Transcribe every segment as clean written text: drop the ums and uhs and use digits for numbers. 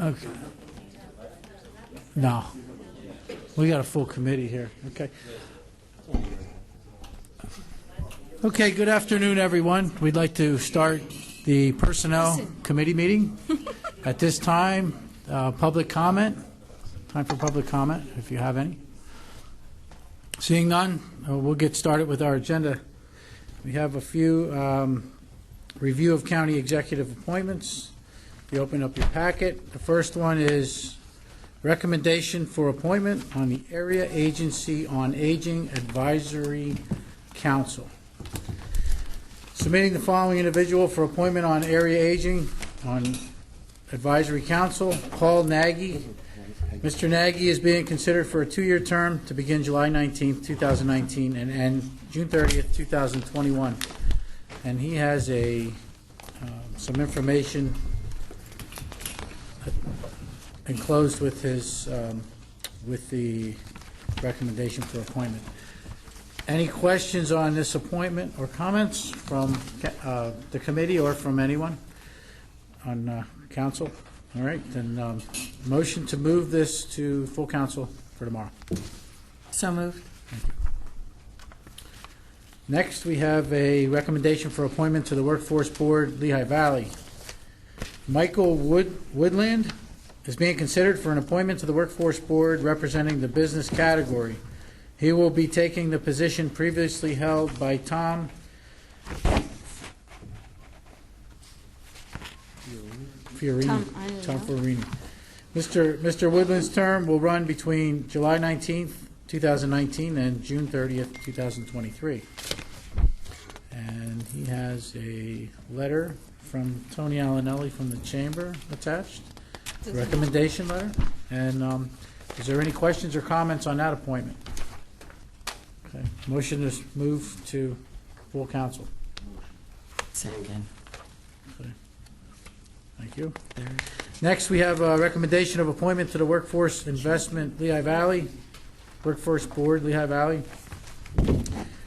Okay. No. We got a full committee here. Okay. Okay, good afternoon, everyone. We'd like to start the Personnel Committee meeting. At this time, public comment. Time for public comment, if you have any. Seeing none, we'll get started with our agenda. We have a few review of county executive appointments. You open up your packet. The first one is recommendation for appointment on the Area Agency on Aging Advisory Council. Submitting the following individual for appointment on Area Aging on Advisory Council, Paul Nagy. Mr. Nagy is being considered for a 2-year term to begin July 19th, 2019 and end June 30th, 2021. And he has some information enclosed with his with the recommendation for appointment. Any questions on this appointment or comments from the committee or from anyone on council? All right, then motion to move this to full council for tomorrow. So moved. Thank you. Next, we have a recommendation for appointment to the Workforce Board, Lehigh Valley. Michael Woodland is being considered for an appointment to the Workforce Board representing the business category. He will be taking the position previously held by Tom Fiorini. Mr. Woodland's term will run between July 19th, 2019 and June 30th, 2023. And he has a letter from Tony Alanelli from the Chamber attached, recommendation letter. And is there any questions or comments on that appointment? Okay. Motion is moved to full council. Second. Okay. Thank you. Next, we have a recommendation of appointment to the Workforce Investment Lehigh Valley, Workforce Board Lehigh Valley.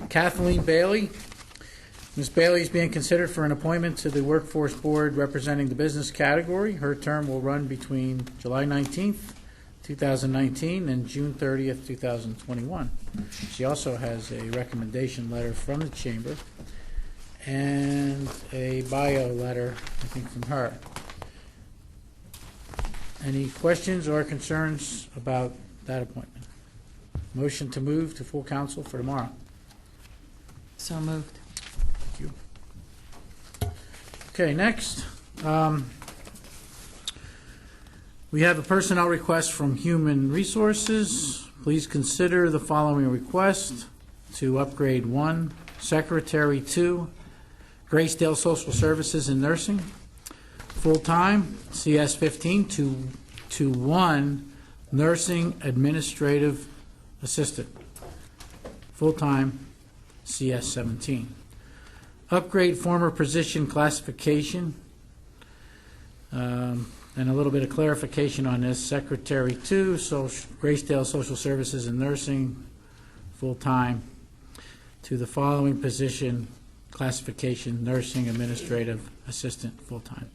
Kathleen Bailey. Ms. Bailey is being considered for an appointment to the Workforce Board representing the business category. Her term will run between July 19th, 2019 and June 30th, 2021. She also has a recommendation letter from the Chamber and a bio letter, I think, from her. Any questions or concerns about that appointment? Motion to move to full council for tomorrow. So moved. Thank you. Okay, next. We have a personnel request from Human Resources. Please consider the following request to upgrade 1, Secretary 2, Graysdale Social Services and Nursing, full-time, CS 15 to 1, Nursing Administrative Assistant, full-time, CS 17. Upgrade former position classification, and a little bit of clarification on this. Secretary 2, Graysdale Social Services and Nursing, full-time, to the following position classification, Nursing Administrative Assistant, full-time.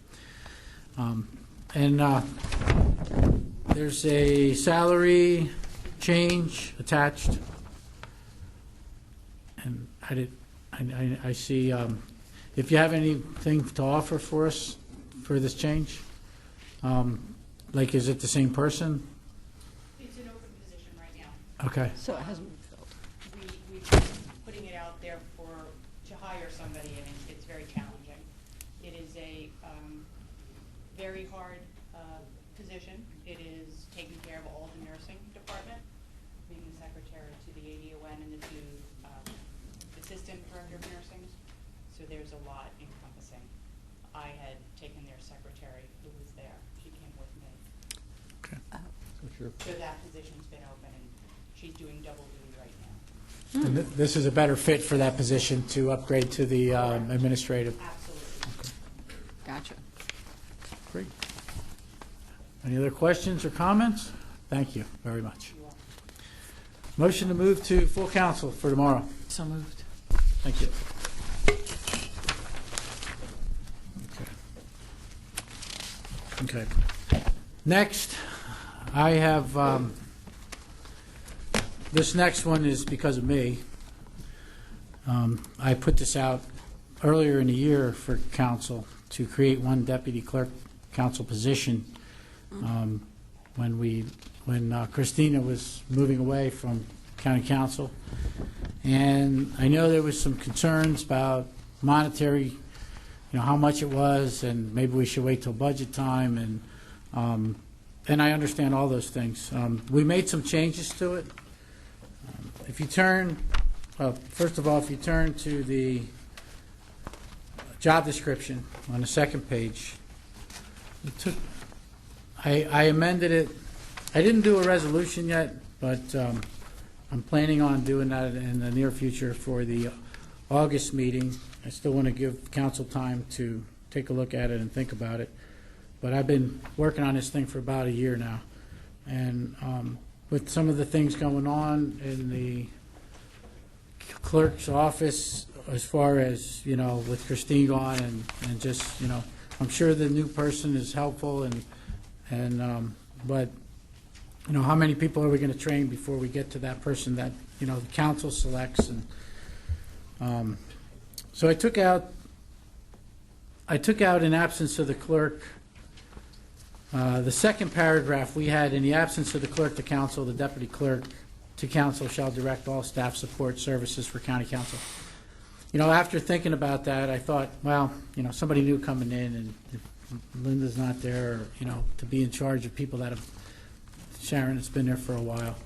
There's a salary change attached, and I see if you have anything to offer for us for this change. Like, is it the same person? It's an open position right now. Okay. So it hasn't been filled. We've been putting it out there to hire somebody, and it's very challenging. It is a very hard position. It is taking care of all the nursing department, being the secretary to the ADON and the 2 assistant director of nursing. So there's a lot encompassing. I had taken their secretary who was there. She came with me. Okay. So that position's been open, and she's doing double duty right now. And this is a better fit for that position to upgrade to the administrative. Absolutely. Okay. Gotcha. Great. Any other questions or comments? Thank you very much. Motion to move to full council for tomorrow. So moved. Thank you. Okay. Next, I have, this next one is because of me. I put this out earlier in the year for council to create one deputy clerk council position when Christina was moving away from county council. And I know there was some concerns about monetary, how much it was, and maybe we should wait till budget time, and I understand all those things. We made some changes to it. If you turn, first of all, if you turn to the job description on the second page, I amended it. I didn't do a resolution yet, but I'm planning on doing that in the near future for the August meeting. I still want to give council time to take a look at it and think about it. But I've been working on this thing for about a year now. And with some of the things going on in the clerk's office, as far as, with Christine gone and just, I'm sure the new person is helpful, but, how many people are we going to train before we get to that person that, the council selects? And so I took out in absence of the clerk, the second paragraph we had, in the absence of the clerk to council, the deputy clerk to council shall direct all staff support services for county council. After thinking about that, I thought, well, somebody new coming in, and if Linda's not there, to be in charge of people that have, Sharon has been there for a while,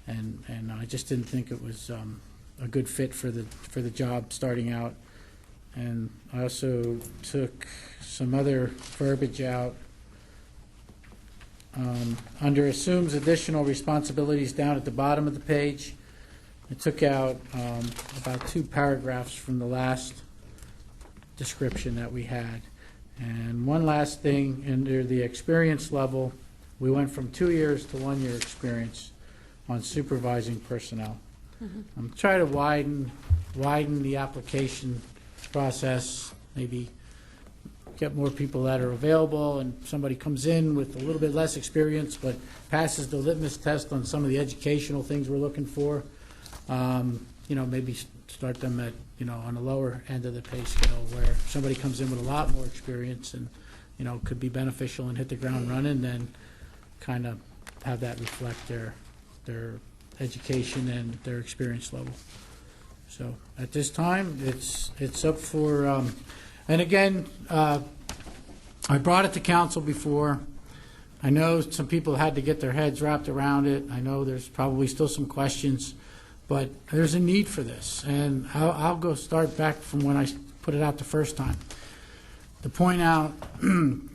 and I just didn't think it was a good fit for the job starting out. And I also took some other verbiage out. Under assumes additional responsibilities down at the bottom of the page, I took out about 2 paragraphs from the last description that we had. And one last thing, under the experience level, we went from 2 years to 1 year experience on supervising personnel. I'm trying to widen the application process, maybe get more people that are available, and somebody comes in with a little bit less experience but passes the litmus test on some of the educational things we're looking for. Maybe start them at, on the lower end of the pay scale, where somebody comes in with a lot more experience and, could be beneficial and hit the ground running, then kind of have that reflect their education and their experience level. So at this time, it's up for, and again, I brought it to council before. I know some people had to get their heads wrapped around it. I know there's probably still some questions, but there's a need for this. And I'll go start back from when I put it out the first time, to point out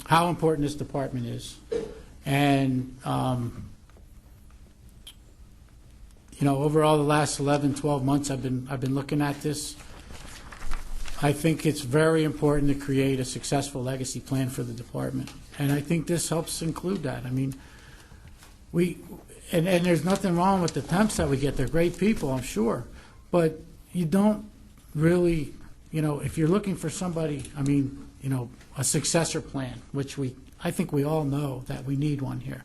how important this department is. And, overall the last 11, 12 months I've been looking at this. I think it's very important to create a successful legacy plan for the department. And I think this helps include that. I mean, and there's nothing wrong with the temps that we get. They're great people, I'm sure. But you don't really, if you're looking for somebody, a successor plan, which I think we all know that we need one here.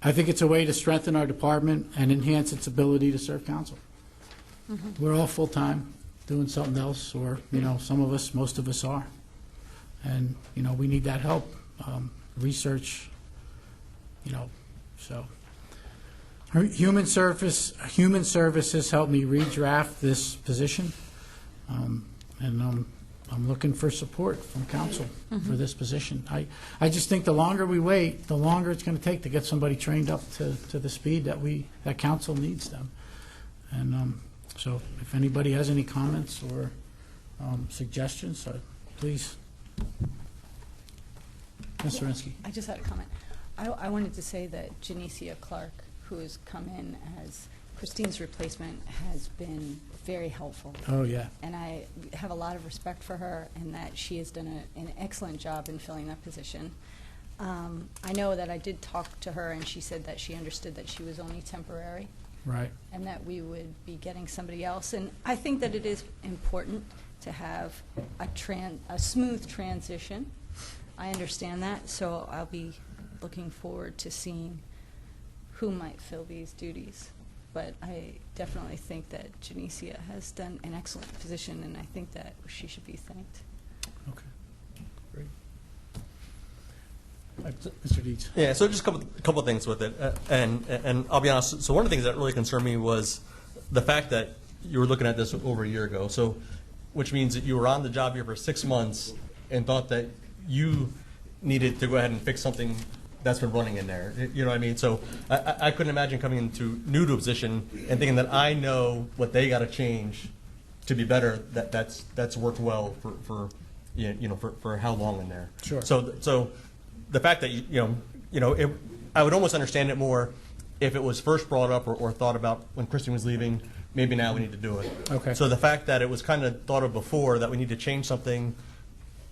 I think it's a way to strengthen our department and enhance its ability to serve council. We're all full-time doing something else, or, some of us, most of us are. And, we need that help, research, so. Human Services helped me redraft this position, and I'm looking for support from council for this position. I just think the longer we wait, the longer it's going to take to get somebody trained up to the speed that council needs them. And so if anybody has any comments or suggestions, please. Ms. Zorinsky. I just had a comment. I wanted to say that Janicia Clark, who has come in as Christine's replacement, has been very helpful. Oh, yeah. And I have a lot of respect for her, and that she has done an excellent job in filling that position. I know that I did talk to her, and she said that she understood that she was only temporary. Right. And that we would be getting somebody else. And I think that it is important to have a smooth transition I understand that, so I'll be looking forward to seeing who might fill these duties. But I definitely think that Janicia has done an excellent position, and I think that she should be thanked. Okay. Great. Mr. Dietz. Yeah, so just a couple of things with it, and I'll be honest. So one of the things that really concerned me was the fact that you were looking at this over a year ago. So, which means that you were on the job here for 6 months and thought that you needed to go ahead and fix something that's been running in there. You know what I mean? So I couldn't imagine coming into new to a position and thinking that I know what they got to change to be better. That's worked well for for how long in there. Sure. So the fact that I would almost understand it more if it was first brought up or thought about when Christine was leaving. Maybe now we need to do it. Okay. So the fact that it was kind of thought of before that we need to change something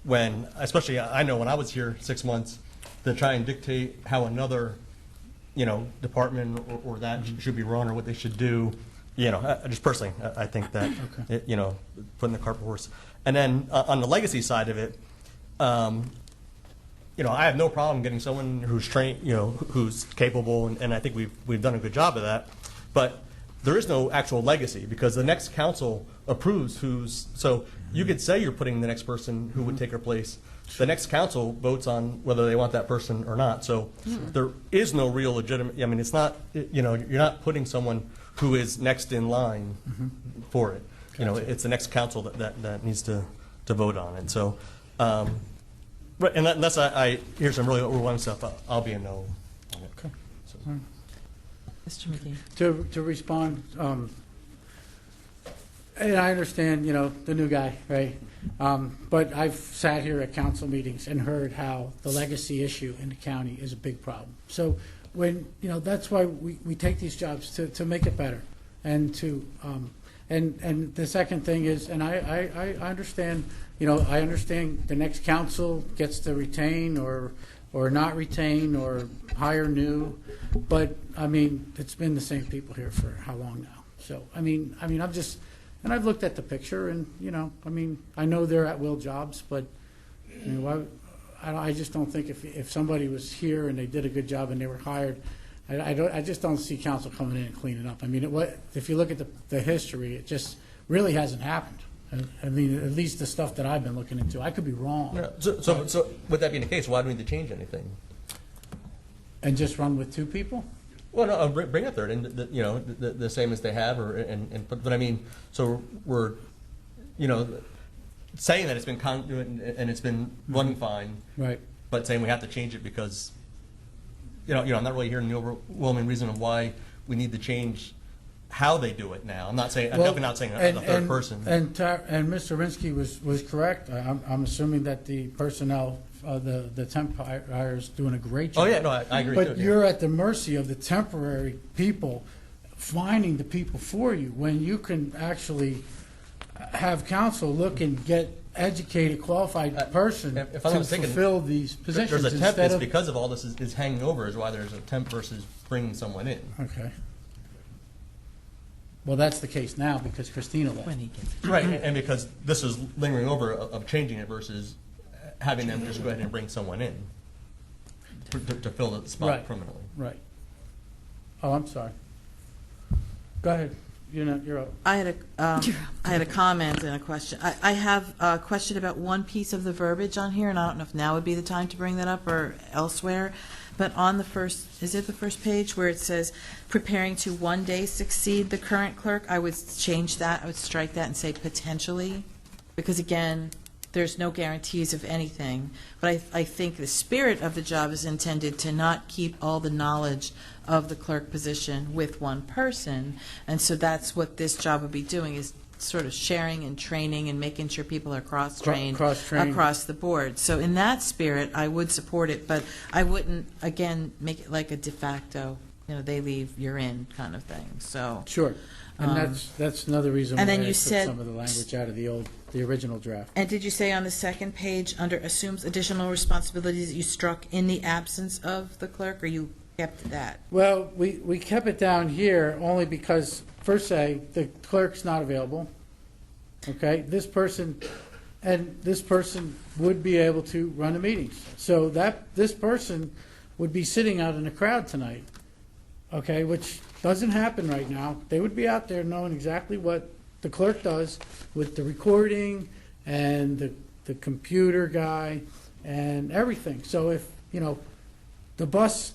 when, especially I know when I was here 6 months, to try and dictate how another, department or that should be run or what they should do. Just personally, I think that, putting the cart before horse. And then on the legacy side of it, I have no problem getting someone who's trained, who's capable, and I think we've done a good job of that. But there is no actual legacy because the next council approves so you could say you're putting the next person who would take her place. The next council votes on whether they want that person or not. So there is no real legitimate, it's not, you're not putting someone who is next in line for it. Gotcha. It's the next council that needs to vote on it. So, right, and unless I hear some really overwhelming stuff, I'll be a no on it. Okay. So. Mr. McGee. To respond, and I understand, the new guy, right? But I've sat here at council meetings and heard how the legacy issue in the county is a big problem. So when, that's why we take these jobs to make it better. And to, and the second thing is, and I understand, I understand the next council gets to retain or not retain or hire new, but it's been the same people here for how long now? So I'm just, and I've looked at the picture, and I know they're at will jobs, but I just don't think if somebody was here and they did a good job and they were hired, I just don't see council coming in and cleaning up. If you look at the history, it just really hasn't happened. At least the stuff that I've been looking into. I could be wrong. Yeah. So with that being the case, why do we need to change anything? And just run with two people? Well, no, bring a third in, the same as they have, but so we're, saying that it's been conduit and it's been running fine, right? But saying we have to change it because, I'm not really hearing the overwhelming reason of why we need to change how they do it now. I'm definitely not saying a third person. And Mr. Rinsky was correct. I'm assuming that the personnel, the temp hires doing a great job. Oh yeah, no, I agree. But you're at the mercy of the temporary people finding the people for you when you can actually have council look and get educated, qualified person if to I'm not mistaken, fulfill these positions. There's a temp. Instead It's of, because of all this is hanging over is why there's a temp versus bringing someone in. okay. Well, that's the case now because Christina left. When he gets Right, and because this is lingering over of changing it versus having them just go ahead and bring someone in to fill the spot Right. permanently. Right. Oh, I'm sorry. Go ahead. You're up. I had a comment and a question. I have a question about one piece of the verbiage on here, and I don't know if now would be the time to bring that up or elsewhere. But on the first, is it the first page where it says preparing to one day succeed the current clerk? I would change that. I would strike that and say potentially, because again, there's no guarantees of anything. But I think the spirit of the job is intended to not keep all the knowledge of the clerk position with one person. And so that's what this job would be doing, is sort of sharing and training and making sure people are cross-trained across the board. So in that spirit, I would support it, but I wouldn't, again, make it like a de facto, they leave, you're in kind of thing. So Sure. And that's another reason why and then I you took said- some of the language out of the original draft. And did you say on the second page, under assumes additional responsibilities, that you struck in the absence of the clerk, or you kept that? Well, we kept it down here only because, first say, the clerk's not available. Okay? This person, and this person would be able to run the meetings. So this person would be sitting out in the crowd tonight, okay, which doesn't happen right now. They would be out there knowing exactly what the clerk does with the recording and the computer guy and everything. So if, the bus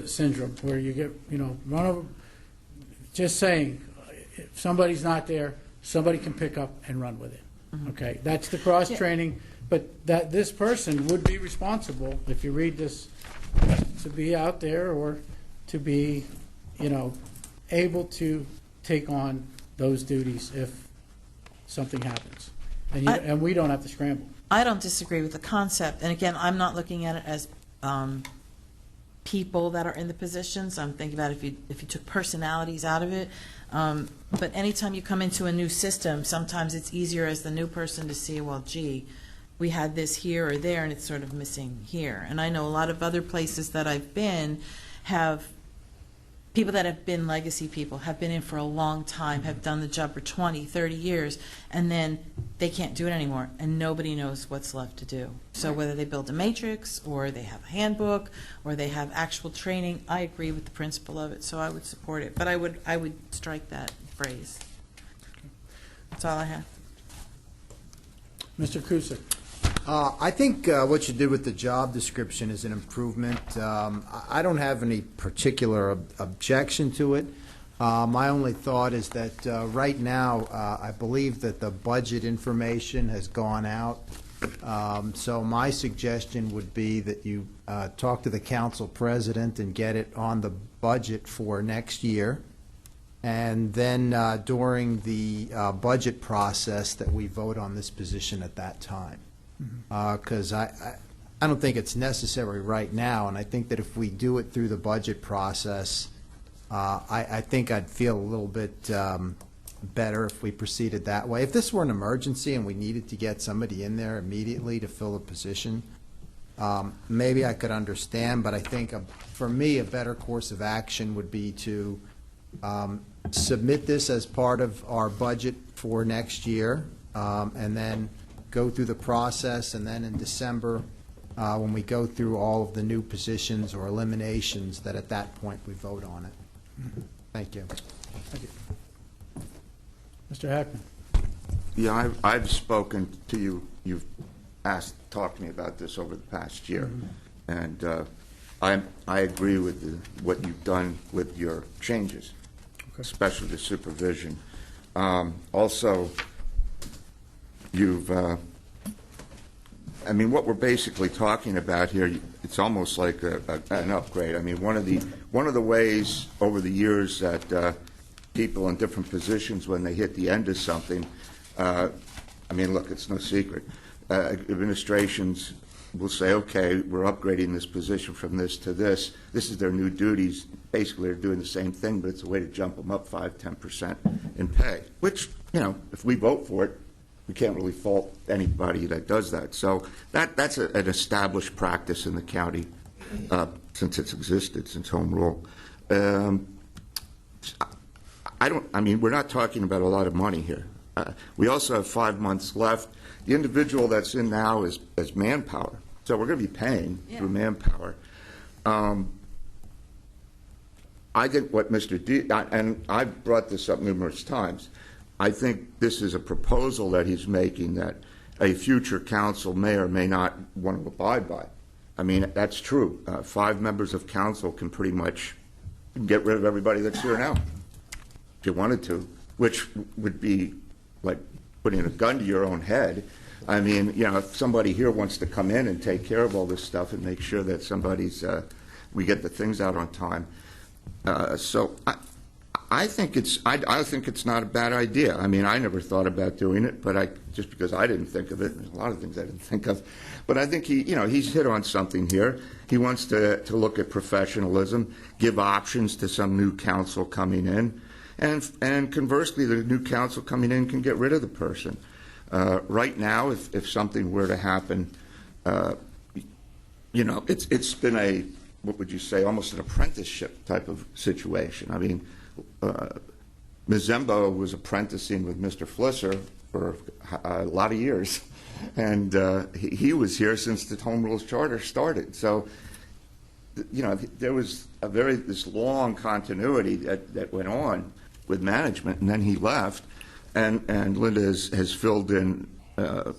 syndrome, where you get, run over, just saying, if somebody's not there, somebody can pick up and run with it. Okay, that's the cross-training, but this person would be responsible, if you read this, to be out there or to be, able to take on those duties if something happens. And we don't have to scramble. I don't disagree with the concept. And again, I'm not looking at it as people that are in the positions. I'm thinking about if you took personalities out of it. But anytime you come into a new system, sometimes it's easier as the new person to see, well, gee, we had this here or there, and it's sort of missing here. And I know a lot of other places that I've been have people that have been legacy people, have been in for a long time, have done the job for 20, 30 years, and then they can't do it anymore, and nobody knows what's left to do. So whether they build a matrix, or they have a handbook, or they have actual training, I agree with the principle of it, so I would support it. But I would strike that phrase. That's all I have. Mr. Cusick. I think what you did with the job description is an improvement. I don't have any particular objection to it. My only thought is that right now, I believe that the budget information has gone out. So my suggestion would be that you talk to the council president and get it on the budget for next year. And then during the budget process, that we vote on this position at that time. Because I don't think it's necessary right now, and I think that if we do it through the budget process, I think I'd feel a little bit better if we proceeded that way. If this were an emergency and we needed to get somebody in there immediately to fill a position, maybe I could understand, but I think for me a better course of action would be to submit this as part of our budget for next year, and then go through the process, and then in December, when we go through all of the new positions or eliminations, that at that point we vote on it. Thank you. Thank you. Mr. Hackman. Yeah, I've spoken to you. You've talked to me about this over the past year, and I agree with what you've done with your changes, especially the supervision. Also, I mean, what we're basically talking about here, it's almost like an upgrade. I mean, one of the ways over the years that people in different positions, when they hit the end of something, I mean, look, it's no secret. Administrations will say, okay, we're upgrading this position from this to this. This is their new duties. Basically, they're doing the same thing, but it's a way to jump them up 5–10% in pay, which, if we vote for it, we can't really fault anybody that does that. So that's an established practice in the county since it's existed, since home rule. I mean, we're not talking about a lot of money here. We also have 5 months left. The individual that's in now is manpower, so we're going to be paying through manpower. I think what Mr. D, and I've brought this up numerous times, I think this is a proposal that he's making that a future council may or may not want to abide by. I mean, that's true. 5 members of council can pretty much get rid of everybody that's here now, if you wanted to, which would be like putting a gun to your own head. I mean, if somebody here wants to come in and take care of all this stuff and make sure that we get the things out on time. So I think it's not a bad idea. I mean, I never thought about doing it, but just because I didn't think of it, there's a lot of things I didn't think of. But I think he's hit on something here. He wants to look at professionalism, give options to some new council coming in, and conversely, the new council coming in can get rid of the person. Right now, if something were to happen, it's been what would you say, almost an apprenticeship type of situation. I mean, Ms. Zembo was apprenticing with Mr. Flisser for a lot of years. And he was here since the Home Rules Charter started. So, you know, there was this long continuity that went on with management, and then he left, and Linda has filled in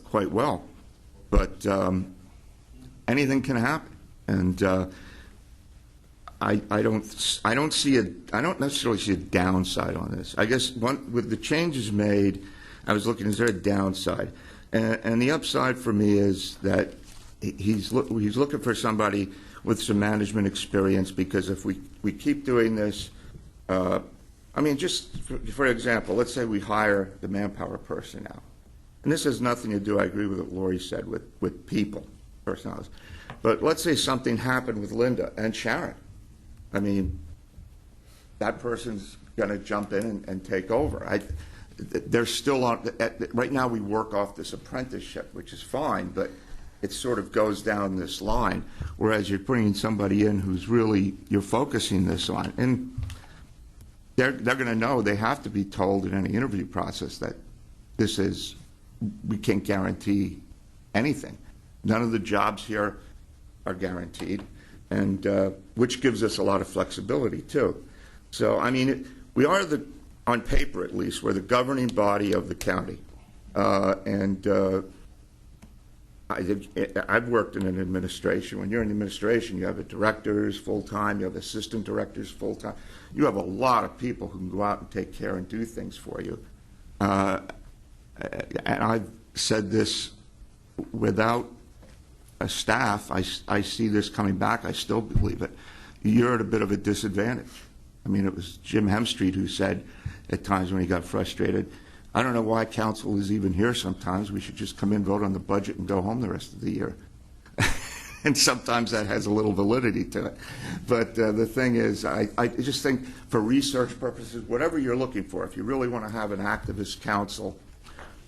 quite well. But anything can happen, and I don't necessarily see a downside on this. I guess with the changes made, I was looking, is there a downside? And the upside for me is that he's looking for somebody with some management experience, because if we keep doing this, I mean, just for example, let's say we hire the manpower person now. And this has nothing to do, I agree with what Lori said, with people, personalities. But let's say something happened with Linda and Sharon. I mean, that person's going to jump in and take over. They're still on, right now we work off this apprenticeship, which is fine, but it sort of goes down this line, whereas you're bringing somebody in who's really, you're focusing this on. And they're going to know, they have to be told in any interview process that this is, we can't guarantee anything. None of the jobs here are guaranteed, and which gives us a lot of flexibility too. So, I mean, we are on paper at least, we're the governing body of the county. I've worked in an administration. When you're in the administration, you have directors full-time, you have assistant directors full-time. You have a lot of people who can go out and take care and do things for you. And I've said this, without a staff, I see this coming back, I still believe it. You're at a bit of a disadvantage. I mean, it was Jim Hemstreet who said at times when he got frustrated, I don't know why council is even here sometimes. We should just come in, vote on the budget, and go home the rest of the year. And sometimes that has a little validity to it. But the thing is, I just think for research purposes, whatever you're looking for, if you really want to have an activist council,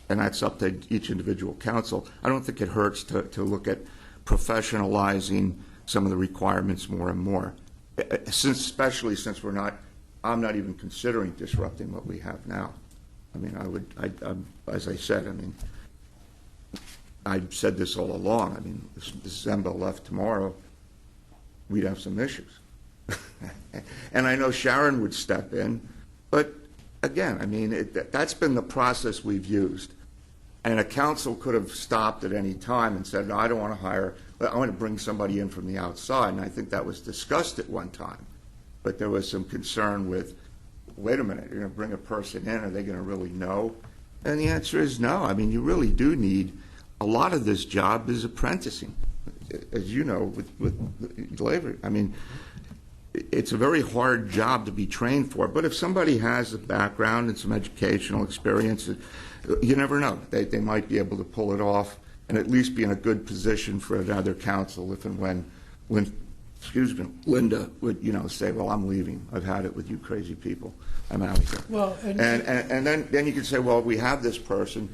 and that's up to each individual council, I don't think it hurts to look at professionalizing some of the requirements more and more. Especially since I'm not even considering disrupting what we have now. I mean, as I said, I mean, I've said this all along. I mean, if Zemba left tomorrow, we'd have some issues. And I know Sharon would step in, but again, I mean, that's been the process we've used. And a council could have stopped at any time and said, no, I don't want to hire, I want to bring somebody in from the outside. And I think that was discussed at one time. But there was some concern with, wait a minute, you're going to bring a person in, are they going to really know? And the answer is no. I mean, you really do need, a lot of this job is apprenticing, as you know, with labor. I mean, it's a very hard job to be trained for. But if somebody has a background and some educational experience, you never know. They might be able to pull it off and at least be in a good position for another council if and when Linda would, say, well, I'm leaving. I've had it with you crazy people. I'm out of here. Well, and then you could say, well, we have this person,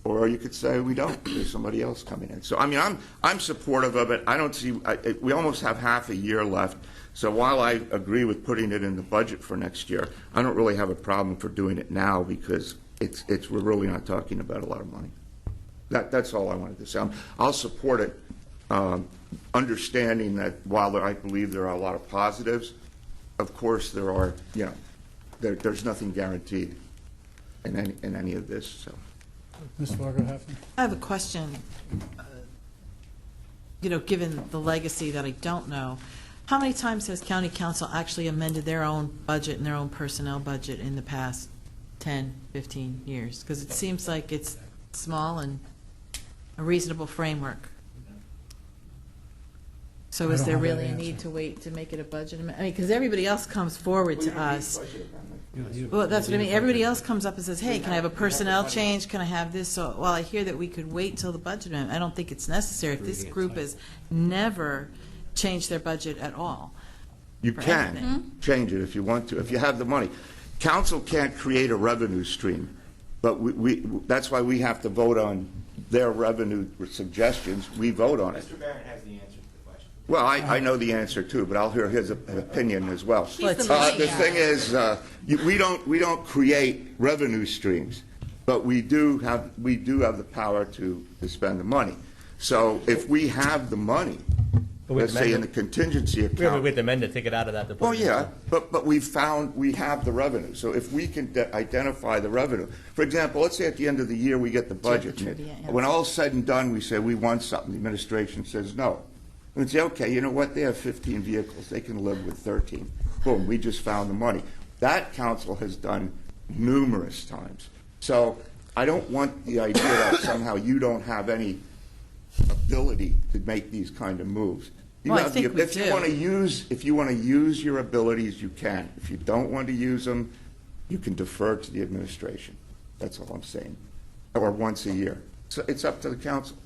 or you could say we don't. There's somebody else coming in. So, I mean, I'm supportive of it. I don't see. We almost have half a year left. So while I agree with putting it in the budget for next year, I don't really have a problem for doing it now because we're really not talking about a lot of money. That's all I wanted to say. I'll support it. Understanding that while I believe there are a lot of positives, of course there are, there's nothing guaranteed in any of this. So, Ms. Margaret Heffner? I have a question. Given the legacy that I don't know, how many times has County Council actually amended their own budget and their own personnel budget in the past 10, 15 years? Because it seems like it's small and a reasonable framework. So is there really a need to wait to make it a budget amendment? I mean, because everybody else comes forward to us. Well, that's what I mean. Everybody else comes up and says, hey, can I have a personnel change? Can I have this? So while I hear that we could wait till the budget amendment, I don't think it's necessary. If this group has never changed their budget at all. You can change it if you want to, if you have the money. Council can't create a revenue stream, but that's why we have to vote on their revenue suggestions. We vote on it. Mr. Barrett has the answer to the question. Well, I know the answer too, but I'll hear his opinion as well. Well, The thing is, we don't create revenue streams. but we do have the power to spend the money. So if we have the money, But we let's say in the amend contingency We have account. to amend it, take it out of that Well, department. yeah, but we have the revenue. So if we can identify the revenue, for example, let's say at the end of the year, we get the budget. the trivia, yeah. When all is said and done, we say we want something. The administration says no. And we say, okay, you know what? They have 15 vehicles. They can live with 13. Boom, we just found the money. That council has done numerous times. So I don't want the idea that somehow you don't have any ability to make these kind of moves. Well, I think we If you do. want to use your abilities, you can. If you don't want to use them, you can defer to the administration. That's all I'm saying. Or once a year. So it's up to the council.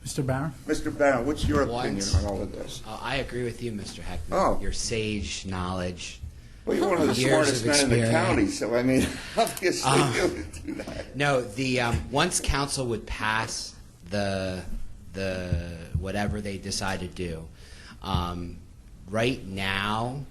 Mr. Barron? Mr. Barron, what's your opinion Once- on all of this? I agree with you, Mr. Heckman. Oh. Your sage knowledge. Well, you're one of the Years smartest of men in the experience. county, so I mean, obviously you would do that. No, the once council would pass the whatever they decide to do. Right now,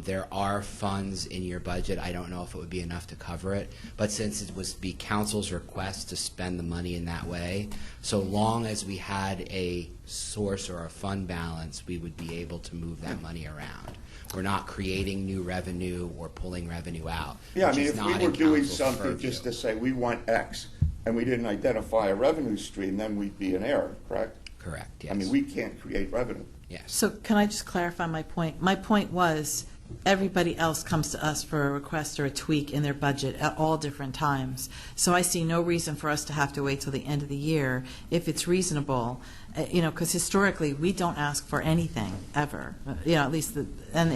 there are funds in your budget. I don't know if it would be enough to cover it, but since it was be council's request to spend the money in that way, so long as we had a source or a fund balance, we would be able to move that money around. We're not creating new revenue or pulling revenue out. Yeah, I which mean, is if not we in were doing council's something purview. just to say, we want X, and we didn't identify a revenue stream, then we'd be in error, correct? Correct, yes. I mean, we can't create revenue. Yes. So can I just clarify my point? My point was, everybody else comes to us for a request or a tweak in their budget at all different times. So I see no reason for us to have to wait till the end of the year if it's reasonable, because historically, we don't ask for anything, ever. At least, and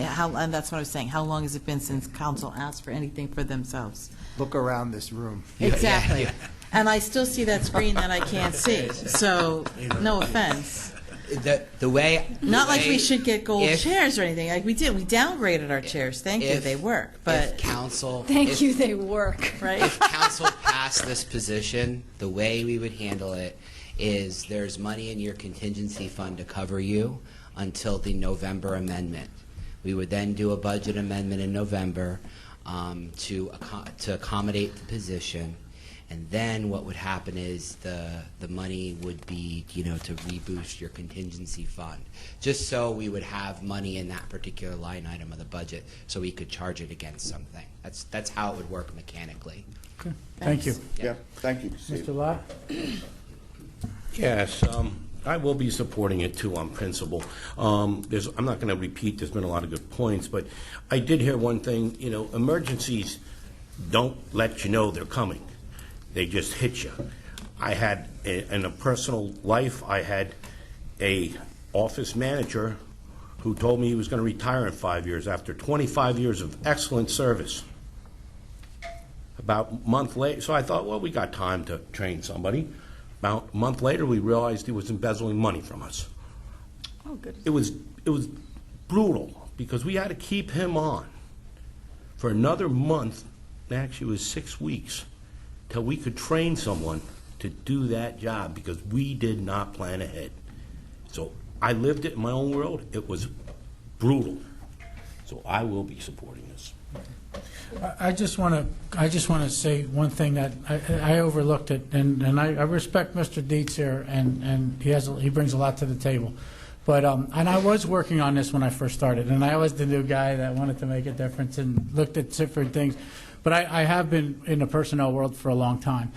that's what I was saying. How long has it been since council asked for anything for themselves? Look around this room. Exactly. And I still see that screen that I can't see, so no offense. The way Not the like way- we should get gold if- chairs or anything. Like we did. We downgraded our chairs. Thank you. if- They work. if But council Thank if- you, they work. right. If council passed this position, the way we would handle it is there's money in your contingency fund to cover you until the November amendment. We would then do a budget amendment in November to accommodate the position. And then what would happen is the money would be, to reboost your contingency fund, just so we would have money in that particular line item of the budget, so we could charge it against something. That's how it would work mechanically. Okay. Thank you. Yeah, thank you, Steve. Mr. Lott? Yes, I will be supporting it too on principle. I'm not going to repeat, there's been a lot of good points, but I did hear one thing, emergencies don't let you know they're coming. They just hit you. I had, in a personal life, I had a office manager who told me he was going to retire in 5 years after 25 years of excellent service. About a month later, so I thought, well, we got time to train somebody. About a month later, we realized he was embezzling money from us. Oh, good. It was brutal because we had to keep him on for another month. Actually, it was 6 weeks till we could train someone to do that job because we did not plan ahead. So I lived it in my own world. It was brutal. So I will be supporting this. I just want to say one thing that I overlooked it, and I respect Mr. Dietz here, and he brings a lot to the table. But and I was working on this when I first started, and I was the new guy that wanted to make a difference and looked at different things. But I have been in the personnel world for a long time,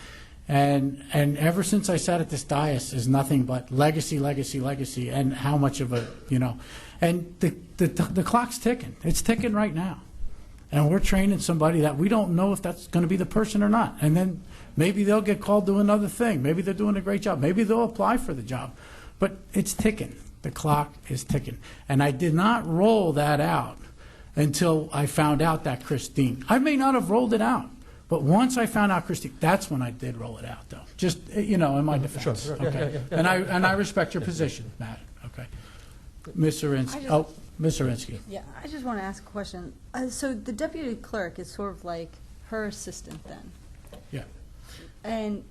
and ever since I sat at this dais is nothing but legacy, legacy, legacy, and how much of a and the clock's ticking. It's ticking right now. And we're training somebody that we don't know if that's going to be the person or not. And then maybe they'll get called to another thing. Maybe they're doing a great job. Maybe they'll apply for the job. But it's ticking. The clock is ticking. And I did not roll that out until I found out that Christine. I may not have rolled it out. But once I found out Christine, that's when I did roll it out, though. Just, in my defense. Sure. Okay. And I respect your position, Matt. Okay. Ms. Zirinsky. Ms. Zirinsky. Yeah, I just want to ask a question. So the deputy clerk is sort of like her assistant then? Yeah. And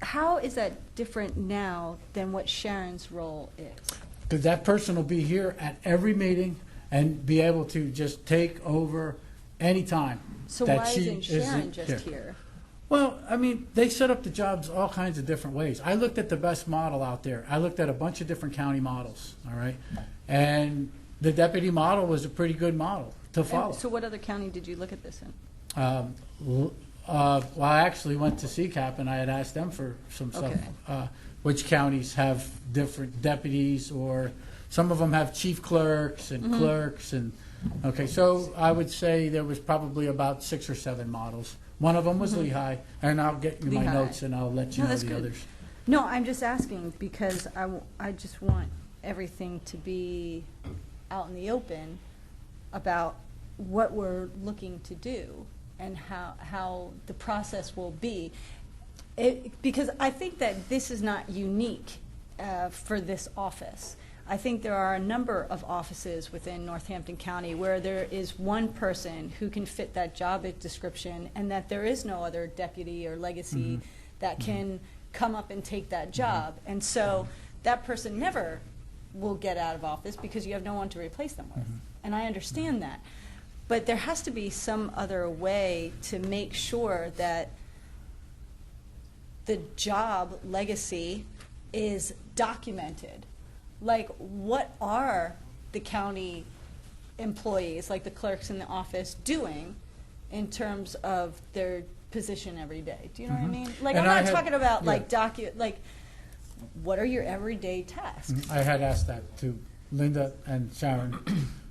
how is that different now than what Sharon's role is? Because that person will be here at every meeting and be able to just take over any time So that why she isn't Sharon just here? Well, I mean, they set up the jobs all kinds of different ways. I looked at the best model out there. I looked at a bunch of different county models, all right? And the deputy model was a pretty good model to follow. So what other county did you look at this in? Well, I actually went to CCAP, and I had asked them for some stuff. Okay. Which counties have different deputies, or some of them have chief clerks and clerks. And okay, so I would say there was probably about 6 or 7 models. One of them was Lehigh, and I'll get you my Lehigh. notes, and I'll let you know that's the good. others. No, I'm just asking because I just want everything to be out in the open about what we're looking to do and how the process will be. Because I think that this is not unique for this office. I think there are a number of offices within Northampton County where there is one person who can fit that job description, and that there is no other deputy or legacy that can come up and take that job. And so that person never will get out of office because you have no one to replace them with. And I understand that. But there has to be some other way to make sure that the job legacy is documented. Like, what are the county employees, like the clerks in the office, doing in terms of their position every day? Do you know what I mean? Like, And I'm I not had- talking about yeah. like what are your everyday tasks? I had asked that to Linda and Sharon.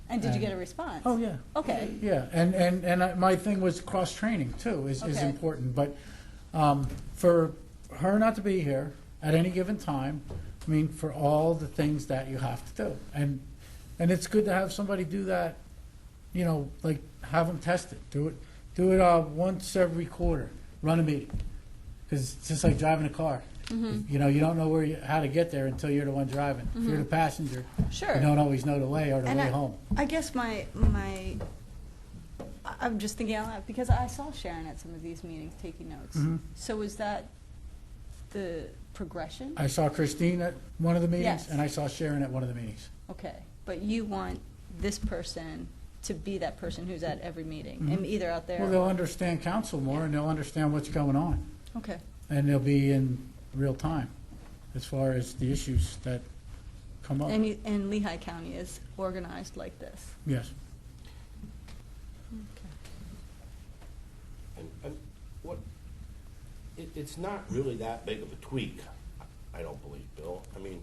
And did you get a response? Oh, yeah. Okay. Yeah, and my thing was cross-training, too, is Okay. important. But for her not to be here at any given time, I mean, for all the things that you have to do. And it's good to have somebody do that, you know, like have them test it. Do it once every quarter. Run a meeting. Because it's just like driving a car. You know, you don't know how to get there until you're the one driving. If you're the passenger, Sure. you don't always know the way or the way home. I guess I'm just thinking out loud because I saw Sharon at some of these meetings taking notes. So is that the progression? I saw Christine at one of the meetings, Yes. and I saw Sharon at one of the meetings. Okay, but you want this person to be that person who's at every meeting and either out there. Well, they'll understand council more, and they'll understand what's going on, Okay. and they'll be in real time as far as the issues that come up. And Lehigh County is organized like this. Yes. And what, it's not really that big of a tweak, I don't believe, Bill. I mean,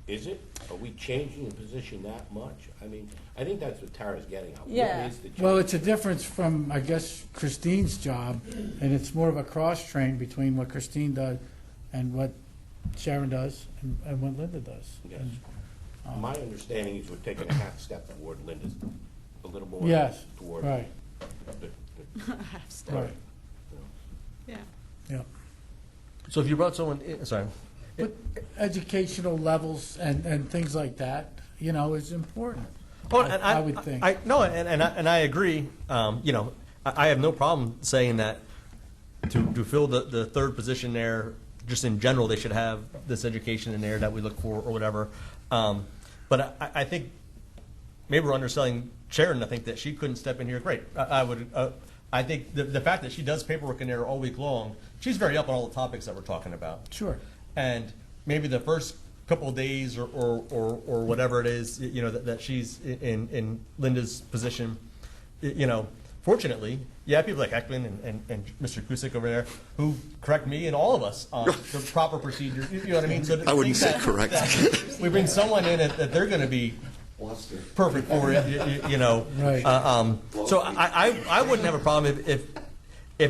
is it? Are we changing the position that much? I mean, I think that's what Tara's getting at. What Yeah. is the change? Well, it's a difference from, I guess, Christine's job, and it's more of a cross-train between what Christine does and what Sharon does and what Linda does. Yes. And, My understanding is we're taking a half step toward Linda's, a little more Yes, toward. right, Half step. right, Yeah. yeah. So if you brought someone in, sorry. But educational levels and things like that, you know, is important. Oh, and I would think. I agree. You know, I have no problem saying that to fill the third position there, just in general, they should have this education in there that we look for or whatever. But I think maybe we're underselling Sharon. I think that she couldn't step in here. Great. I think the fact that she does paperwork in there all week long, she's very up on all the topics that we're talking about. Sure. And maybe the first couple of days or whatever it is, you know, that she's in Linda's position, you know, fortunately, you have people like Kathleen and Mr. Kusick over there who correct me and all of us on the proper procedure. You know what I mean? So I wouldn't say that correct. we bring someone in that they're going to be perfect for it, you know. Right. So I wouldn't have a problem if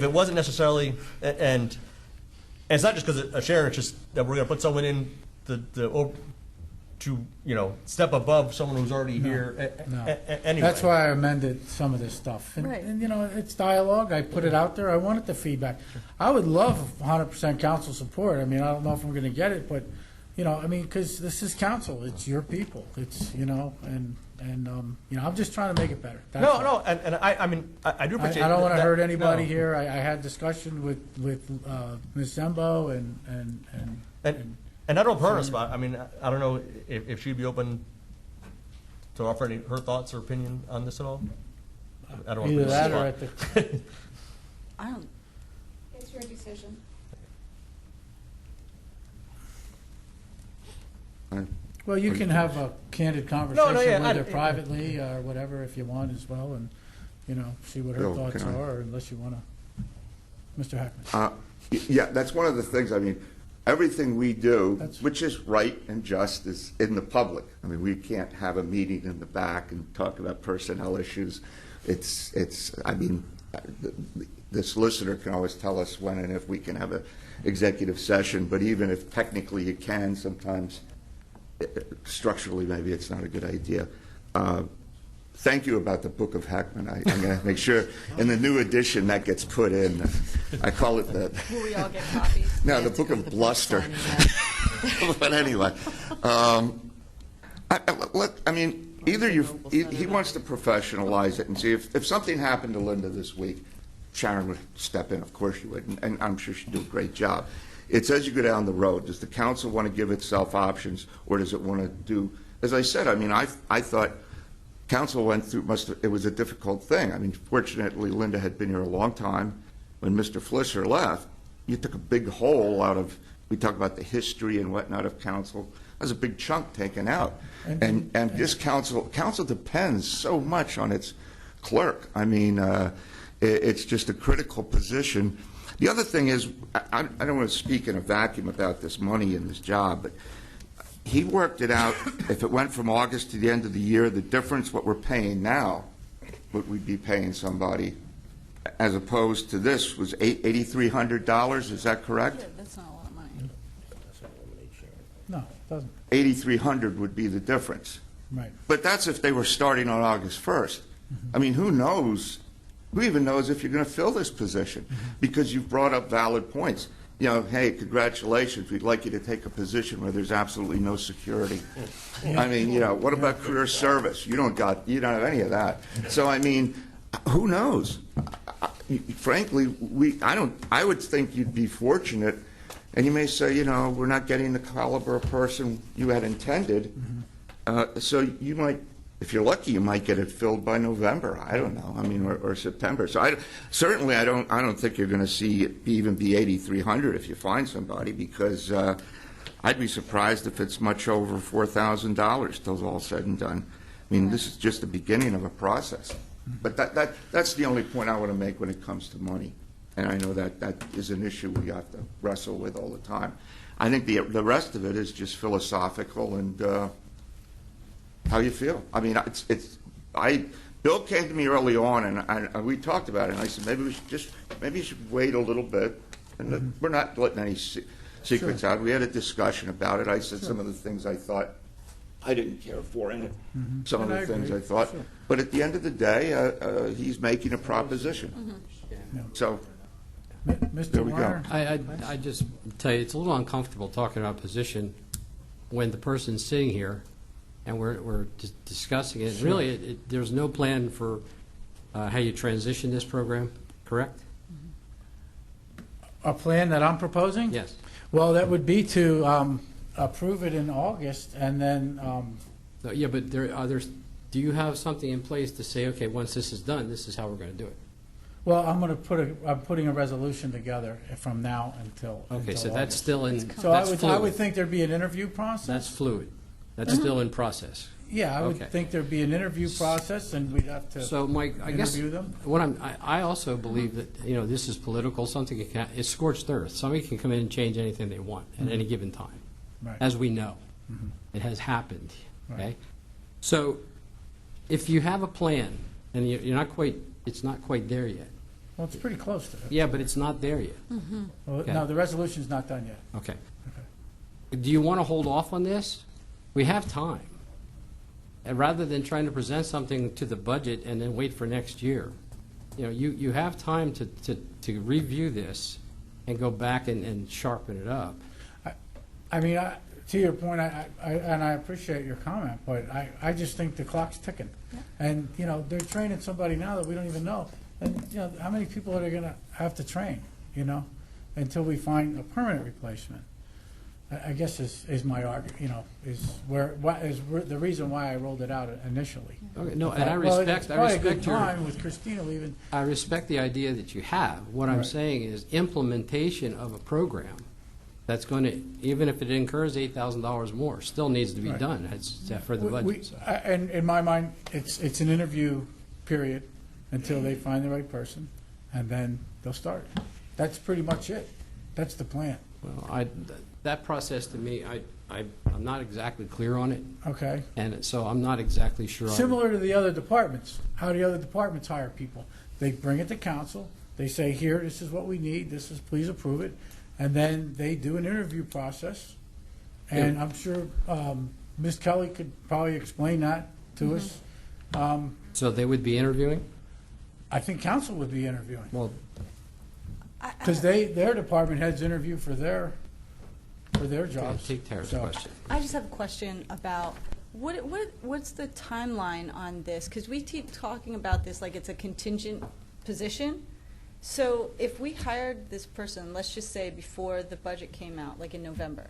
it wasn't necessarily, and it's not just because of Sharon, it's just that we're going to put someone in to, you know, step above someone who's already here anyway. That's why I amended some of this stuff. Right. And, you know, it's dialogue. I put it out there. I wanted the feedback. I would love 100% council support. I mean, I don't know if I'm going to get it, but, you know, I mean, because this is council. It's your people. It's, you know, and you know, I'm just trying to make it better. That's all. No, and I mean, I do appreciate I don't want to that- hurt anybody no. here. I had discussion with Ms. Zembo And I don't put her on the spot. I mean, I don't know if she'd be open to offer any her thoughts or opinion on this at all. I don't want to either put her on that the or spot. at the, I don't. It's your decision. Well, you can have a candid conversation yeah, with her privately or whatever if you want as well, and, see what her Bill, thoughts can I- are, unless you want to. Mr. Hackman. Yeah, that's one of the things, I mean, everything we do, That's- which is right and just, is in the public. I mean, we can't have a meeting in the back and talk about personnel issues. I mean, the solicitor can always tell us when and if we can have an executive session, but even if technically you can, sometimes structurally maybe it's not a good idea. Thank you about the Book of Heckman. I'm going to make sure in the new edition that gets put in. I call it the... Will we all get copies? No, the Book of Bluster. But anyway, I mean, either he wants to professionalize it and see if something happened to Linda this week, Sharon would step in, of course she would, and I'm sure she'd do a great job. It's as you go down the road. Does the council want to give itself options, or does it want to do, as I said, I mean, I thought council went through, it was a difficult thing. I mean, fortunately, Linda had been here a long time. When Mr. Flisser left, you took a big hole out of, we talk about the history and whatnot of council. That was a big chunk taken out. And this council depends so much on its clerk. I mean, it's just a critical position. The other thing is, I don't want to speak in a vacuum about this money and this job, but he worked it out. If it went from August to the end of the year, the difference, what we're paying now, what we'd be paying somebody, as opposed to this, was $8,300. Is that correct? Yeah, that's not a lot of money. No, it doesn't. $8,300 would be the difference. Right. But that's if they were starting on August 1st. I mean, who knows? Who even knows if you're going to fill this position? Because you've brought up valid points. You know, hey, congratulations, we'd like you to take a position where there's absolutely no security. I mean, you know, what about career service? You don't have any of that. So, I mean, who knows? Frankly, I would think you'd be fortunate, and you may say, you know, we're not getting the caliber of person you had intended. So you might, if you're lucky, you might get it filled by November. I don't know. I mean, or September. So I don't think you're going to see it even be 8,300 if you find somebody, because I'd be surprised if it's much over $4,000 till it's all said and done. I mean, this is just the beginning of a process. But that's the only point I want to make when it comes to money. And I know that is an issue we have to wrestle with all the time. I think the rest of it is just philosophical and how you feel. I mean, Bill came to me early on, and we talked about it, and I said, maybe you should wait a little bit. And we're not letting any secrets out. We had a discussion about it. I said some of the things I thought I didn't care for in it, some of the things I thought. Sure. But at the end of the day, he's making a proposition. So Mr. there we go. Warner? I just tell you, it's a little uncomfortable talking about position when the person's sitting here and we're discussing it. Sure. Really, there's no plan for how you transition this program, correct? A plan that I'm proposing? Yes. Well, that would be to approve it in August, and then, No, yeah, but do you have something in place to say, okay, once this is done, this is how we're going to do it? well, I'm putting a resolution together from now until Okay, so August. that's still in, So that's I would fluid. think there'd be an interview process. That's fluid. That's still in process. Yeah, I would Okay. think there'd be an interview process, and we'd have to So, Mike, I guess interview them. what I also believe that, you know, this is political. Something it's scorched earth. Somebody can come in and change anything they want at any given time, Right. as we know. It has happened. Right. Okay, so if you have a plan and you're not quite, it's not quite there yet. Well, it's pretty close to it. Yeah, but it's not there yet. Well, Okay. no, the resolution's not done yet. Okay. Do you want to hold off on this? We have time. And rather than trying to present something to the budget and then wait for next year, you know, you have time to review this and go back and sharpen it up. I mean, to your point, and I appreciate your comment, but I just think the clock's ticking. And, you know, they're training somebody now that we don't even know. And, you know, how many people are they going to have to train, you know, until we find a permanent replacement? I guess is my argument, the reason why I rolled it out initially. Okay, no, and I Well, respect, it's I probably a good respect your, time with Christina leaving. I respect the idea that you have. What I'm Right. saying is implementation of a program that's going to, even if it incurs $8,000 more, still needs to be Right. done. It's for the budget. so. And in my mind, it's an interview period until they find the right person, and then they'll start. That's pretty much it. That's the plan. Well, that process to me, I'm not exactly clear on it, Okay? and so I'm not exactly sure. Similar to the other departments, how the other departments hire people. They bring it to council, they say, here, this is what we need, please approve it, and then they do an interview process. And I'm sure Ms. Kelly could probably explain that to us. So they would be interviewing? I think council would be interviewing, Well, because their department heads interview for their jobs. take Tara's So- question. I just have a question about what's the timeline on this? Because we keep talking about this like it's a contingent position. So if we hired this person, let's just say before the budget came out, like in November,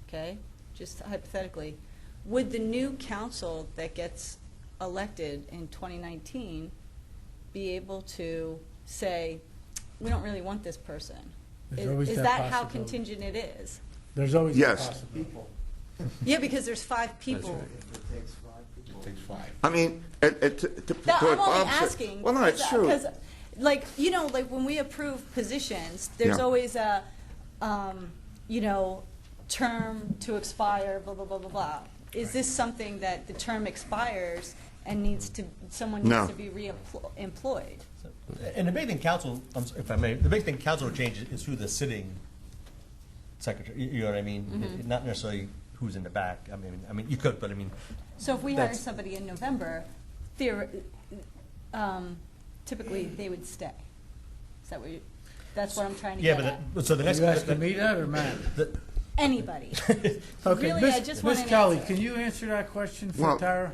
okay? Just hypothetically, would the new council that gets elected in 2019 be able to say, we don't really want this person? There's always Is that that how possibility. contingent it is? There's always a Yes. possibility. Yeah, because there's 5 people. I mean, No, to what I'm only Bob said- asking. Well, no, it's true. Because, like, like when we approve positions, there's Yeah. always a, term to expire, blah, blah, blah, blah, blah. Is this something that the term expires and someone No. needs to be re-employed? And the big thing council, if I may, the big thing council will change is who the sitting secretary, you know what I mean? Not necessarily who's in the back. I mean, you could, but I mean, So if we hire That's- somebody in November, typically they would stay. Is that what that's what I'm trying to yeah, get at? but so the Are next. you asking me that or Matt? Anybody. Okay, Really, I just want Ms. an Kelly, answer. can you answer that question for Well- Tara?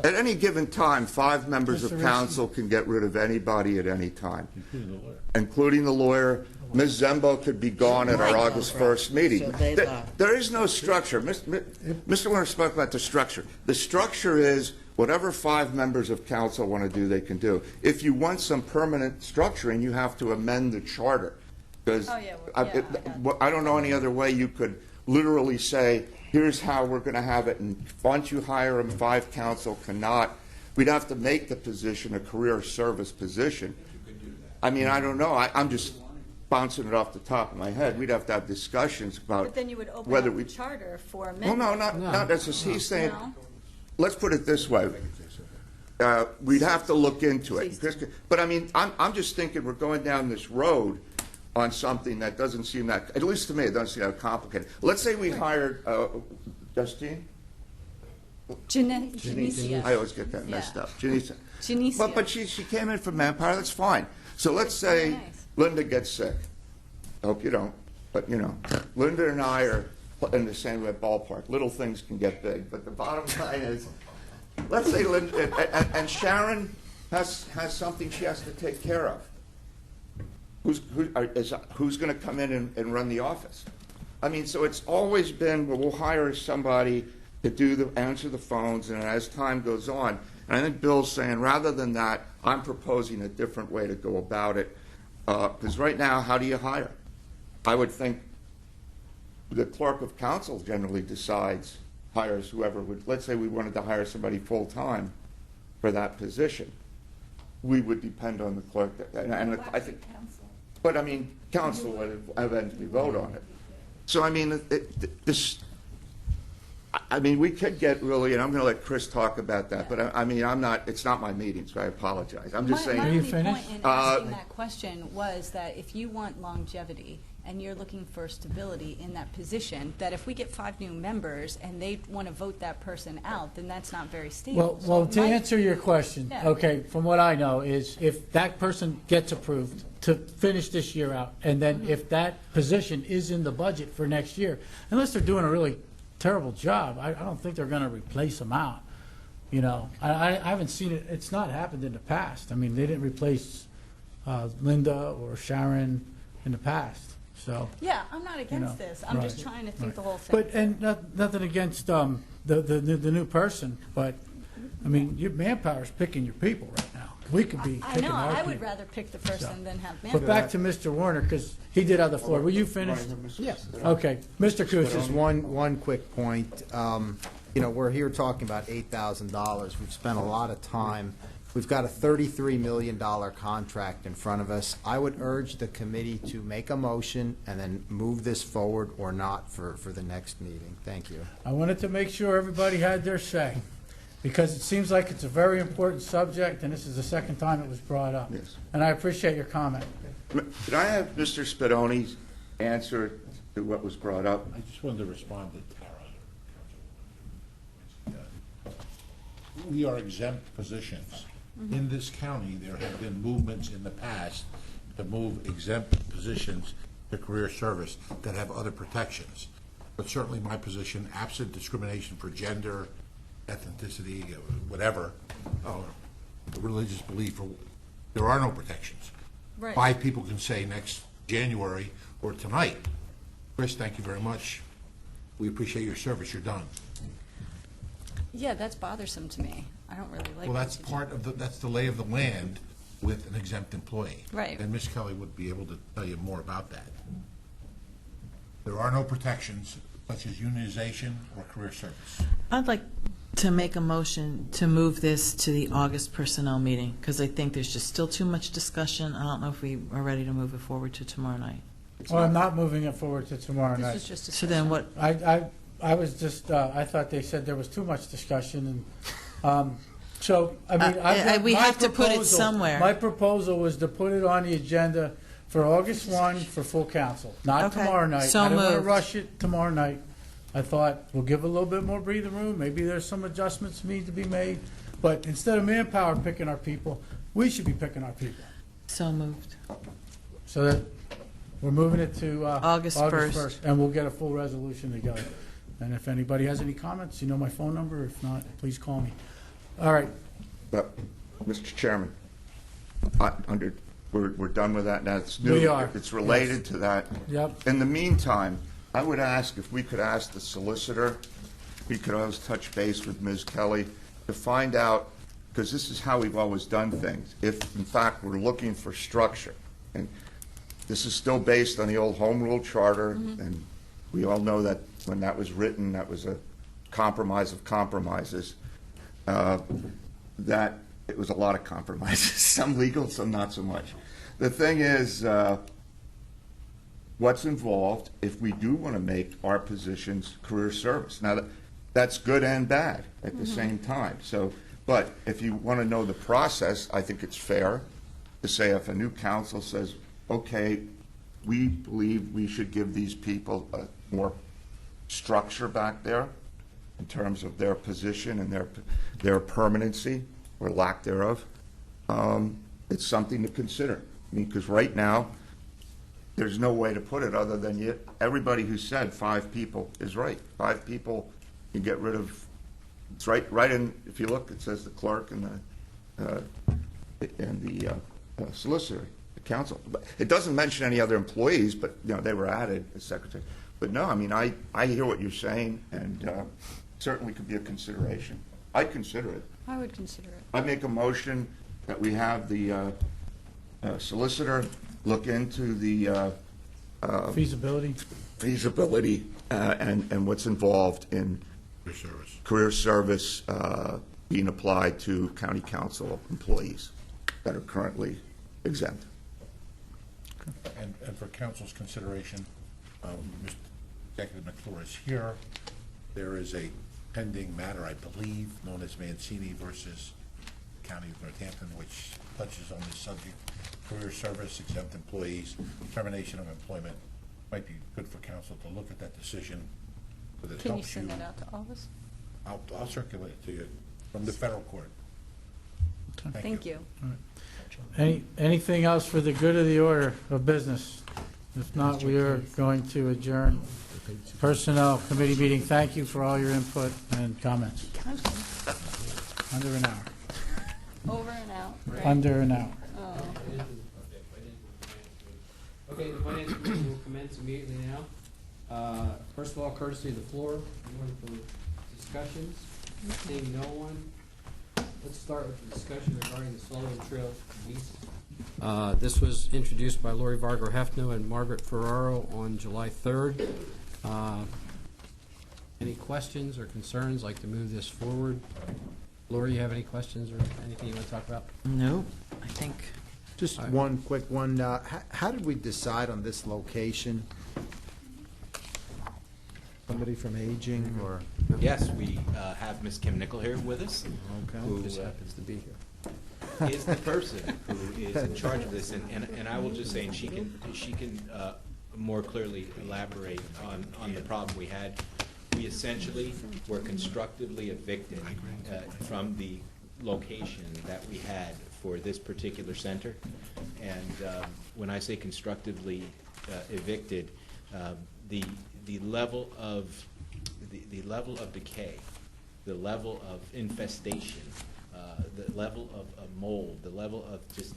At any given time, 5 members of Mr. council can get rid of anybody at any time, including the lawyer. Ms. Zembo could be gone at our August 1st meeting. There is no structure. Mr. Warner spoke about the structure. The structure is whatever 5 members of council want to do, they can do. If you want some permanent structuring, you have to amend the charter. Because Oh, yeah, I got I don't know any other way you could literally say, here's how we're going to have it, and once you hire them, 5 council cannot. We'd have to make the position a career service position. I mean, I don't know. I'm just bouncing it off the top of my head. We'd have to have discussions about But then you would open whether up we. the charter for Well, amendment. no, not necessarily. He's saying, No? let's put it this way. We'd have to look into it. But I mean, I'm just thinking we're going down this road on something that doesn't seem that, at least to me, it doesn't seem that complicated. Let's say we hired Justine? Janicia. I always get that messed Yeah. up. Janicia. Janicia. But she came in from Manpower, that's fine. So let's say nice. Linda gets sick. Hope you don't, but Linda and I are in the same ballpark. Little things can get big, but the bottom line is, let's say Linda, and Sharon has something she has to take care of. Who's going to come in and run the office? I mean, so it's always been, well, we'll hire somebody to answer the phones, and as time goes on, and I think Bill's saying, rather than that, I'm proposing a different way to go about it. Because right now, how do you hire? I would think the clerk of council generally hires whoever would, let's say we wanted to hire somebody full-time for that position. We would depend on the clerk, and I think, but I mean, council would eventually vote on it. So I mean, we could get really, and I'm going to let Chris talk about that, but I mean, it's not my meeting, so I apologize. I'm just My saying. Are you only point finished? in asking that question was that if you want longevity and you're looking for stability in that position, that if we get 5 new members and they want to vote that person out, then that's not very stable. Well, So to my- answer your question, Yeah. okay, from what I know is if that person gets approved to finish this year out, and then if that position is in the budget for next year, unless they're doing a really terrible job, I don't think they're going to replace them out. I haven't seen it. It's not happened in the past. I mean, they didn't replace Linda or Sharon in the past. So, Yeah, I'm not against know, this. I'm just right, trying to think right. the whole thing. But, and nothing against the new person, but, I mean, your manpower's picking your people right now. We could be I picking know, our I people. would rather pick the person So. than have But manpower. back to Mr. Warner, because he did have the floor. Were you finished? Yes. Okay. Mr. Just Kusis. one quick point. You know, we're here talking about $8,000. We've spent a lot of time. We've got a $33 million contract in front of us. I would urge the committee to make a motion and then move this forward or not for the next meeting. Thank you. I wanted to make sure everybody had their say, because it seems like it's a very important subject, and this is the second time it was brought up. Yes. And I appreciate your comment. Could I have Mr. Spadoni's answer to what was brought up? I just wanted to respond to Tara. We are exempt positions. In this county, there have been movements in the past to move exempt positions to career service that have other protections. But certainly my position, absent discrimination for gender, ethnicity, whatever, religious belief, there are no protections. Right. 5 people can say next January or tonight, Chris, thank you very much. We appreciate your service. You're done. Yeah, that's bothersome to me. I don't really like Well, that that's to part of that's the lay of the land with an exempt employee. Right. And Ms. Kelly would be able to tell you more about that. There are no protections such as unionization or career service. I'd like to make a motion to move this to the August personnel meeting, because I think there's just still too much discussion. I don't know if we are ready to move it forward to tomorrow night. Well, I'm not moving it forward to tomorrow This night. was just a So then what, I was just, I thought they said there was too much discussion, and, so, I mean, we my have to put it proposal- somewhere. My proposal was to put it on the agenda for August 1 for full council, not Okay. tomorrow night. So I didn't want to moved. rush it tomorrow night. I thought, we'll give a little bit more breathing room, maybe there's some adjustments need to be made, but instead of manpower picking our people, we should be picking our people. so moved. So that, we're moving it to August 1st. 1st, and we'll get a full resolution together. And if anybody has any comments, you know my phone number. If not, please call me. All right. But, Mr. Chairman, we're done with that now. It's new. We are. It's related to that. Yep. In the meantime, I would ask if we could ask the solicitor, we could always touch base with Ms. Kelly to find out, because this is how we've always done things, if in fact we're looking for structure. And this is still based on the old home rule charter, and we all know that when that was written, that was a compromise of compromises. That it was a lot of compromises, some legal, some not so much. The thing is, what's involved if we do want to make our positions career service? Now, that's good and bad at the same time. So, but if you want to know the process, I think it's fair to say if a new council says, okay, we believe we should give these people a more structure back there in terms of their position and their permanency or lack thereof, it's something to consider. I mean, because right now, there's no way to put it other than everybody who said 5 people is right. 5 people, you get rid of, it's right in, if you look, it says the clerk and the solicitor, the council. But it doesn't mention any other employees, but, you know, they were added as secretary. But no, I mean, I hear what you're saying, and certainly could be a consideration. I'd consider it. I would consider it. I make a motion that we have the solicitor look into the Feasibility. feasibility and what's involved in career service being applied to county council employees that are currently exempt. And for council's consideration, Mr. Executive McClure is here. There is a pending matter, I believe, known as Mancini versus County of Northampton, which touches on this subject. Career service, exempt employees, termination of employment. Might be good for council to look at that decision. But it Can you helps send that out to all of us? I'll circulate it to you from the federal court. Thank you. Anything else for the good of the order of business? If not, we are going to adjourn Personnel Committee meeting. Thank you for all your input and comments. Under an hour. Over and out. Right? Under an hour. Oh. Okay, the finance committee will commence immediately now. First of all, courtesy of the floor, anyone for discussions? Seeing no one, let's start with the discussion regarding the Sullivan Trail lease. This was introduced by Lori Vargo-Hefner and Margaret Ferraro on July 3rd. Any questions or concerns, like to move this forward? Lori, you have any questions or anything you want to talk about? No, I think. Just one quick one. How did we decide on this location? Somebody from Aging or? Yes, we have Ms. Kim Nickel here with us, who Just happens to be here. is the person who is in charge of this, and I will just say, and she can more clearly elaborate on the problem we had. We essentially were constructively evicted from the location that we had for this particular center, and when I say constructively evicted, the level of decay, the level of infestation, the level of mold, the level of just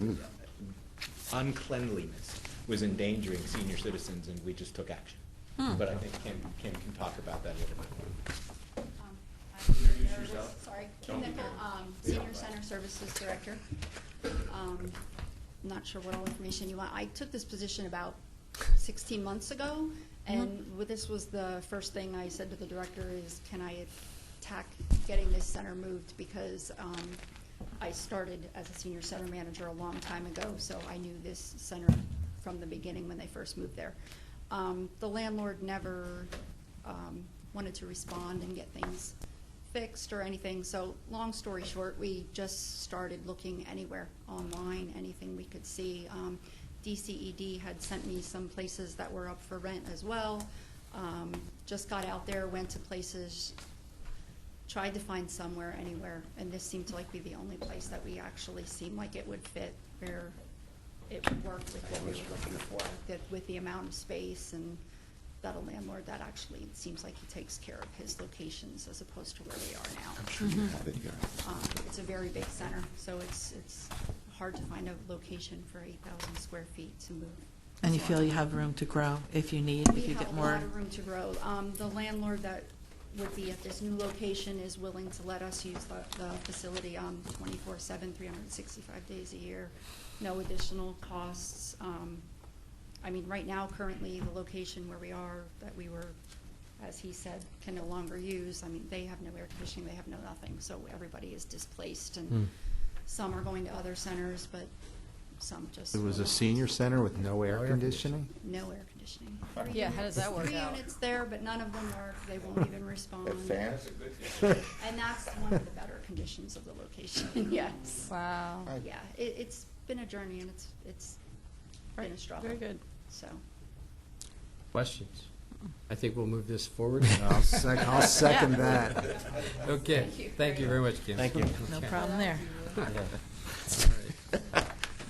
uncleanliness was endangering senior citizens, and we just took action. But I think Kim can talk about that a little bit. Introduce yourself. Sorry, Kim Nickel, Senior Center Services Director. Not sure what all information you want. I took this position about 16 months ago, and this was the first thing I said to the director is, can I attack getting this center moved, because I started as a senior center manager a long time ago, so I knew this center from the beginning when they first moved there. The landlord never wanted to respond and get things fixed or anything, so long story short, we just started looking anywhere online, anything we could see. DCED had sent me some places that were up for rent as well. Just got out there, went to places, tried to find somewhere, anywhere, and this seemed to be the only place that we actually seemed like it would fit, where it would work with what we were looking for, that with the amount of space, and that a landlord that actually seems like he takes care of his locations as opposed to where we are now. I'm sure you have it here. It's a very big center, so it's hard to find a location for 8,000 square feet to move. And you feel you have room to grow if you need, if you get more? We have a lot of room to grow. The landlord that would be at this new location is willing to let us use the facility 24/7, 365 days a year, no additional costs. I mean, right now, currently, the location where we are, that we were, as he said, can no longer use, I mean, they have no air conditioning, they have no nothing, so everybody is displaced, and some are going to other centers, but some just. It was a senior center with no air conditioning? No air conditioning. Yeah, how does that work 3 out? units there, but none of them work, they won't even respond. Fans? And that's one of the better conditions of the location, yes. Wow. Yeah, it's been a journey, and it's been a struggle. Very good. So. Questions? I think we'll move this forward. I'll second that. Okay, thank you very much, Kim. Thank you. No problem there.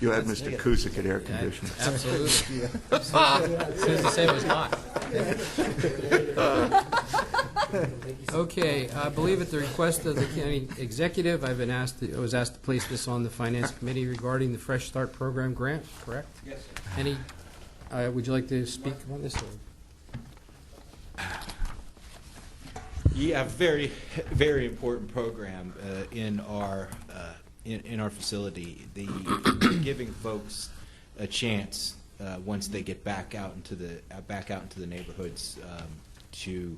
You had Mr. Kusick at air conditioning. Absolutely. As soon as you say it was hot. Okay, I believe at the request of the county executive, I was asked to place this on the finance committee regarding the Fresh Start Program grant, correct? Yes, sir. Any, would you like to speak on this? Yeah, very, very important program in our facility. The giving folks a chance once they get back out into the neighborhoods to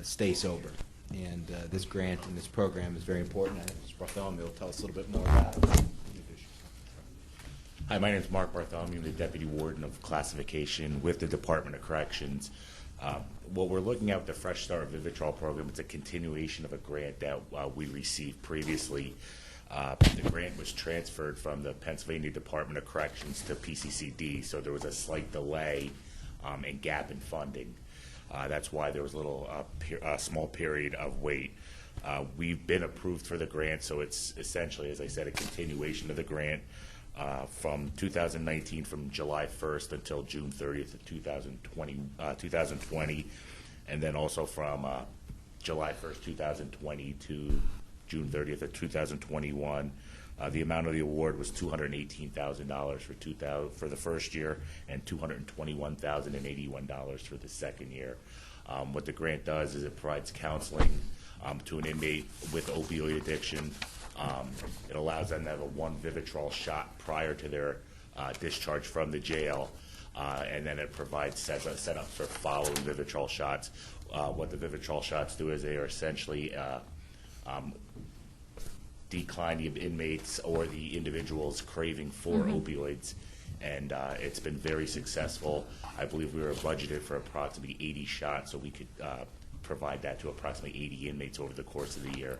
stay sober. And this grant and this program is very important. I think Mr. Bartholomew will tell us a little bit more about it. Hi, my name is Mark Bartholomew. I'm the Deputy Warden of Classification with the Department of Corrections. What we're looking at with the Fresh Start Vivitrol program, it's a continuation of a grant that we received previously. The grant was transferred from the Pennsylvania Department of Corrections to PCCD, so there was a slight delay and gap in funding. That's why there was a small period of wait. We've been approved for the grant, so it's essentially, as I said, a continuation of the grant. From 2019, from July 1st until June 30th of 2020, and then also from July 1st, 2020 to June 30th of 2021. The amount of the award was $218,000 for the first year and $221,081 for the second year. What the grant does is it provides counseling to an inmate with opioid addiction. It allows them to have a 1 Vivitrol shot prior to their discharge from the jail, and then it provides setup for following Vivitrol shots. What the Vivitrol shots do is they are essentially decline the inmates or the individual's craving for opioids, and it's been very successful. I believe we were budgeted for approximately 80 shots, so we could provide that to approximately 80 inmates over the course of the year.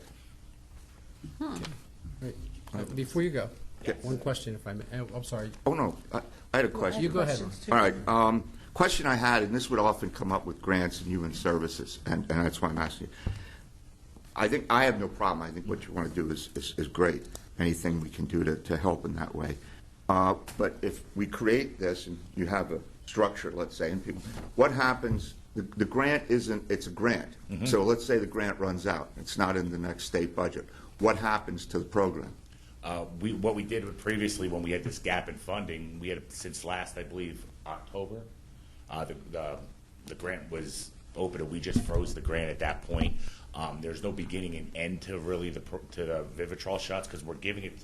Right. Before you go, one question, if I may. I'm sorry. Oh, no, I had a question. You go ahead. All right, question I had, and this would often come up with grants and human services, and that's why I'm asking you. I think I have no problem. I think what you want to do is great. Anything we can do to help in that way. But if we create this and you have a structure, let's say, and people, what happens? The grant it's a grant. So let's say the grant runs out. It's not in the next state budget. What happens to the program? What we did previously when we had this gap in funding, we had since last, I believe, October, the grant was open and we just froze the grant at that point. There's no beginning and end to really the Vivitrol shots because we're giving it,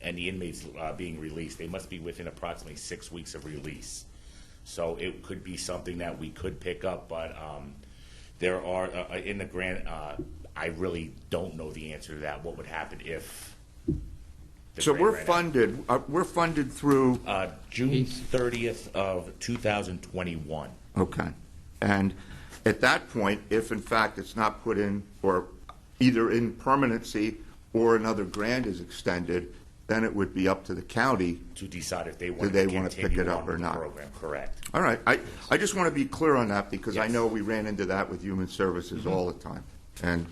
and the inmates being released. They must be within approximately 6 weeks of release. So it could be something that we could pick up, but there are in the grant. I really don't know the answer to that. What would happen if? So we're funded. We're funded through June 30th of 2021. Okay, and at that point, if in fact it's not put in, or either in permanency or another grant is extended, then it would be up to the county to decide if they want to pick it up or not. Program, correct. All right. I just want to be clear on that because I know we ran into that with human services all the time. And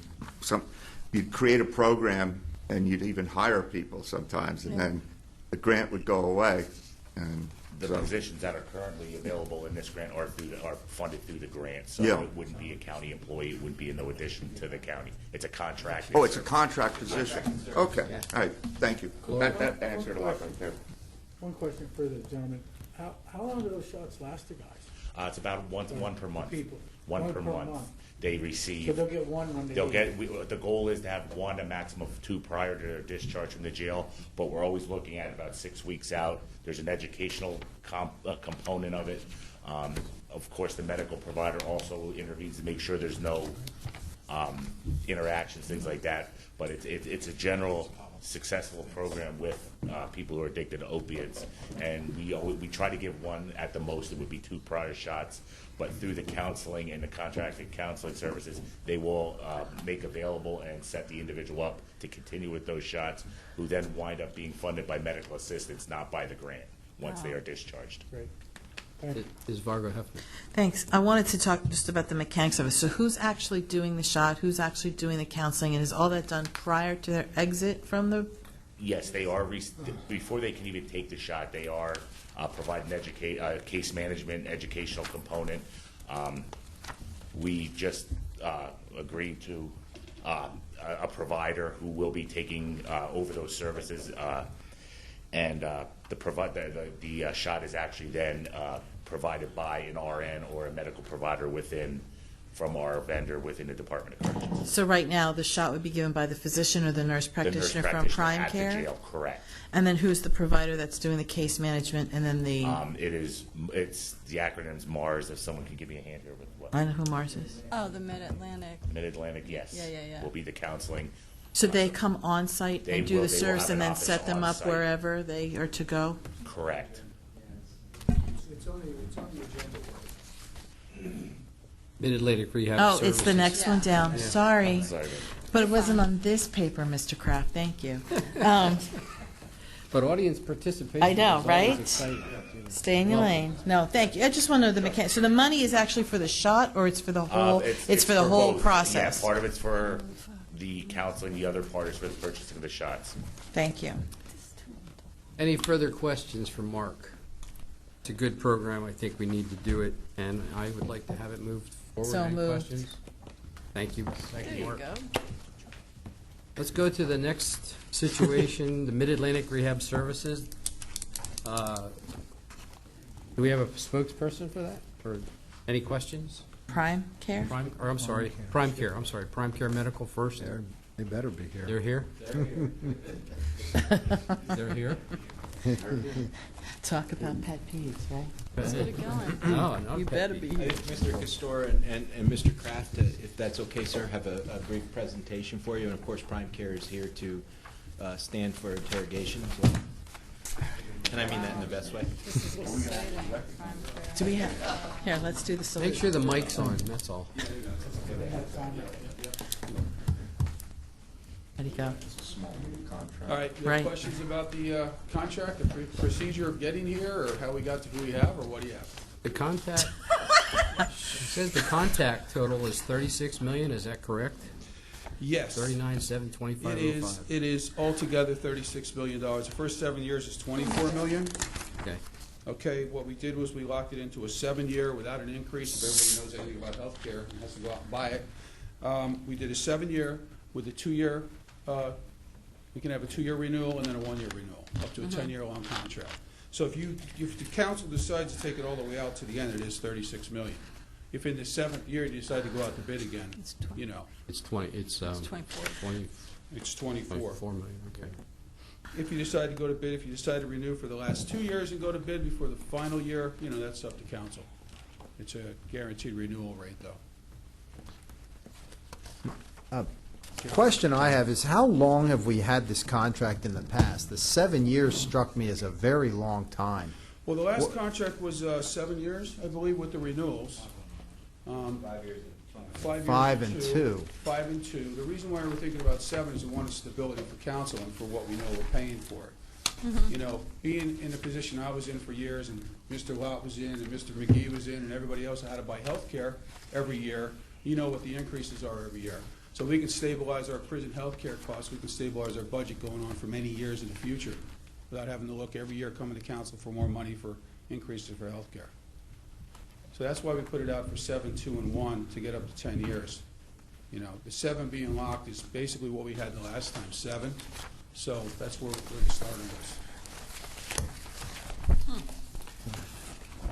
you'd create a program and you'd even hire people sometimes, and then the grant would go away. And the positions that are currently available in this grant are funded through the grant, so it wouldn't be a county employee. It wouldn't be no addition to the county. It's a contract. Oh, it's a contract position. Okay. All right. Thank you. That answered a lot right there. One question for the gentleman. How long do those shots last, the guys? It's about one per month. People. One per month. They receive. So they'll get one when they'll get. The goal is to have one, a maximum of 2 prior to their discharge from the jail. But we're always looking at about 6 weeks out. There's an educational component of it. Of course, the medical provider also intervenes to make sure there's no interactions, things like that. But it's a general successful program with people who are addicted to opiates, and we try to give one at the most. It would be 2 prior shots, but through the counseling and the contracted counseling services, they will make available and set the individual up to continue with those shots, who then wind up being funded by medical assistance, not by the grant, once they are discharged. Great. Is Vargo Hefner. Thanks. I wanted to talk just about the mechanics of it. So who's actually doing the shot? Who's actually doing the counseling? And is all that done prior to their exit from the? Yes, they are. Before they can even take the shot, they are providing case management, educational component. We just agreed to a provider who will be taking over those services, and the shot is actually then provided by an RN or a medical provider from our vendor within the Department of Corrections. So right now, the shot would be given by the physician or the nurse practitioner from Prime Care? At the jail, correct. And then who's the provider that's doing the case management, and then the? It's the acronym's MARS. If someone can give me a hand here with what? I know who MARS is. Oh, the Mid-Atlantic. Mid-Atlantic, yes. Yeah. Will be the counseling. So they come on site and do the service and then set them up on-site. wherever they are to go? Correct. It's on the agenda. Mid-Atlantic Rehab Oh, Services. it's the next one down. Sorry. Sorry. But it wasn't on this paper, Mr. Kraft. Thank you. But audience participation. I know, is always right? exciting. Stay in your lane. No, thank you. I just want to know the mechanics. So the money is actually for the shot, or it's for the whole? It's for the whole both. process. Yeah, part of it's for the counseling. The other part is for the purchasing of the shots. Thank you. Any further questions for Mark? It's a good program. I think we need to do it, and I would like to have it moved forward. So Any moved. questions? Thank you. Thank you, Mark. Let's go to the next situation, the Mid-Atlantic Rehab Services. Do we have a spokesperson for that? Or any questions? Prime Care? Prime, or I'm sorry, Prime Care, I'm sorry, Prime Care Medical first. They better be here. They're here? They're here? Talk about pet peeves, right? Let's get it going. No, no. You better be I think Mr. Castor and Mr. Kraft, if that's okay, sir, have a brief presentation for you. And of course, Prime Care is here to stand for interrogation as well. And I mean that in the best way. This is exciting. Do we have, here, let's do the salute. Make sure the mic's on, that's all. Ready, go. All right, you Right. have questions about the contract, the procedure of getting here, or how we got to who we have, or what do you have? The contact, it says the contact total is 36 million, is that correct? Yes. 39,725.05. It is altogether $36 million. The first 7 years is $24 million. Okay. Okay, what we did was we locked it into a 7-year without an increase. If everybody knows anything about healthcare and has to go out and buy it. We did a 7-year with a 2-year, we can have a 2-year renewal and then a 1-year renewal, up to a 10-year long contract. So if the council decides to take it all the way out to the end, it is $36 million. If in the 7th year you decide to go out to bid again, you know, It's 20, it's 24. 20, it's 24. 24 million, okay. If you decide to go to bid, if you decide to renew for the last 2 years and go to bid before the final year, you know, that's up to council. It's a guaranteed renewal rate, though. Question I have is, how long have we had this contract in the past? The 7 years struck me as a very long time. Well, the last contract was 7 years, I believe, with the renewals. 5 years. 5 years 5 and 2. 5 and 2. The reason why we're thinking about 7 is we wanted stability for council and for what we know we're paying for it. You know, being in the position I was in for years, and Mr. Lott was in, and Mr. McGee was in, and everybody else had to buy health care every year, you know what the increases are every year. So we can stabilize our prison health care costs, we can stabilize our budget going on for many years in the future without having to look every year coming to council for more money for increases for health care. So that's why we put it out for 7, 2, and 1 to get up to 10 years. You know, the 7 being locked is basically what we had the last time, 7. So that's where the starting was.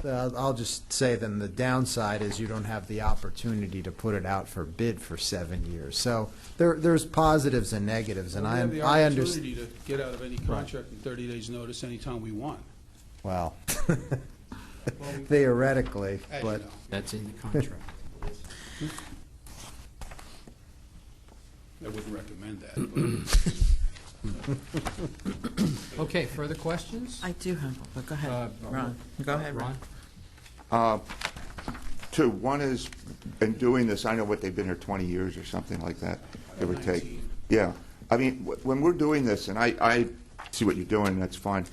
I'll just say then the downside is you don't have the opportunity to put it out for bid for 7 years. So there's positives and negatives, and We have the I understand. opportunity to get out of any contract in 30 days' notice anytime we want. Well, theoretically, As but you know. That's in the contract. I wouldn't recommend that. Okay, further questions? I do have, but go ahead, Uh, Ron. Go ahead, Ron. Two. One is, in doing this, I know what they've been here 20 years or something like that, give or take. 19. Yeah. I mean, when we're doing this, and I see what you're doing, that's fine.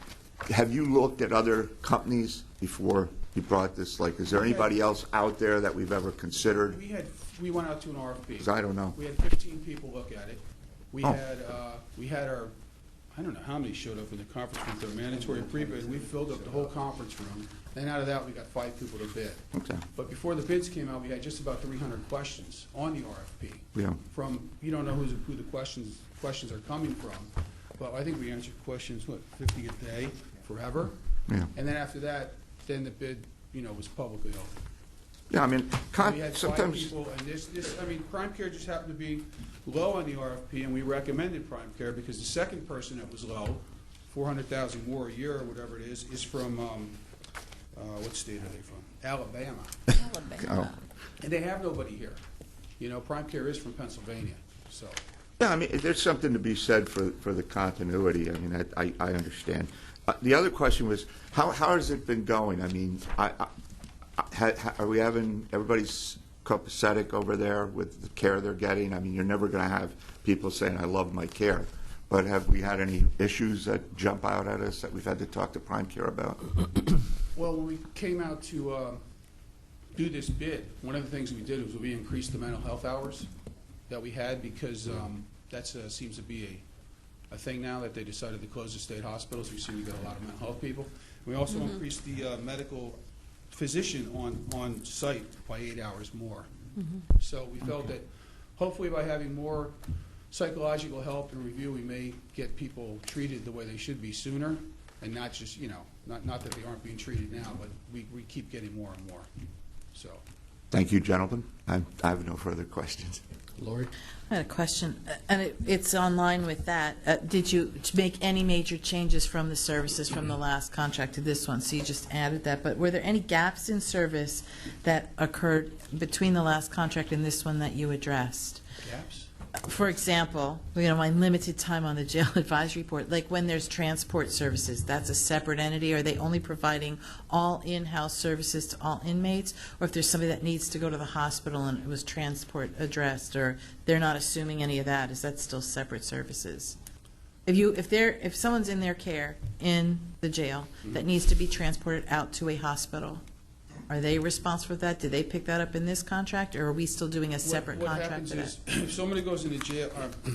Have you looked at other companies before you brought this? Like, is there anybody else out there that we've ever considered? We went out to an RFP. 'Cause I don't know. We had 15 people look at it. We Oh. had our, I don't know how many showed up in the conference with their mandatory pre-bid. We filled up the whole conference room. And out of that, we got 5 people to bid. Okay. But before the bids came out, we had just about 300 questions on the RFP. Yeah. From, you don't know who the questions are coming from. But I think we answered questions, 50 a day, forever? Yeah. And then after that, then the bid, was publicly open. Yeah, I mean, We had 5 sometimes, people, and Prime Care just happened to be low on the RFP, and we recommended Prime Care because the second person that was low, 400,000 more a year or whatever it is from, what state are they from? Alabama. Alabama. And they have nobody here. Prime Care is from Pennsylvania, so. yeah, I mean, there's something to be said for the continuity. I mean, I understand. The other question was, how has it been going? I mean, are we having, everybody's copacetic over there with the care they're getting? I mean, you're never going to have people saying, I love my care. But have we had any issues that jump out at us that we've had to talk to Prime Care about? Well, when we came out to do this bid, one of the things we did was we increased the mental health hours that we had because that seems to be a thing now that they decided to close the state hospitals. We see we got a lot of mental health people. We also increased the medical physician on site by 8 hours more. So we felt that hopefully by having more psychological help and review, we may get people treated the way they should be sooner, and not just, not that they aren't being treated now, but we keep getting more and more, so. Thank you, gentlemen. I have no further questions. Lori? I had a question, and it's online with that. Did you make any major changes from the services from the last contract to this one? So you just added that, but were there any gaps in service that occurred between the last contract and this one that you addressed? Gaps? For example, my limited time on the jail advisory board, like when there's transport services, that's a separate entity? Are they only providing all in-house services to all inmates? Or if there's somebody that needs to go to the hospital and it was transport addressed, or they're not assuming any of that, is that still separate services? If someone's in their care in the jail that needs to be transported out to a hospital, are they responsible for that? Did they pick that up in this contract, or are we still doing a separate contract for that? What happens is, if somebody goes into jail,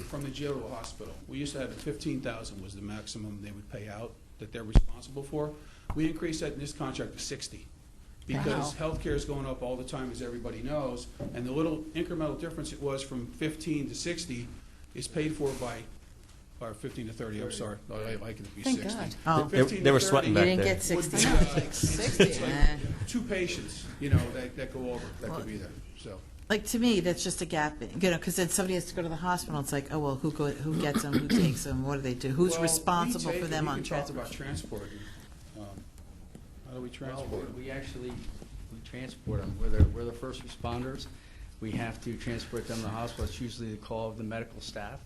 from the jail to a hospital, we used to have it $15,000 was the maximum they would pay out that they're responsible for. We increased that in this contract to $60,000 because healthcare is going up all the time, as everybody knows, and the little incremental difference it was from 15 to 60 is paid for by. Or 15 to 30, I'm sorry. I like it to be 60. God. Oh. They were sweating back You didn't there. get 60. It's like 2 patients, that go over, that could be there, so. Like, to me, that's just a gap, because then somebody has to go to the hospital. It's like, oh, well, who gets them, who takes them, what do they do? Who's Well, responsible we for take them it. on We can talk transport? about transporting. How do we transport them? We actually transport them. We're the first responders. We have to transport them to the hospital. It's usually the call of the medical staff.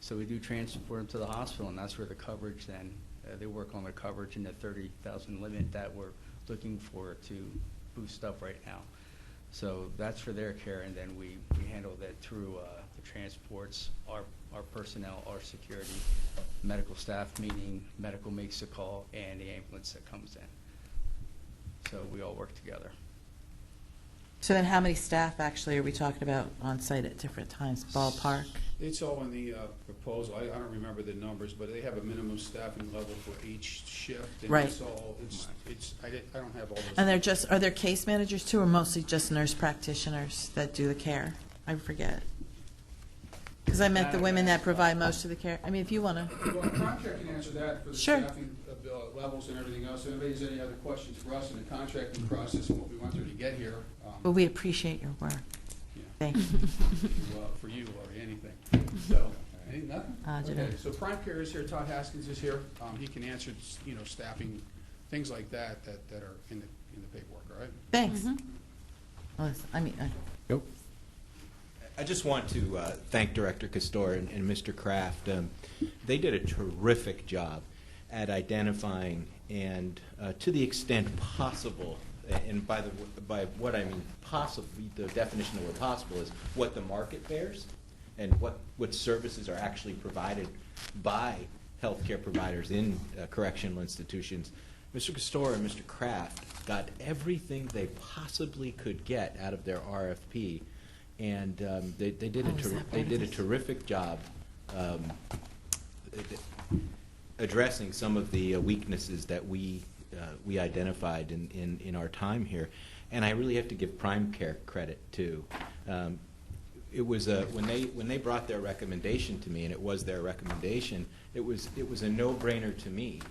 So we do transport them to the hospital, and that's where the coverage then, they work on the coverage in the 30,000 limit that we're looking for to boost up right now. So that's for their care, and then we handle that through the transports, our personnel, our security, medical staff, meaning medical makes a call, and the ambulance that comes in. So we all work together. So then how many staff actually are we talking about on site at different times, ballpark? It's all in the proposal. I don't remember the numbers, but they have a minimum staffing level for each shift. And Right. it's all, I don't have all those. And are there case managers too, or mostly just nurse practitioners that do the care? I forget. Because I meant the women that provide most of the care. I mean, if you want to. Well, the contract can answer that for the Sure. staffing levels and everything else. If anybody has any other questions for us in the contracting process and what we went through to get here. Well, we appreciate your work. Yeah. Thank you. For you or anything. So, nothing? Adjourn. Okay, so Prime Care is here, Todd Haskins is here. He can answer, staffing, things like that are in the paperwork, all right? Thanks. Well, Yep. I just want to thank Director Castor and Mr. Kraft. They did a terrific job at identifying and, to the extent possible, and by what I mean possible, the definition of what possible is what the market bears and what services are actually provided by healthcare providers in correctional institutions. Mr. Castor and Mr. Kraft got everything they possibly could get out of their RFP, and they did a terrific job addressing some of the weaknesses that we identified in our time here. And I really have to give Prime Care credit too. It was when they brought their recommendation to me, and it was their recommendation, it was a no-brainer to me.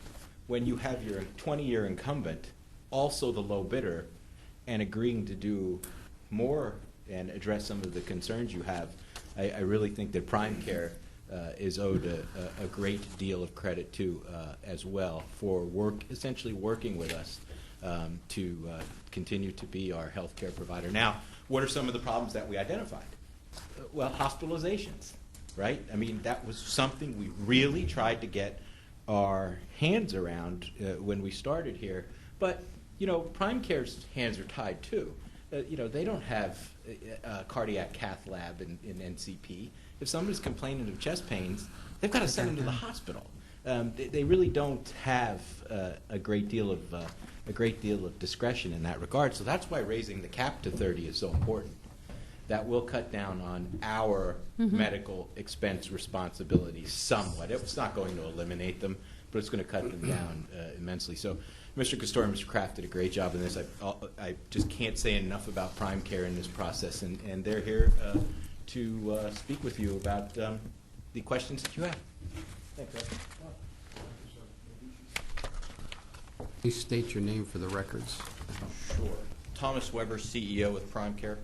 When you have your 20-year incumbent, also the low bidder, and agreeing to do more and address some of the concerns you have, I really think that Prime Care is owed a great deal of credit to as well for essentially working with us to continue to be our healthcare provider. Now, what are some of the problems that we identified? Well, hospitalizations, right? I mean, that was something we really tried to get our hands around when we started here. But, Prime Care's hands are tied too. They don't have a cardiac cath lab in NCP. If somebody's complaining of chest pains, they've got to send them to the hospital. They really don't have a great deal of discretion in that regard. So that's why raising the cap to 30 is so important. That will cut down on our medical expense responsibilities somewhat. It's not going to eliminate them, but it's going to cut them down immensely. So Mr. Castor and Mr. Kraft did a great job in this. I just can't say enough about Prime Care in this process, and they're here to speak with you about the questions that you have. Please state your name for the records. Sure. Thomas Weber, CEO with Prime Care.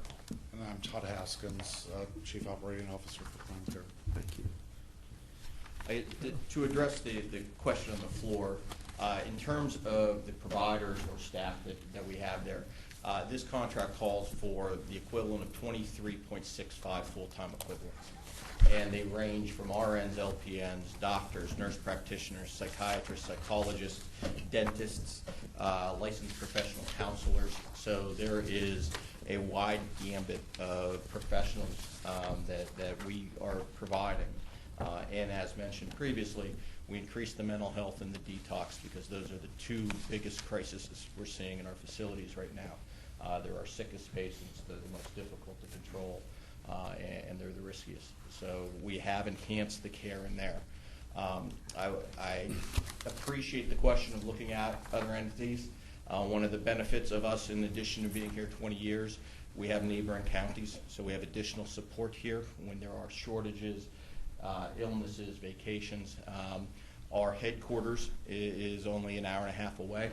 And I'm Todd Haskins, Chief Operating Officer for Prime Care. Thank you. To address the question on the floor, in terms of the providers or staff that we have there, this contract calls for the equivalent of 23.65 full-time equivalents. And they range from RNs, LPNs, doctors, nurse practitioners, psychiatrists, psychologists, dentists, licensed professional counselors. So there is a wide gambit of professionals that we are providing. And as mentioned previously, we increased the mental health and the detox because those are the two biggest crises we're seeing in our facilities right now. They're our sickest patients, they're the most difficult to control, and they're the riskiest. So we have enhanced the care in there. I appreciate the question of looking at other entities. One of the benefits of us, in addition to being here 20 years, we have neighboring counties, so we have additional support here when there are shortages, illnesses, vacations. Our headquarters is only an hour and a half away.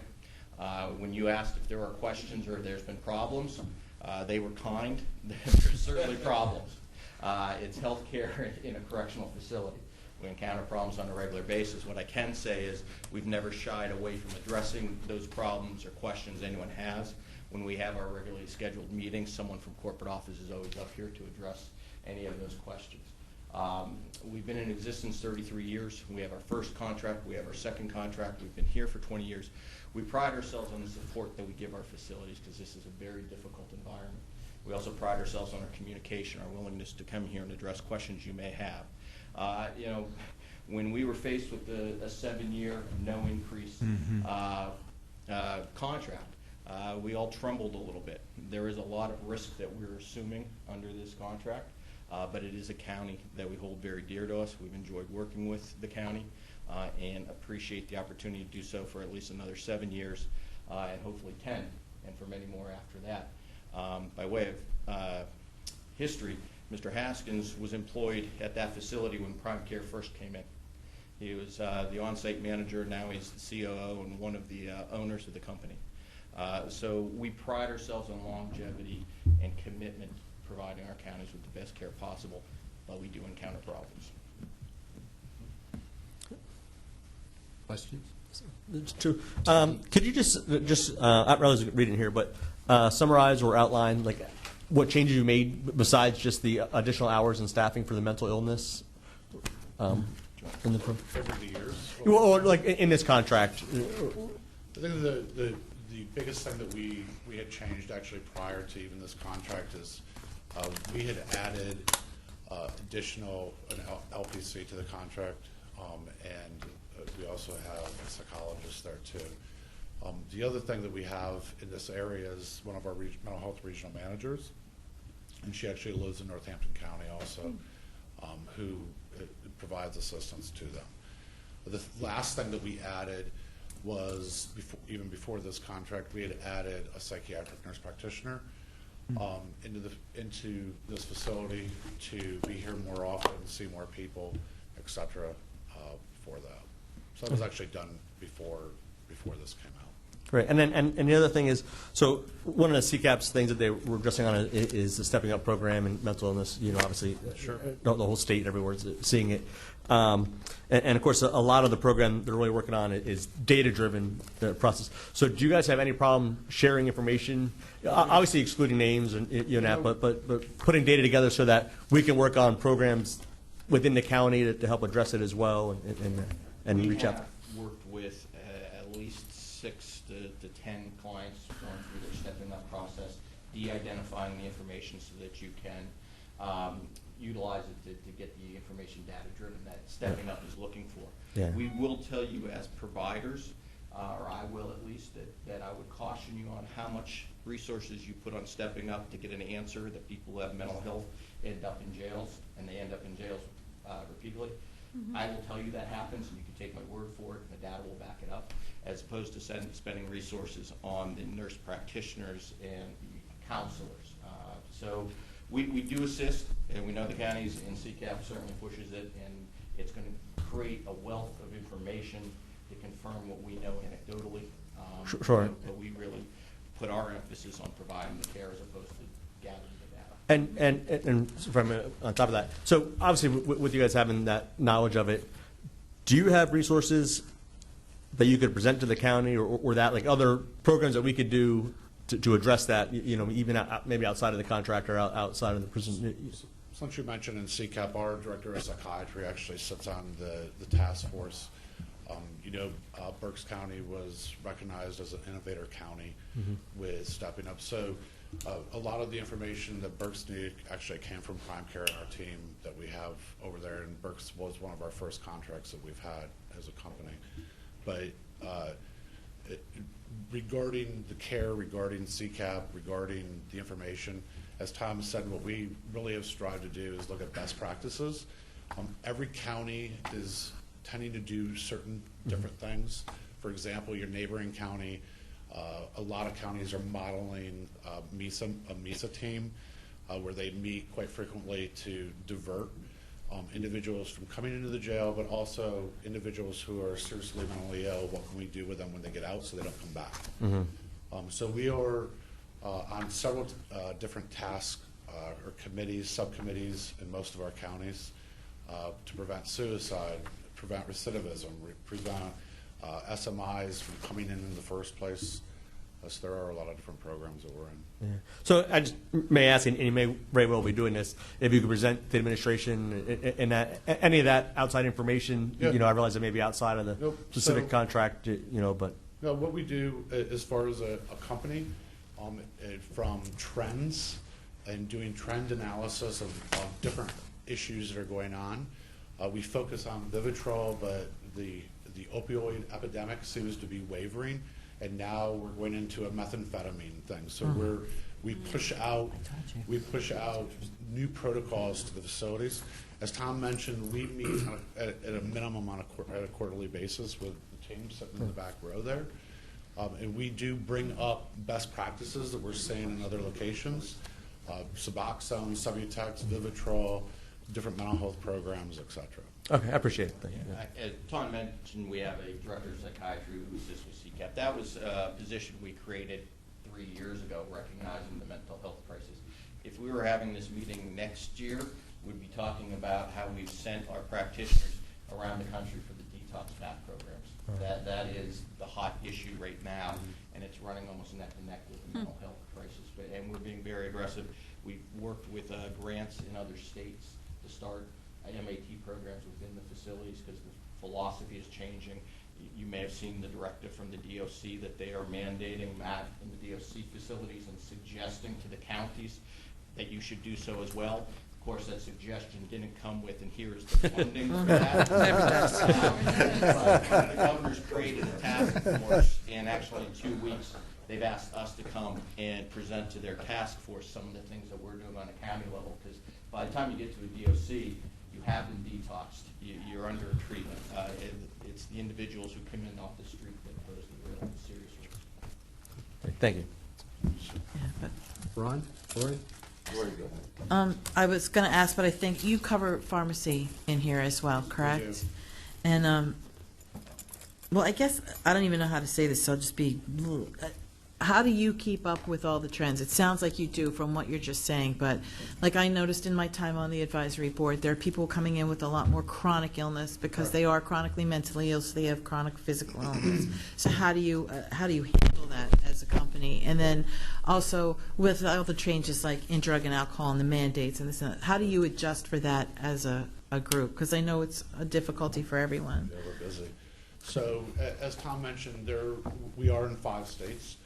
When you asked if there are questions or if there's been problems, they were kind. There's certainly problems. It's healthcare in a correctional facility. We encounter problems on a regular basis. What I can say is we've never shied away from addressing those problems or questions anyone has. When we have our regularly scheduled meetings, someone from corporate office is always up here to address any of those questions. We've been in existence 33 years. We have our first contract. We have our second contract. We've been here for 20 years. We pride ourselves on the support that we give our facilities because this is a very difficult environment. We also pride ourselves on our communication, our willingness to come here and address questions you may have. When we were faced with a 7-year no increase contract, we all trembled a little bit. There is a lot of risk that we're assuming under this contract, but it is a county that we hold very dear to us. We've enjoyed working with the county and appreciate the opportunity to do so for at least another 7 years and hopefully 10 and for many more after that. By way of history, Mr. Haskins was employed at that facility when Prime Care first came in. He was the on-site manager. Now he's the COO and one of the owners of the company. So we pride ourselves on longevity and commitment to providing our counties with the best care possible, but we do encounter problems. Questions? It's true. Could you just I was reading here, but summarize or outline like what changes you made besides just the additional hours and staffing for the mental illness? Over the years? Or like in this contract? I think the biggest thing that we had changed actually prior to even this contract is we had added additional LPC to the contract, and we also have a psychologist there too. The other thing that we have in this area is one of our mental health regional managers, and she actually lives in Northampton County also, who provides assistance to them. The last thing that we added was, even before this contract, we had added a psychiatric nurse practitioner into this facility to be here more often, see more people, et cetera, for that. So that was actually done before this came out. Right, and then and the other thing is, so one of the CCAP's things that they were addressing on is the Stepping Up program and mental illness. You know, obviously, sure, the whole state, everyone's seeing it, and of course, a lot of the program they're really working on is data-driven process. So, do you guys have any problem sharing information? Obviously, excluding names and but putting data together so that we can work on programs within the county to help address it as well and reach out. We have worked with at least 6 to 10 clients going through their Stepping Up process, de-identifying the information so that you can utilize it to get the information data-driven that Stepping Up is looking for. Yeah. We will tell you as providers, or I will at least, that I would caution you on how much resources you put on Stepping Up to get an answer that people who have mental health end up in jails, and they end up in jails repeatedly. I will tell you that happens, and you can take my word for it, and the data will back it up, as opposed to spending resources on the nurse practitioners and the counselors. So we do assist, and we know the counties, and CCAP certainly pushes it, and it's going to create a wealth of information to confirm what we know anecdotally. Sure. But we really put our emphasis on providing the care as opposed to gathering the data. And from on top of that, so obviously with you guys having that knowledge of it, do you have resources that you could present to the county, or that, like other programs that we could do to address that, even maybe outside of the contract or outside of the prison? Since you mentioned in CCAP, our director of psychiatry actually sits on the task force. Berks County was recognized as an innovator county with stepping up. So a lot of the information that Berks needed actually came from Prime Care and our team that we have over there, and Berks was one of our first contracts that we've had as a company. But regarding the care, regarding CCAP, regarding the information, as Tom said, what we really have strived to do is look at best practices. Every county is tending to do certain different things. For example, your neighboring county, a lot of counties are modeling a MISA team where they meet quite frequently to divert individuals from coming into the jail, but also individuals who are seriously mentally ill. What can we do with them when they get out so they don't come back? So we are on several different tasks or committees, subcommittees in most of our counties to prevent suicide, prevent recidivism, prevent SMIs from coming in the first place. So there are a lot of different programs that we're in. Yeah. So I just may ask, and you may very well be doing this, if you could present to the administration and any of that outside information. Yeah. I realize it may be outside of the specific contract, but. No, what we do as far as a company, from trends and doing trend analysis of different issues that are going on. We focus on Vivitrol, but the opioid epidemic seems to be wavering, and now we're going into a methamphetamine thing. So we push out new protocols to the facilities. As Tom mentioned, we meet at a minimum on a quarterly basis with the team sitting in the back row there. And we do bring up best practices that we're seeing in other locations, Suboxone, Subutex, Vivitrol, different mental health programs, et cetera. Okay, I appreciate it. Thank you. As Tom mentioned, we have a director of psychiatry who assists with CCAP. That was a position we created 3 years ago, recognizing the mental health crisis. If we were having this meeting next year, we'd be talking about how we've sent our practitioners around the country for the detox MAP programs. That is the hot issue right now, and it's running almost neck and neck with the mental health crisis. And we're being very aggressive. We've worked with grants in other states to start MAT programs within the facilities because the philosophy is changing. You may have seen the directive from the DOC that they are mandating MAT in the DOC facilities and suggesting to the counties that you should do so as well. Of course, that suggestion didn't come with, and here is the funding for that. Never does. But the governor's created a task force, and actually in 2 weeks, they've asked us to come and present to their task force some of the things that we're doing on a county level, because by the time you get to a DOC, you have been detoxed. You're under treatment. It's the individuals who come in off the street that pose the real serious risk. Thank you. Ron? Lori? I was going to ask, but I think you cover pharmacy in here as well, correct? We do. And, well, I guess I don't even know how to say this, so I'll just be, how do you keep up with all the trends? It sounds like you do from what you're just saying, but like I noticed in my time on the advisory board, there are people coming in with a lot more chronic illness because they are chronically mentally ill, so they have chronic physical illness. So how do you handle that as a company? And then also with all the changes like in drug and alcohol and the mandates and this and that, how do you adjust for that as a group? Because I know it's a difficulty for everyone. Yeah, we're busy. So as Tom mentioned, we are in 5 states.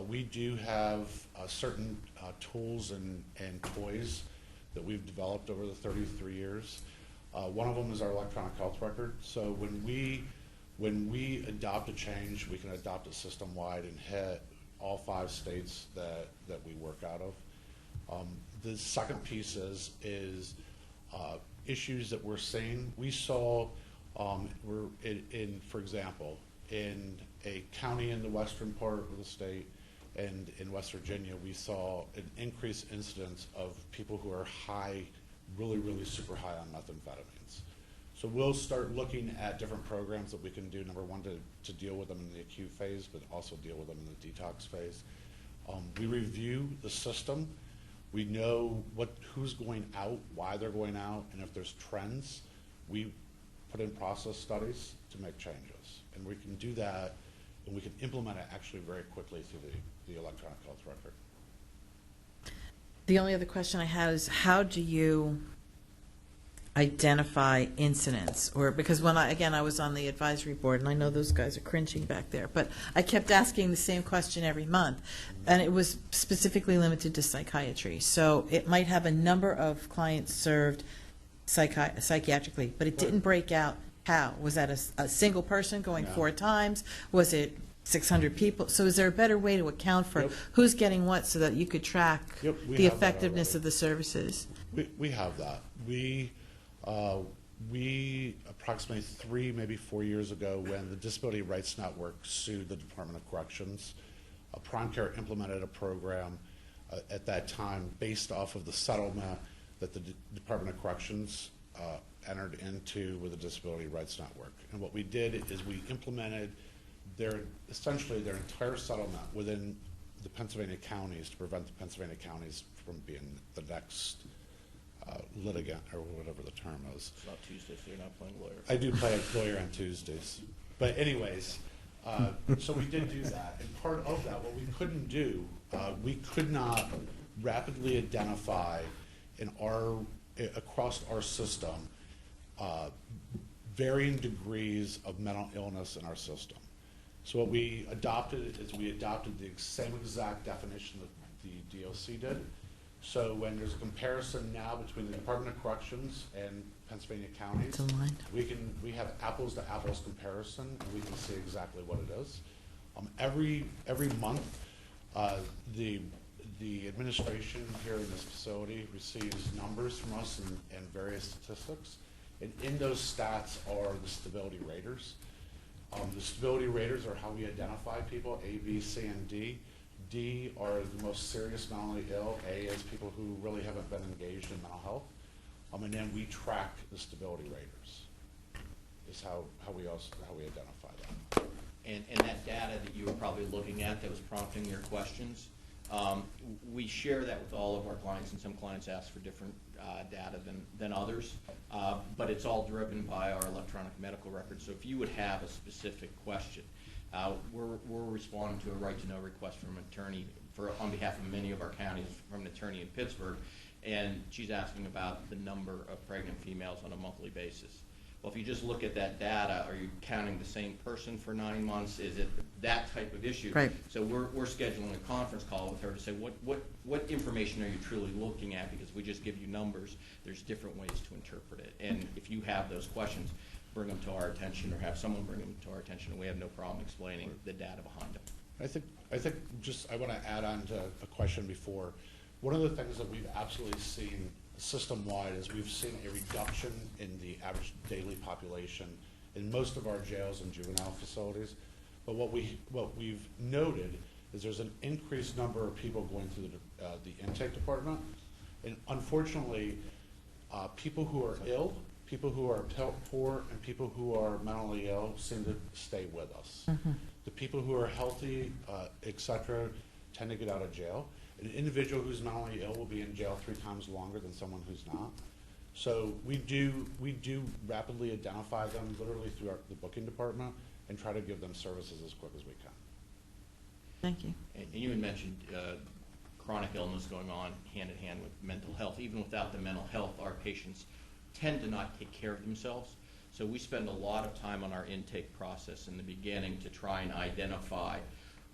We do have certain tools and toys that we've developed over the 33 years. One of them is our electronic health record. So when we adopt a change, we can adopt it system-wide and hit all 5 states that we work out of. The second piece is issues that we're seeing. We saw, for example, in a county in the western part of the state, And in West Virginia, we saw an increased incidence of people who are high, really, really super high on methamphetamines. So we'll start looking at different programs that we can do, number one, to deal with them in the acute phase, but also deal with them in the detox phase. We review the system. We know who's going out, why they're going out, and if there's trends, we put in process studies to make changes. And we can do that, and we can implement it actually very quickly through the electronic health record. The only other question I had is, how do you identify incidents? Or, because when I was on the advisory board, and I know those guys are cringing back there, but I kept asking the same question every month, and it was specifically limited to psychiatry. So it might have a number of clients served psychiatrically, but it didn't break out how. Was that a single person going 4 times? Was it 600 people? So is there a better way to account for who's getting what so that you could track the effectiveness of the services? We have that. We approximately 3, maybe 4 years ago, when the Disability Rights Network sued the Department of Corrections, Prime Care implemented a program at that time based off of the settlement that the Department of Corrections entered into with the Disability Rights Network. And what we did is we implemented essentially their entire settlement within the Pennsylvania counties to prevent the Pennsylvania counties from being the next litigant, or whatever the term is. It's not Tuesdays, so you're not playing lawyer. I do play a lawyer on Tuesdays. But anyways, so we did do that. And part of that, what we couldn't do, we could not rapidly identify across our system varying degrees of mental illness in our system. So what we adopted is we adopted the same exact definition that the DOC did. So when there's a comparison now between the Department of Corrections and Pennsylvania counties, we have apples to apples comparison, and we can see exactly what it is. Every month, the administration here in this facility receives numbers from us and various statistics, and in those stats are the stability raters. The stability raters are how we identify people, A, B, C, and D. D are the most serious mentally ill. A is people who really haven't been engaged in mental health. And then we track the stability raters. Is how we identify that. And that data that you were probably looking at that was prompting your questions, we share that with all of our clients, and some clients ask for different data than others, but it's all driven by our electronic medical record. So if you would have a specific question, we're responding to a right-to-know request from an attorney on behalf of many of our counties, from an attorney in Pittsburgh, and she's asking about the number of pregnant females on a monthly basis. Well, if you just look at that data, are you counting the same person for 9 months? Is it that type of issue? Right. So we're scheduling a conference call with her to say, what information are you truly looking at? Because we just give you numbers, there's different ways to interpret it. And if you have those questions, bring them to our attention, or have someone bring them to our attention, and we have no problem explaining the data behind them. I think I want to add on to a question before. One of the things that we've absolutely seen system-wide is we've seen a reduction in the average daily population in most of our jails and juvenile facilities. But what we've noted is there's an increased number of people going through the intake department, and unfortunately, people who are ill, people who are poor, and people who are mentally ill seem to stay with us. Mm-hmm. The people who are healthy, et cetera, tend to get out of jail. An individual who's mentally ill will be in jail 3 times longer than someone who's not. So we do rapidly identify them literally through the booking department and try to give them services as quick as we can. Thank you. And you had mentioned chronic illness going on hand in hand with mental health. Even without the mental health, our patients tend to not take care of themselves. So we spend a lot of time on our intake process in the beginning to try and identify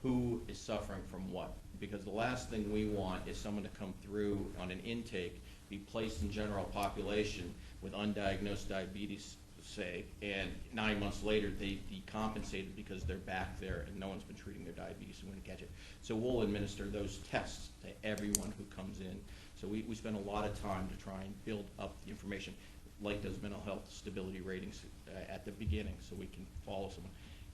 who is suffering from what. Because the last thing we want is someone to come through on an intake, be placed in general population with undiagnosed diabetes, say, and 9 months later they decompensated because they're back there and no one's been treating their diabetes and wouldn't catch it. So we'll administer those tests to everyone who comes in. So we spend a lot of time to try and build up the information, like those mental health stability ratings at the beginning, so we can follow someone.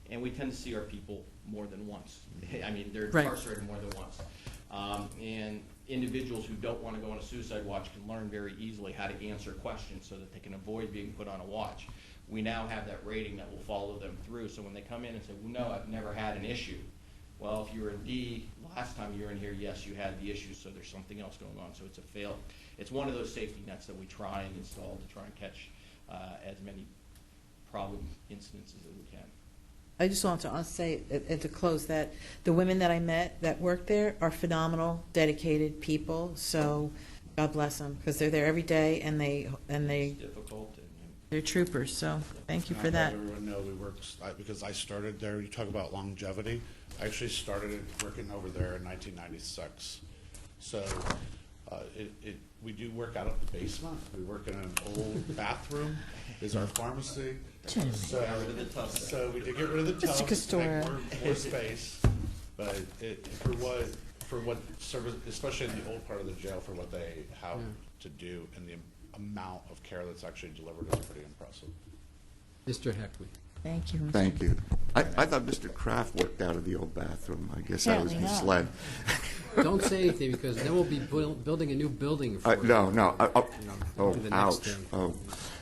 and we tend to see our people more than once. I mean, they're Right. incarcerated more than once. And individuals who don't want to go on a suicide watch can learn very easily how to answer questions so that they can avoid being put on a watch. We now have that rating that will follow them through, so when they come in and say, well, no, I've never had an issue. Well, if you were a D, last time you were in here, yes, you had the issue, so there's something else going on. So it's a fail. It's one of those safety nets that we try and install to try and catch as many problem incidences as we can. I just want to say, and to close, that the women that I met that work there are phenomenal, dedicated people. So God bless them, because they're there every day, and It's difficult. they're troopers. So thank you for that. Everyone know we work, because I started there, you talk about longevity. I actually started working over there in 1996. So we do work out of the basement. We work in an old bathroom. Is our pharmacy. So we did get rid of the tub to make more space. But for what service, especially in the old part of the jail, for what they have to do and the amount of care that's actually delivered is pretty impressive. Mr. Heckley. Thank you. Thank you. I thought Mr. Kraft worked out of the old bathroom. I guess I was Apparently misled. Don't say anything, because then we'll be building a new building for you. No. Do the next Ouch. thing. Oh.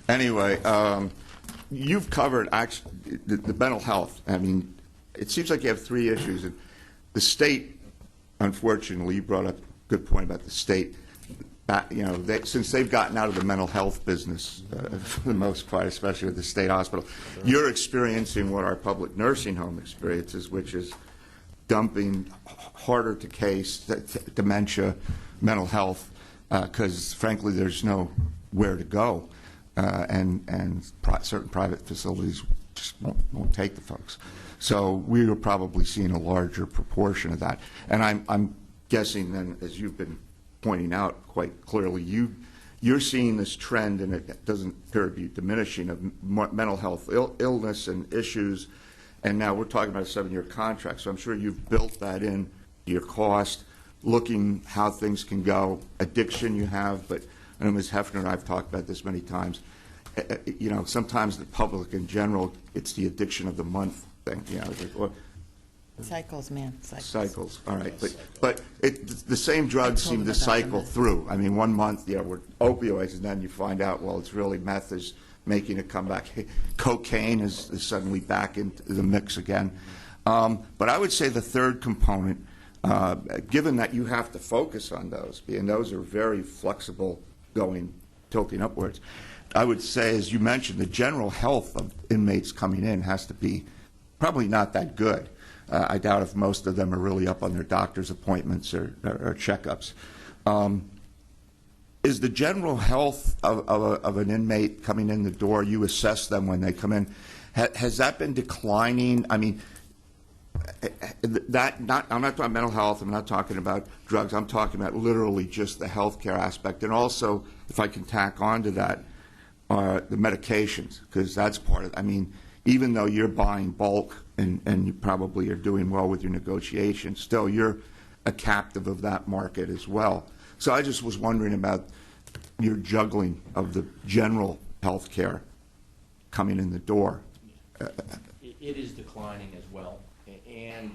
Anyway, you've covered actually the mental health. I mean, it seems like you have three issues. And the state, unfortunately, you brought up a good point about the state. Since they've gotten out of the mental health business for the most part, especially with the state hospital, you're experiencing what our public nursing home experiences, which is dumping harder to case dementia, mental health, because frankly there's nowhere to go, and certain private facilities just won't take the folks. So we are probably seeing a larger proportion of that, and I'm guessing then, as you've been pointing out quite clearly, you're seeing this trend, and it doesn't appear to be diminishing, of mental health illness and issues, and now we're talking about a 7-year contract, so I'm sure you've built that in your cost, looking how things can go, addiction you have, but I know Ms. Hefner and I have talked about this many times. Sometimes the public in general, it's the addiction of the month thing, Cycles, man. Cycles, all right. But the same drugs seem to cycle through. I mean, 1 month, we're opioids, and then you find out, well, it's really meth is making a comeback. Cocaine is suddenly back into the mix again. But I would say the third component, given that you have to focus on those, and those are very flexible, tilting upwards, I would say, as you mentioned, the general health of inmates coming in has to be probably not that good. I doubt if most of them are really up on their doctor's appointments or checkups. Is the general health of an inmate coming in the door, you assess them when they come in, has that been declining? I mean, I'm not talking mental health, I'm not talking about drugs, I'm talking about literally just the healthcare aspect. And also, if I can tack on to that, the medications, because that's part of it. I mean, even though you're buying bulk and you probably are doing well with your negotiations, still you're a captive of that market as well. So I just was wondering about your juggling of the general health care coming in the door. It is declining as well. And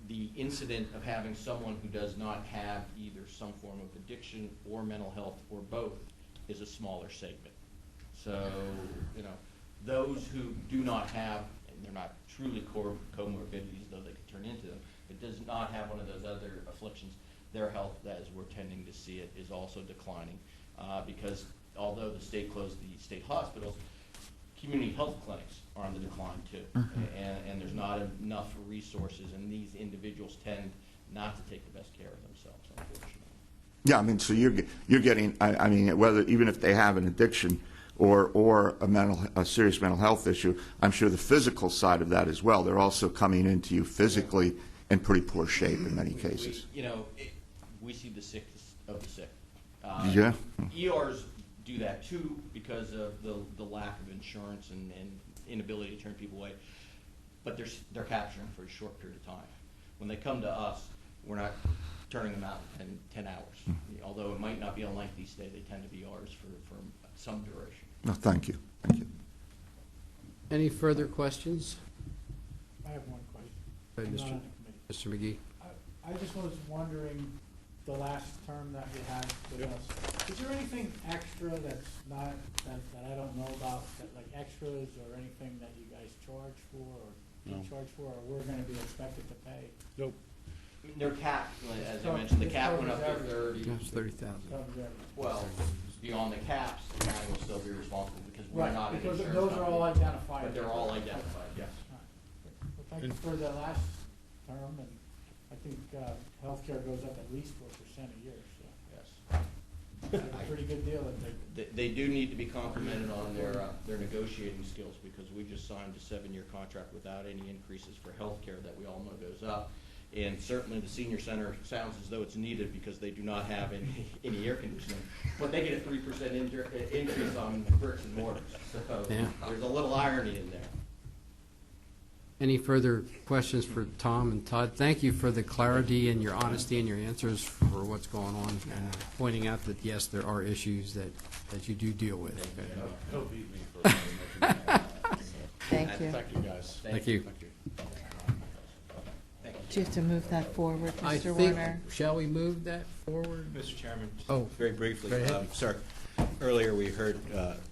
the incident of having someone who does not have either some form of addiction or mental health or both is a smaller segment. So, those who do not have, and they're not truly comorbidities, though they could turn into them, but does not have one of those other afflictions, their health, as we're tending to see it, is also declining. Because although the state closed the state hospitals, community health clinics are on the decline too. And there's not enough resources, and these individuals tend not to take the best care of themselves, unfortunately. Yeah, I mean, so you're getting, I mean, whether even if they have an addiction or a serious mental health issue, I'm sure the physical side of that as well. They're also coming into you physically in pretty poor shape in many cases. We see the sickest of the sick. Yeah. ERs do that too because of the lack of insurance and inability to turn people away. But they're capturing for a short period of time. When they come to us, we're not turning them out in 10 hours. Although it might not be a lengthy stay, they tend to be ours for some duration. No, thank you. Thank you. Any further questions? Go ahead, Mr. McGee. I just was wondering, the last term that we had with us, is there anything extra that's not, that I don't know about, that like extras or anything that you guys charge for or don't charge for, or we're gonna be expected to pay? Nope. They're capped, as I mentioned, the cap went up to 30. That's 30,000. Well, beyond the caps, the county will still be responsible because we're Right, not an because insurance those company. are all identified. But they're all identified, yes. Well, thank you for the last term, and I think healthcare goes up at least 4% a year, so. Yes. That's a pretty good deal that They do need to be complimented on their negotiating skills because we just signed a 7-year contract without any increases for healthcare that we all know goes up. And certainly the senior center sounds as though it's needed because they do not have any air conditioning. But they get a 3% increase on bricks and mortars. So Yeah. there's a little irony in there. Any further questions for Tom and Todd? Thank you for the clarity and your honesty and your answers for what's going on, and pointing out that, yes, there are issues that you do deal with. He'll beat me for Thank you. Thank you, guys. Thank you. Do you have to move that forward, I Mr. think, Warner? shall we move that forward? Mr. Chairman, just Oh, very briefly, go ahead. sir, earlier we heard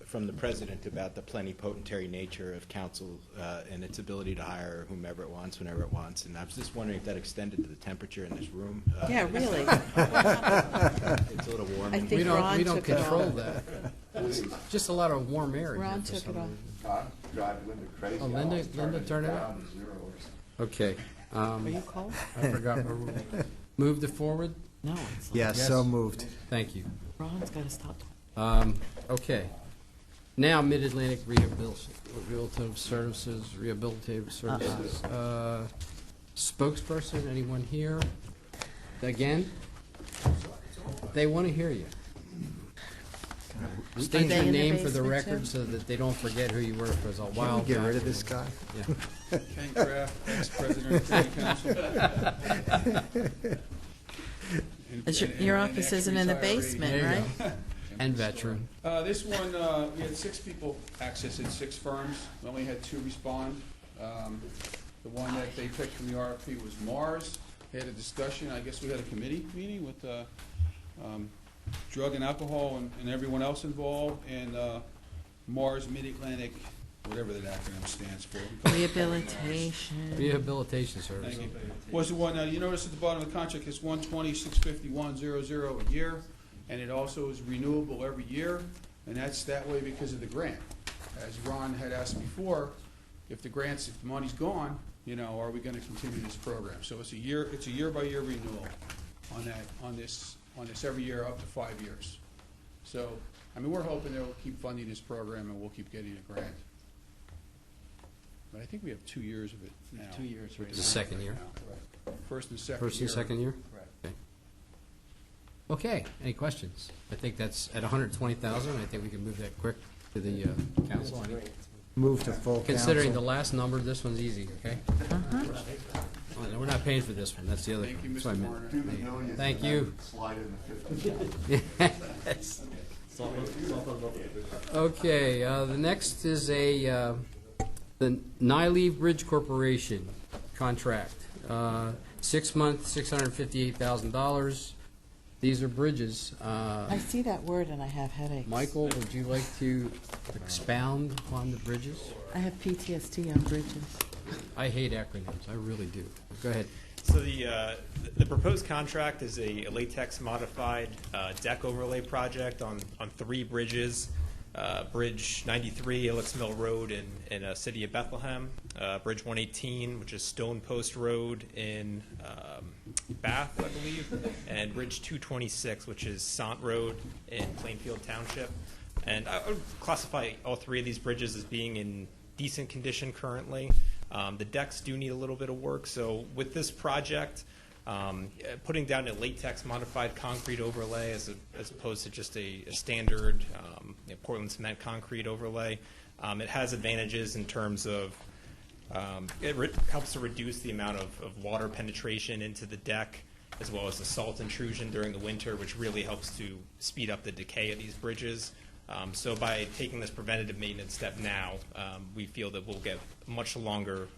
from the president about the plenipotentiary nature of council and its ability to hire whomever it wants, whenever it wants, and I was just wondering if that extended to the temperature in this room. Yeah, really. It's a little warm. I in think here. Ron We don't took it control off. that. It's just a lot of warm air in here Ron for took some it off. reason. Drive Linda crazy. Oh, Linda turned it up? Okay. Are you cold? I forgot. where we were. Move to forward? No, it's not. Yes, so moved. Thank you. Ron's got to stop. Okay. Now, Mid-Atlantic Rehabilitative Services, spokesperson, anyone here? Again? They want to hear you. State Are they your in the name for the basement, record too? so that they don't forget who you were for a Can while. we get rid of this guy? Yeah. Ken Kraft, ex-president of the council. Your office isn't in the ex-retiree. basement, There you right? And veteran. This one, we had 6 people access at 6 firms. We only had 2 respond. The one that they picked from the RFP was Mars. They had a discussion, I guess we had a committee meeting with drug and alcohol and everyone else involved, and Mars Mid-Atlantic, whatever that acronym stands for. Rehabilitation. Rehabilitation Service. Thank you. Was the one, you notice at the bottom of the contract, it's 120,651.00 a year, and it also is renewable every year, and that's that way because of the grant. As Ron had asked before, if the money's gone, are we gonna continue this program? So it's a year-by-year renewal on this every year up to 5 years. So, we're hoping they'll keep funding this program and we'll keep getting a grant. But I think we have 2 years of it now. 2 years right The second year? First and second year. First and second year? Correct. Okay, any questions? I think that's at 120,000. I think we can move that quick to the council. Move to full council. Considering the last number, this one's easy, okay? Oh, no, we're not paying for this one, that's the other. Thank you, that's what I Mr. meant. Warner. Do the millions. Thank and you. then Slide in the 50. Okay, the next is the Nylee Bridge Corporation contract. 6 months, $658,000. These are bridges. I see that word and I have headaches. Michael, would you like to expound on the bridges? I have PTSD on bridges. I hate acronyms, I really do. Go ahead. So the proposed contract is a latex modified deck overlay project on 3 bridges. Bridge 93, Ilex Mill Road in the city of Bethlehem. Bridge 118, which is Stone Post Road in Bath, I believe. And Bridge 226, which is Sant Road in Plainfield Township. And I would classify all 3 of these bridges as being in decent condition currently. The decks do need a little bit of work, so with this project, putting down a latex modified concrete overlay as opposed to just a standard Portland cement concrete overlay, it has advantages in terms of it helps to reduce the amount of water penetration into the deck, as well as the salt intrusion during the winter, which really helps to speed up the decay of these bridges. So by taking this preventative maintenance step now, we feel that we'll get much longer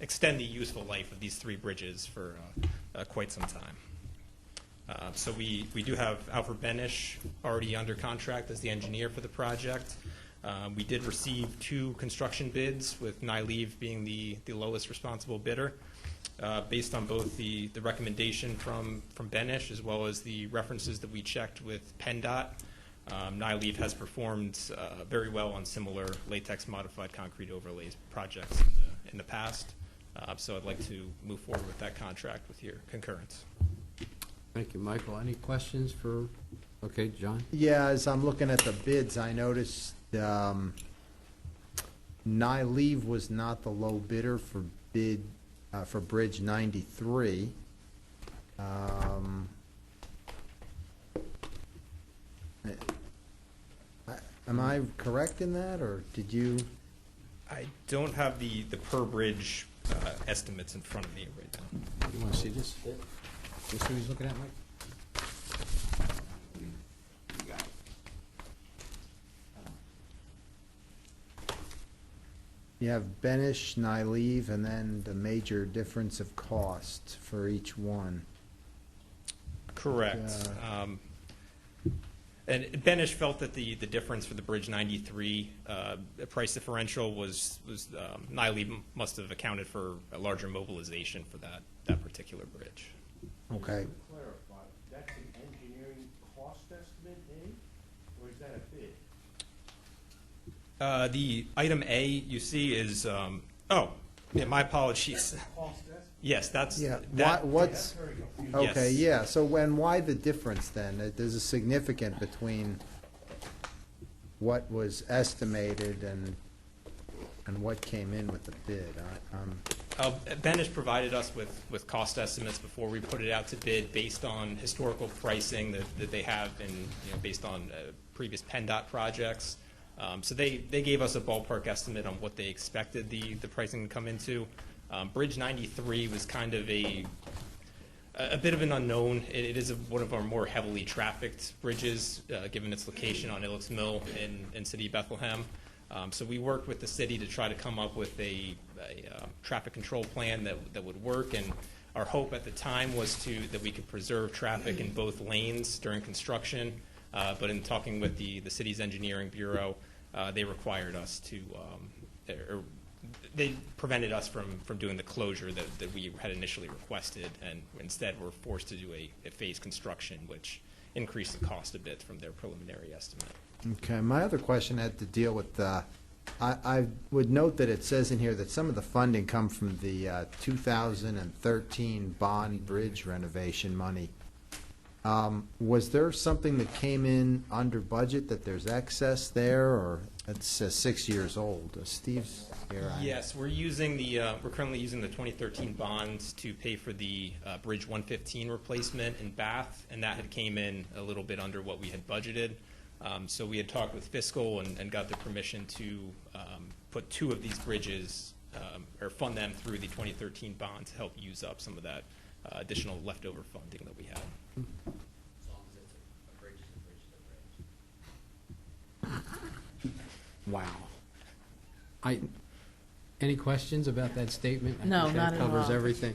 extend the useful life of these 3 bridges for quite some time. So we do have Alfred Benish already under contract as the engineer for the project. We did receive 2 construction bids, with Nylee being the lowest responsible bidder. Based on both the recommendation from Benish as well as the references that we checked with PennDOT, Nylee has performed very well on similar latex modified concrete overlays projects in the past. So I'd like to move forward with that contract with your concurrence. Thank you, Michael. Any questions for, okay, John? Yeah, as I'm looking at the bids, I noticed Nylee was not the low bidder for Bridge 93. Am I correct in that, or did you? I don't have the per bridge estimates in front of me right now. You want to see this? This what he's looking at, Mike? You have Benish, Nylee, and then the major difference of cost for each one. Correct. And Benish felt that the difference for the Bridge 93 price differential was Nylee must have accounted for a larger mobilization for that particular bridge. Okay. To clarify, that's an engineering cost estimate, or is that a bid? The item A you see is, my apologies. Yes, that's. Yeah, that, what's, okay, Yes. yeah, so why the difference then? There's a significant between what was estimated and what came in with the bid. Benish provided us with cost estimates before we put it out to bid based on historical pricing that they have based on previous PennDOT projects. So they gave us a ballpark estimate on what they expected the pricing to come into. Bridge 93 was kind of a bit of an unknown. It is one of our more heavily trafficked bridges, given its location on Ilex Mill in City of Bethlehem. So we worked with the city to try to come up with a traffic control plan that would work, and our hope at the time was that we could preserve traffic in both lanes during construction. But in talking with the city's engineering bureau, they required us to, or they prevented us from doing the closure that we had initially requested, and instead were forced to do a phased construction, which increased the cost a bit from their preliminary estimate. Okay, my other question had to deal with, I would note that it says in here that some of the funding come from the 2013 bond bridge renovation money. Was there something that came in under budget that there's excess there, or it says 6 years old? Steve's here. Yes, we're currently using the 2013 bonds to pay for the Bridge 115 replacement in Bath, and that had came in a little bit under what we had budgeted. So we had talked with fiscal and got the permission to put 2 of these bridges, or fund them through the 2013 bond to help use up some of that additional leftover funding that we had. As long as it's a bridge is a bridge is a bridge. Wow. Any questions about that statement? No, think not that at covers all. everything.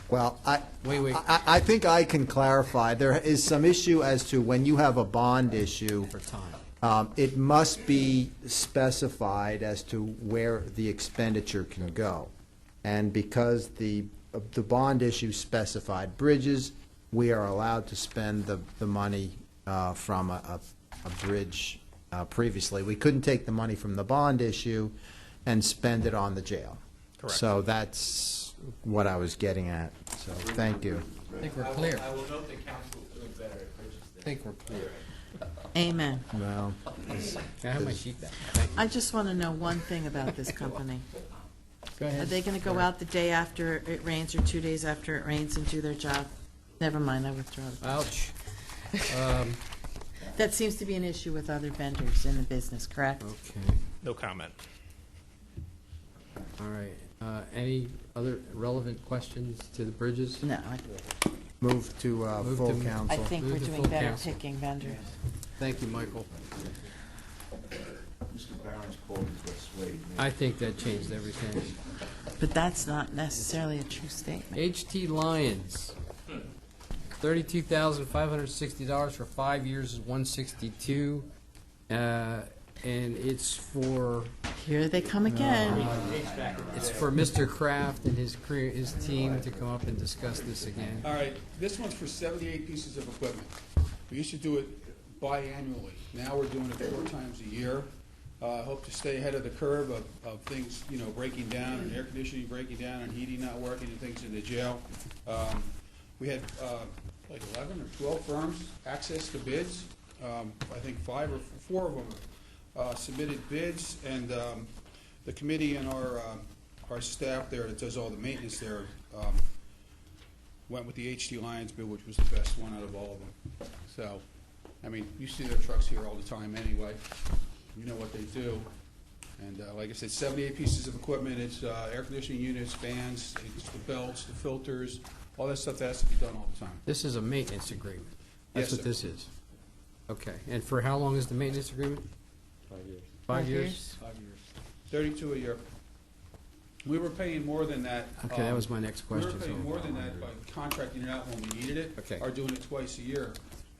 Well, Wait. I think I can clarify. There is some issue as to when you have a bond issue. For time. It must be specified as to where the expenditure can go. And because the bond issue specified bridges, we are allowed to spend the money from a bridge previously. We couldn't take the money from the bond issue and spend it on the jail. Correct. So that's what I was getting at. So thank you. I think we're clear. I will note that council is doing better at bridges than. I think we're clear. Amen. Well, Can I have my sheet back? Thank you. I just want to know one thing about this company. Go ahead. Are they going to go out the day after it rains or 2 days after it rains and do their job? Never mind, I withdraw. Ouch. That seems to be an issue with other vendors in the business, correct? Okay. No comment. All right. Any other relevant questions to the bridges? No, move to Move full to- council. I think Move we're to doing full better council. picking vendors. Thank you, Michael. Mr. Barron's called to I think that changed everything. But that's not necessarily a true statement. H.T. Lyons, $32,560 for 5 years is $162, and it's for. Here they come again. It's for Mr. Kraft and his team to come up and discuss this again. All right, this one's for 78 pieces of equipment. We used to do it biannually. Now we're doing it 4 times a year. Hope to stay ahead of the curve of things, breaking down, and air conditioning breaking down, and heating not working, and things in the jail. We had like 11 or 12 firms access the bids. I think 5 or 4 of them submitted bids, and the committee and our staff there that does all the maintenance there went with the H.T. Lyons bid, which was the best one out of all of them. So, I mean, you see their trucks here all the time anyway. You know what they do. And like I said, 78 pieces of equipment. It's air conditioning units, fans, it's the belts, the filters, all that stuff that has to be done all the time. This is a maintenance agreement. That's Yes, what sir. this is. Okay, and for how long is the maintenance agreement? 5 years. 5 years? 5 years. 32 a year. We were paying more than that. Okay, that was my next question. We were paying more than that by contracting it out when we needed it. Okay. Or doing it twice a year.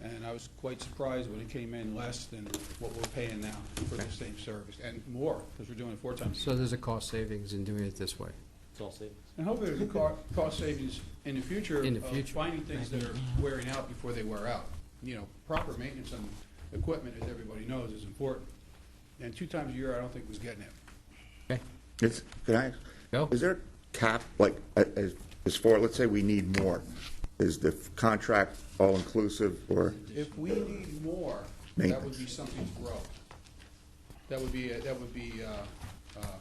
And I was quite surprised when it came in less than what we're paying now for the same service, and more, because we're doing it 4 times a year. So there's a cost savings in doing it this way. It's all savings. And hopefully there's a cost savings in the future In the of future. finding things that are wearing out before they wear out. Proper maintenance on equipment, as everybody knows, is important. And 2 times a year, I don't think was getting it. Okay. Can I ask? Go. Is there a cap, like, as far, let's say we need more, is the contract all-inclusive, or? If we need more, that would be something to grow. That would be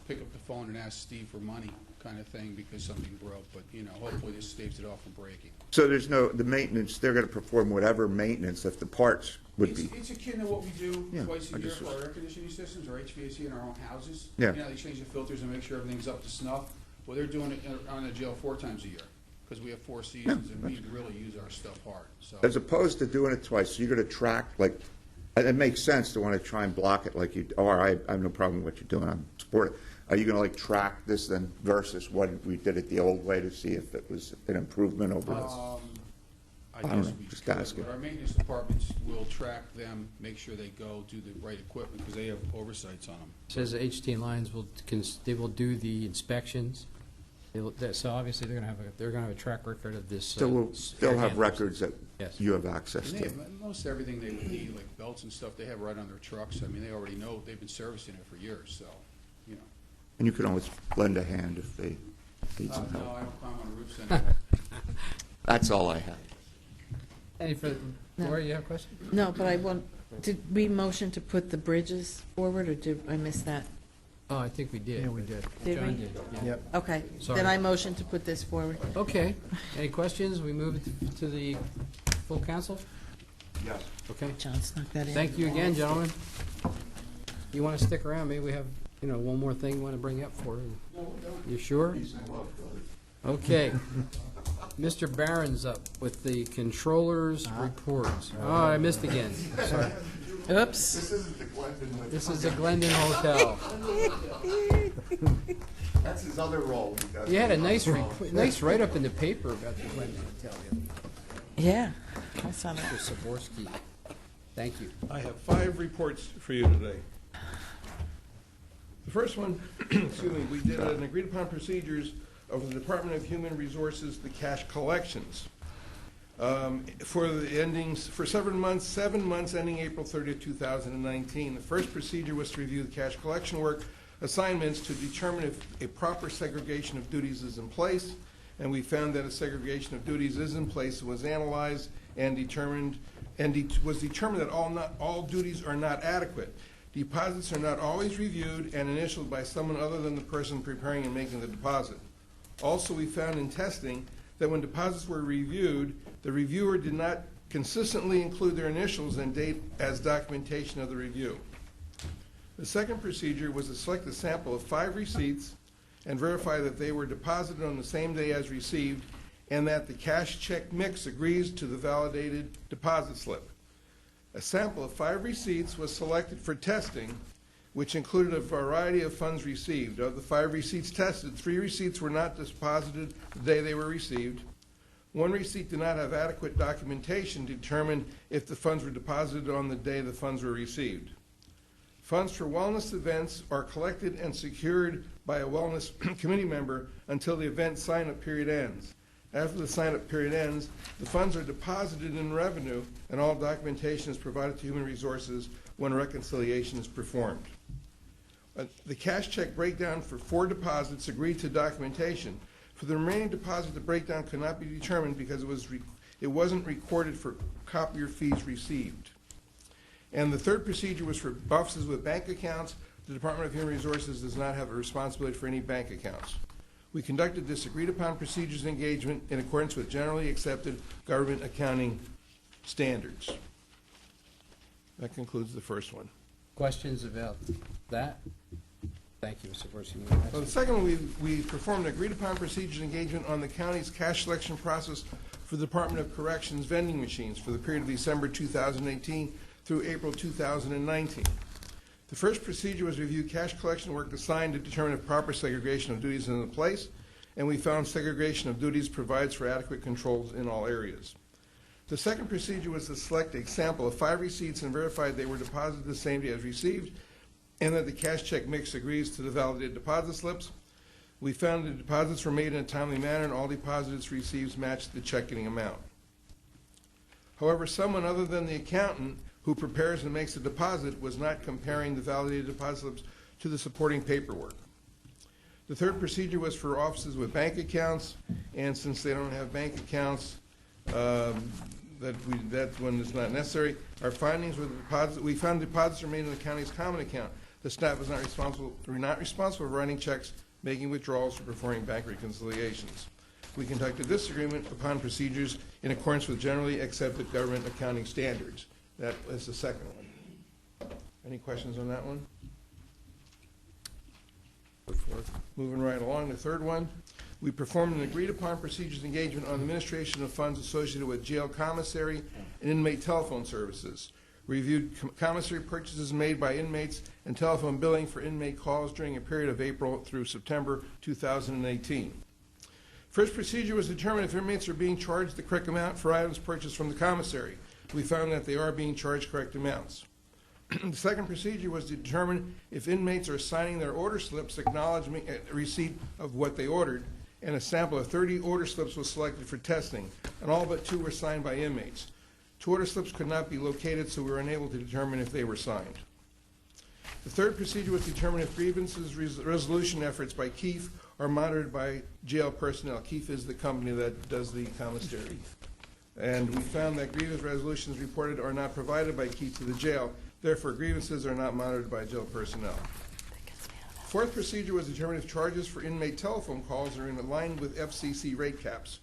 pick up the phone and ask Steve for money kind of thing, because something broke, but, hopefully this staves it off from breaking. So there's the maintenance, they're going to perform whatever maintenance if the parts would be. It's akin to what we do Yeah, twice I a year just for our air conditioning systems or HVAC in our own houses. Yeah. They change the filters and make sure everything's up to snuff. Well, they're doing it on the jail 4 times a year, because we have 4 seasons, and we really use our stuff hard, so. As opposed to doing it twice, so you're going to track, like, and it makes sense to want to try and block it like I have no problem with what you're doing, I'm supportive. Are you going to, track this then versus what we did it the old way to see if it was an improvement over this? I don't guess know, we just could, asking. but our maintenance departments will track them, make sure they go do the right equipment, because they have oversights on them. Says H.T. Lyons will do the inspections. So obviously they're going to have a track record of this. So they'll have records that Yes. you have access And to. they have most everything they would need, like belts and stuff, they have right on their trucks. I mean, they already know, they've been servicing it for years, so, And you can always lend a hand if they need some No, help. I don't climb on roofs anymore. That's all I have. Any further, Laura, you have a question? No, but did we motion to put the bridges forward, or did I miss that? Oh, I think we did. Yeah, we did. Did John we? did. Yeah. Yep. Okay, Sorry. then I motion to put this forward. Okay. Any questions? We move it to the full council? Yes. Okay. John snuck that in. Thank you again, gentlemen. You want to stick around? Maybe we have, one more thing you want to bring up for you. You sure? Okay. Mr. Barron's up with the controller's reports. Oh, I missed again. Sorry. Oops. This isn't the Glendon. This is the Glendon Hotel. That's his other role. You had a nice write-up in the paper about the Glendon Hotel. Yeah, I saw that. Mr. Saborski. Thank you. I have 5 reports for you today. The first one, excuse me, we did an agreed-upon procedures of the Department of Human Resources, the cash collections. For 7 months ending April 30th, 2019. The first procedure was to review the cash collection work assignments to determine if a proper segregation of duties is in place, and we found that a segregation of duties is in place. It was analyzed and was determined that all duties are not adequate. Deposits are not always reviewed and initialed by someone other than the person preparing and making the deposit. Also, we found in testing that when deposits were reviewed, the reviewer did not consistently include their initials and date as documentation of the review. The second procedure was to select a sample of 5 receipts and verify that they were deposited on the same day as received and that the cash check mix agrees to the validated deposit slip. A sample of 5 receipts was selected for testing which included a variety of funds received. Of the 5 receipts tested, 3 receipts were not deposited the day they were received. 1 receipt did not have adequate documentation to determine if the funds were deposited on the day the funds were received. Funds for wellness events are collected and secured by a wellness committee member until the event sign-up period ends. After the sign-up period ends, the funds are deposited in revenue and all documentation is provided to Human Resources when reconciliation is performed. The cash check breakdown for 4 deposits agreed to documentation. For the remaining deposit, the breakdown could not be determined because it wasn't recorded for copier fees received. And the third procedure was for offices with bank accounts. The Department of Human Resources does not have a responsibility for any bank accounts. We conducted this agreed-upon procedures engagement in accordance with generally accepted government accounting standards. That concludes the first one. Questions about that? Thank you, Mr. Percy. Well, the second one, we performed an agreed-upon procedures engagement on the county's cash selection process for the Department of Corrections vending machines for the period of December 2018 through April 2019. The first procedure was to review cash collection work assigned to determine if proper segregation of duties is in place, and we found segregation of duties provides for adequate controls in all areas. The second procedure was to select a sample of 5 receipts and verify they were deposited the same day as received, and that the cash check mix agrees to the validated deposit slips. We found the deposits were made in a timely manner, and all deposits received matched the checking amount. However, someone other than the accountant who prepares and makes the deposit was not comparing the validated deposit slips to the supporting paperwork. The third procedure was for offices with bank accounts, and since they don't have bank accounts, that one is not necessary. Our findings were the deposits. We found deposits were made in the county's common account. The staff was not responsible for writing checks, making withdrawals, or performing bank reconciliations. We conducted this agreement upon procedures in accordance with generally accepted government accounting standards. That was the second one. Any questions on that one? Moving right along, the third one. We performed an agreed-upon procedures engagement on the administration of funds associated with jail commissary and inmate telephone services. Reviewed commissary purchases made by inmates and telephone billing for inmate calls during a period of April through September 2018. First procedure was to determine if inmates are being charged the correct amount for items purchased from the commissary. We found that they are being charged correct amounts. The second procedure was to determine if inmates are signing their order slips acknowledging receipt of what they ordered, and a sample of 30 order slips was selected for testing, and all but 2 were signed by inmates. 2 order slips could not be located, so we were unable to determine if they were signed. The third procedure was to determine if grievances resolution efforts by Keefe are monitored by jail personnel. Keefe is the company that does the commissary. And we found that grievance resolutions reported are not provided by Keefe to the jail. Therefore, grievances are not monitored by jail personnel. Fourth procedure was to determine if charges for inmate telephone calls are in line with FCC rate caps.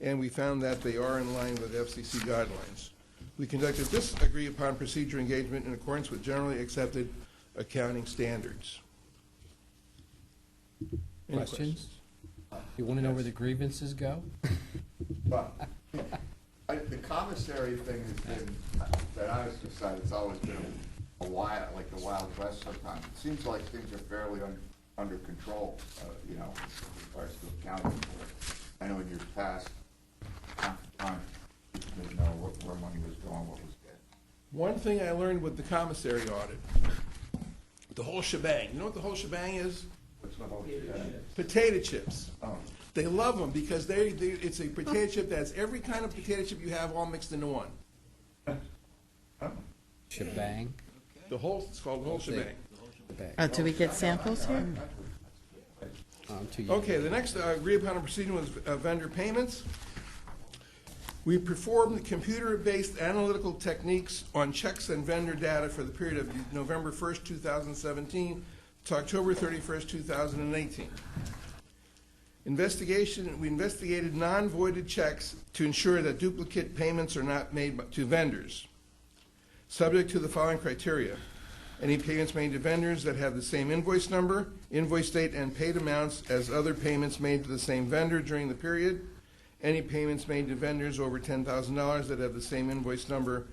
And we found that they are in line with FCC guidelines. We conducted this agreed-upon procedure engagement in accordance with generally accepted accounting standards. Any Questions? You want to know where the grievances go? Well, the commissary thing has been, that I was decided, it's always been a while, like the Wild West sometimes. It seems like things are fairly under control, you know, as far as the accounting for it. I know in years past, time, you didn't know where money was going, what was dead. One thing I learned with the commissary audit, the whole shebang. You know what the whole shebang is? What's the whole shebang? Potato chips. Oh. They love them because it's a potato chip that has every kind of potato chip you have all mixed into one. Shebang. It's called the whole shebang. Do we get samples here? Okay, the next agreed upon procedure was vendor payments. We performed computer-based analytical techniques on checks and vendor data for the period of November 1st, 2017 to October 31st, 2018. We investigated non-voided checks to ensure that duplicate payments are not made to vendors, subject to the following criteria. Any payments made to vendors that have the same invoice number, invoice date, and paid amounts as other payments made to the same vendor during the period. Any payments made to vendors over $10,000 that have the same invoice number,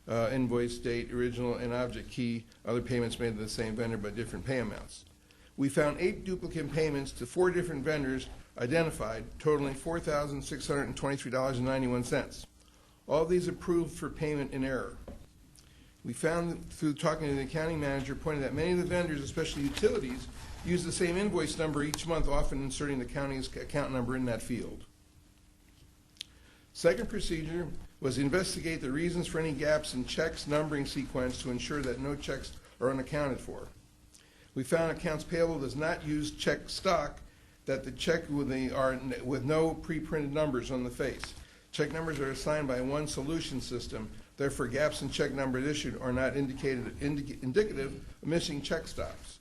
invoice date, original and object key, other payments made to the same vendor but different pay amounts. We found 8 duplicate payments to 4 different vendors identified, totaling $4,623.91. All these approved for payment in error. We found through talking to the accounting manager, pointed that many of the vendors, especially utilities, use the same invoice number each month, often inserting the county's account number in that field. Second procedure was to investigate the reasons for any gaps in checks numbering sequence to ensure that no checks are unaccounted for. We found accounts payable does not use check stock, that the check with no pre-printed numbers on the face. Check numbers are assigned by one solution system. Therefore, gaps in check numbers issued are not indicative of missing check stocks.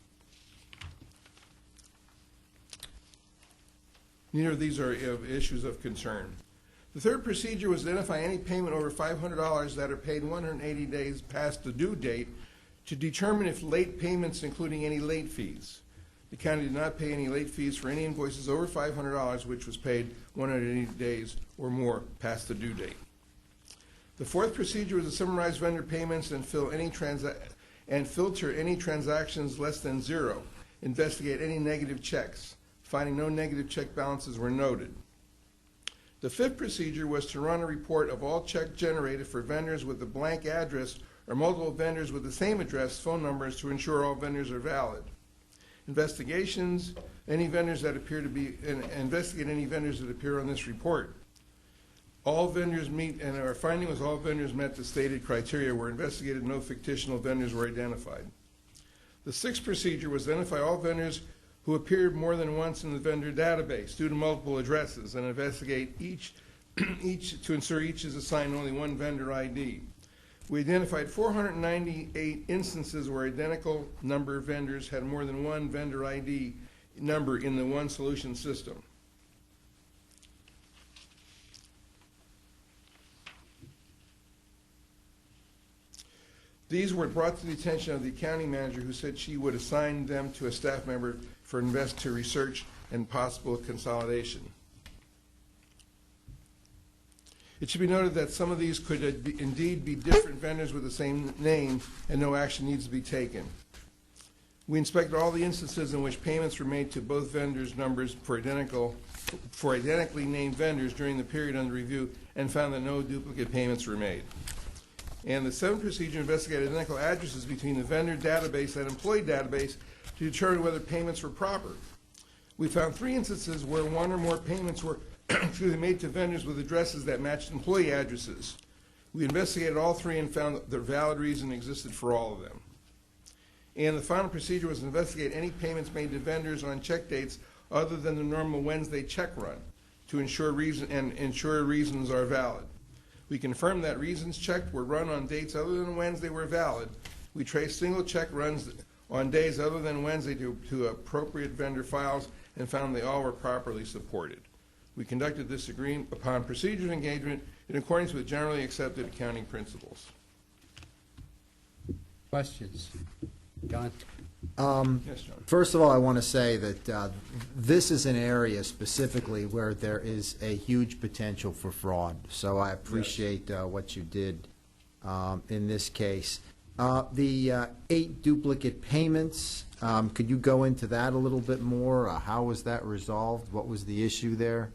Neither of these are issues of concern. The third procedure was to identify any payment over $500 that are paid 180 days past the due date to determine if late payments, including any late fees. The county did not pay any late fees for any invoices over $500, which was paid 180 days or more past the due date. The fourth procedure was to summarize vendor payments and filter any transactions less than 0. Investigate any negative checks. Finding no negative check balances were noted. The fifth procedure was to run a report of all checks generated for vendors with a blank address or multiple vendors with the same address, phone numbers, to ensure all vendors are valid. Investigations, any vendors that appear to be, investigate any vendors that appear on this report. All vendors meet, and our finding was all vendors met the stated criteria were investigated, no fictional vendors were identified. The sixth procedure was to identify all vendors who appeared more than once in the vendor database due to multiple addresses and investigate each to ensure each is assigned only one vendor ID. We identified 498 instances where identical number of vendors had more than one vendor ID number in the one solution system. These were brought to the attention of the accounting manager, who said she would assign them to a staff member for to research and possible consolidation. It should be noted that some of these could indeed be different vendors with the same name, and no action needs to be taken. We inspected all the instances in which payments were made to both vendors' numbers for identically named vendors during the period under review, and found that no duplicate payments were made. And the seventh procedure investigated identical addresses between the vendor database and employee database to determine whether payments were proper. We found 3 instances where one or more payments were made to vendors with addresses that matched employee addresses. We investigated all 3 and found that the valid reason existed for all of them. And the final procedure was to investigate any payments made to vendors on check dates other than the normal Wednesday check run to ensure reasons are valid. We confirmed that reasons checked were run on dates other than Wednesday were valid. We traced single check runs on days other than Wednesday to appropriate vendor files and found they all were properly supported. We conducted this agreement upon procedure engagement in accordance with generally accepted accounting principles. Questions? John? Yes, John. First of all, I want to say that this is an area specifically where there is a huge potential for fraud. So I appreciate what you did in this case. The 8 duplicate payments, could you go into that a little bit more? How was that resolved? What was the issue there?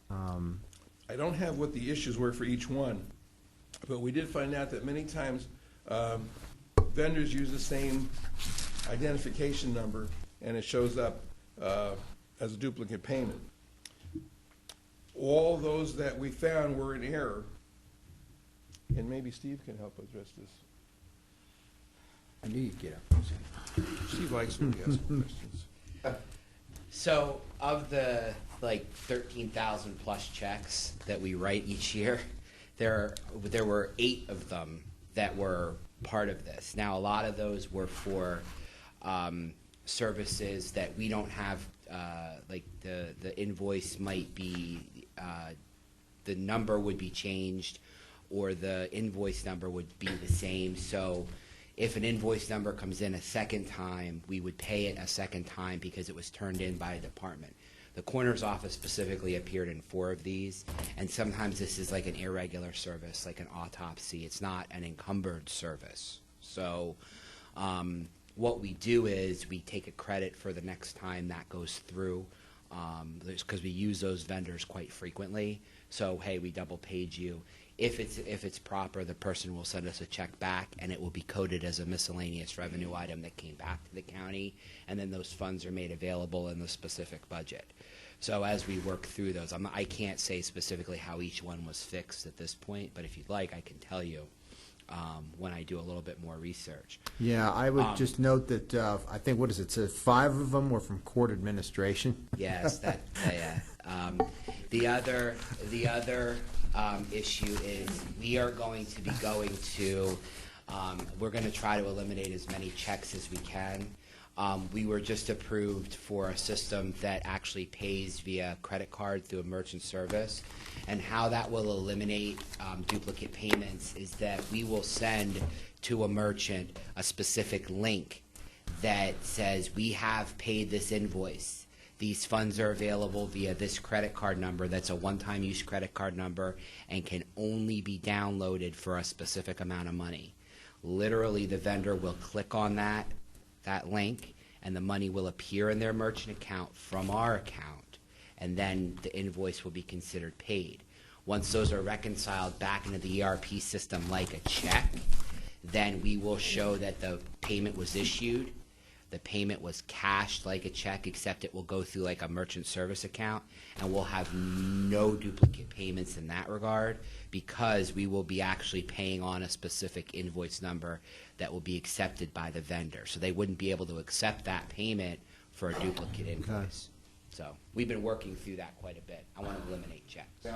I don't have what the issues were for each one, but we did find out that many times vendors use the same identification number, and it shows up as a duplicate payment. All those that we found were in error, and maybe Steve can help address this. I knew you'd get up. Steve likes when we ask questions. So, of the 13,000 plus checks that we write each year, there were 8 of them that were part of this. Now, a lot of those were for services that we don't have, like the invoice might be, the number would be changed, or the invoice number would be the same. So if an invoice number comes in a second time, we would pay it a second time because it was turned in by a department. The coroner's office specifically appeared in 4 of these, and sometimes this is like an irregular service, like an autopsy. It's not an encumbered service. So what we do is we take a credit for the next time that goes through, because we use those vendors quite frequently. So, hey, we double paid you. If it's proper, the person will send us a check back, and it will be coded as a miscellaneous revenue item that came back to the county, and then those funds are made available in the specific budget. So as we work through those, I can't say specifically how each one was fixed at this point, but if you'd like, I can tell you when I do a little bit more research. Yeah, I would just note that I think, what is it, so 5 of them were from court administration? Yes, the other issue is we are going to be we're going to try to eliminate as many checks as we can. We were just approved for a system that actually pays via credit card through a merchant service. And how that will eliminate duplicate payments is that we will send to a merchant a specific link that says, we have paid this invoice. These funds are available via this credit card number that's a one-time use credit card number and can only be downloaded for a specific amount of money. Literally, the vendor will click on that link, and the money will appear in their merchant account from our account, and then the invoice will be considered paid. Once those are reconciled back into the ERP system like a check, then we will show that the payment was issued, the payment was cashed like a check, except it will go through like a merchant service account, and we'll have no duplicate payments in that regard, because we will be actually paying on a specific invoice number that will be accepted by the vendor. So they wouldn't be able to accept that payment for a duplicate invoice. So we've been working through that quite a bit. I want to eliminate checks.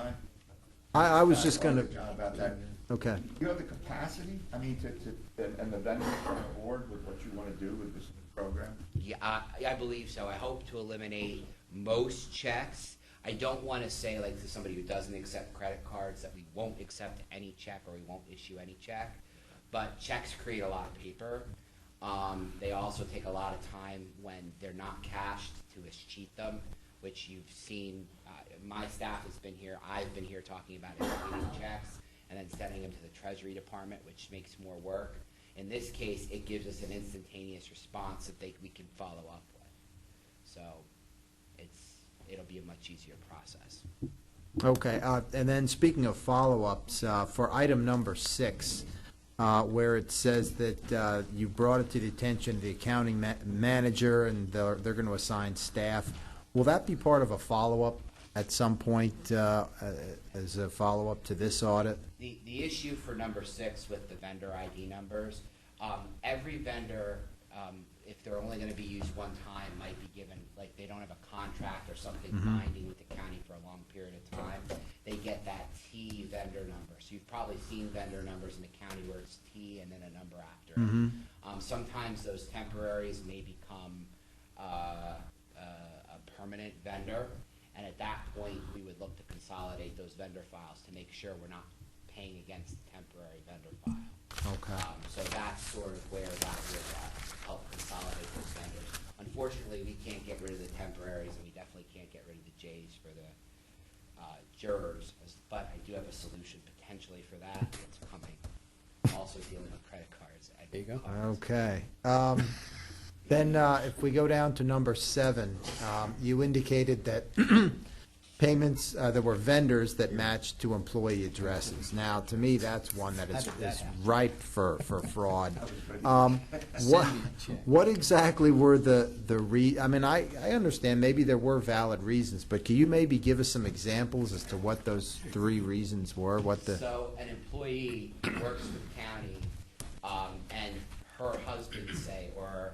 I was just going to, John, about that. okay. You have the capacity, I mean, and the vendors are on board with what you want to do with this program? Yeah, I believe so. I hope to eliminate most checks. I don't want to say, like, to somebody who doesn't accept credit cards that we won't accept any check or we won't issue any check. But checks create a lot of paper. They also take a lot of time when they're not cashed to escheat them, which you've seen. My staff has been here. I've been here talking about escheating checks and then sending them to the Treasury Department, which makes more work. In this case, it gives us an instantaneous response that we can follow up with. So it'll be a much easier process. Okay, and then speaking of follow-ups, for item number 6, where it says that you brought it to the attention of the accounting manager and they're going to assign staff, will that be part of a follow-up at some point as a follow-up to this audit? The issue for number 6 with the vendor ID numbers, every vendor, if they're only going to be used one time, might be given, like they don't have a contract or something binding with the county for a long period of time, they get that T vendor number. So you've probably seen vendor numbers in the county where it's T and then a number after it. Sometimes those temporaries may become a permanent vendor, and at that point we would look to consolidate those vendor files to make sure we're not paying against the temporary vendor file. Okay. So that's sort of where that would help consolidate those vendors. Unfortunately, we can't get rid of the temporaries, and we definitely can't get rid of the J's for the jurors, but I do have a solution potentially for that. It's coming. I'm also dealing with credit cards. There you go. Okay. Then if we go down to number 7, you indicated that payments, there were vendors that matched to employee addresses. Now, to me, that's one that is ripe for fraud. What exactly were I mean, I understand maybe there were valid reasons, but can you maybe give us some examples as to what those 3 reasons were? So an employee works for the county, and her husband, say, or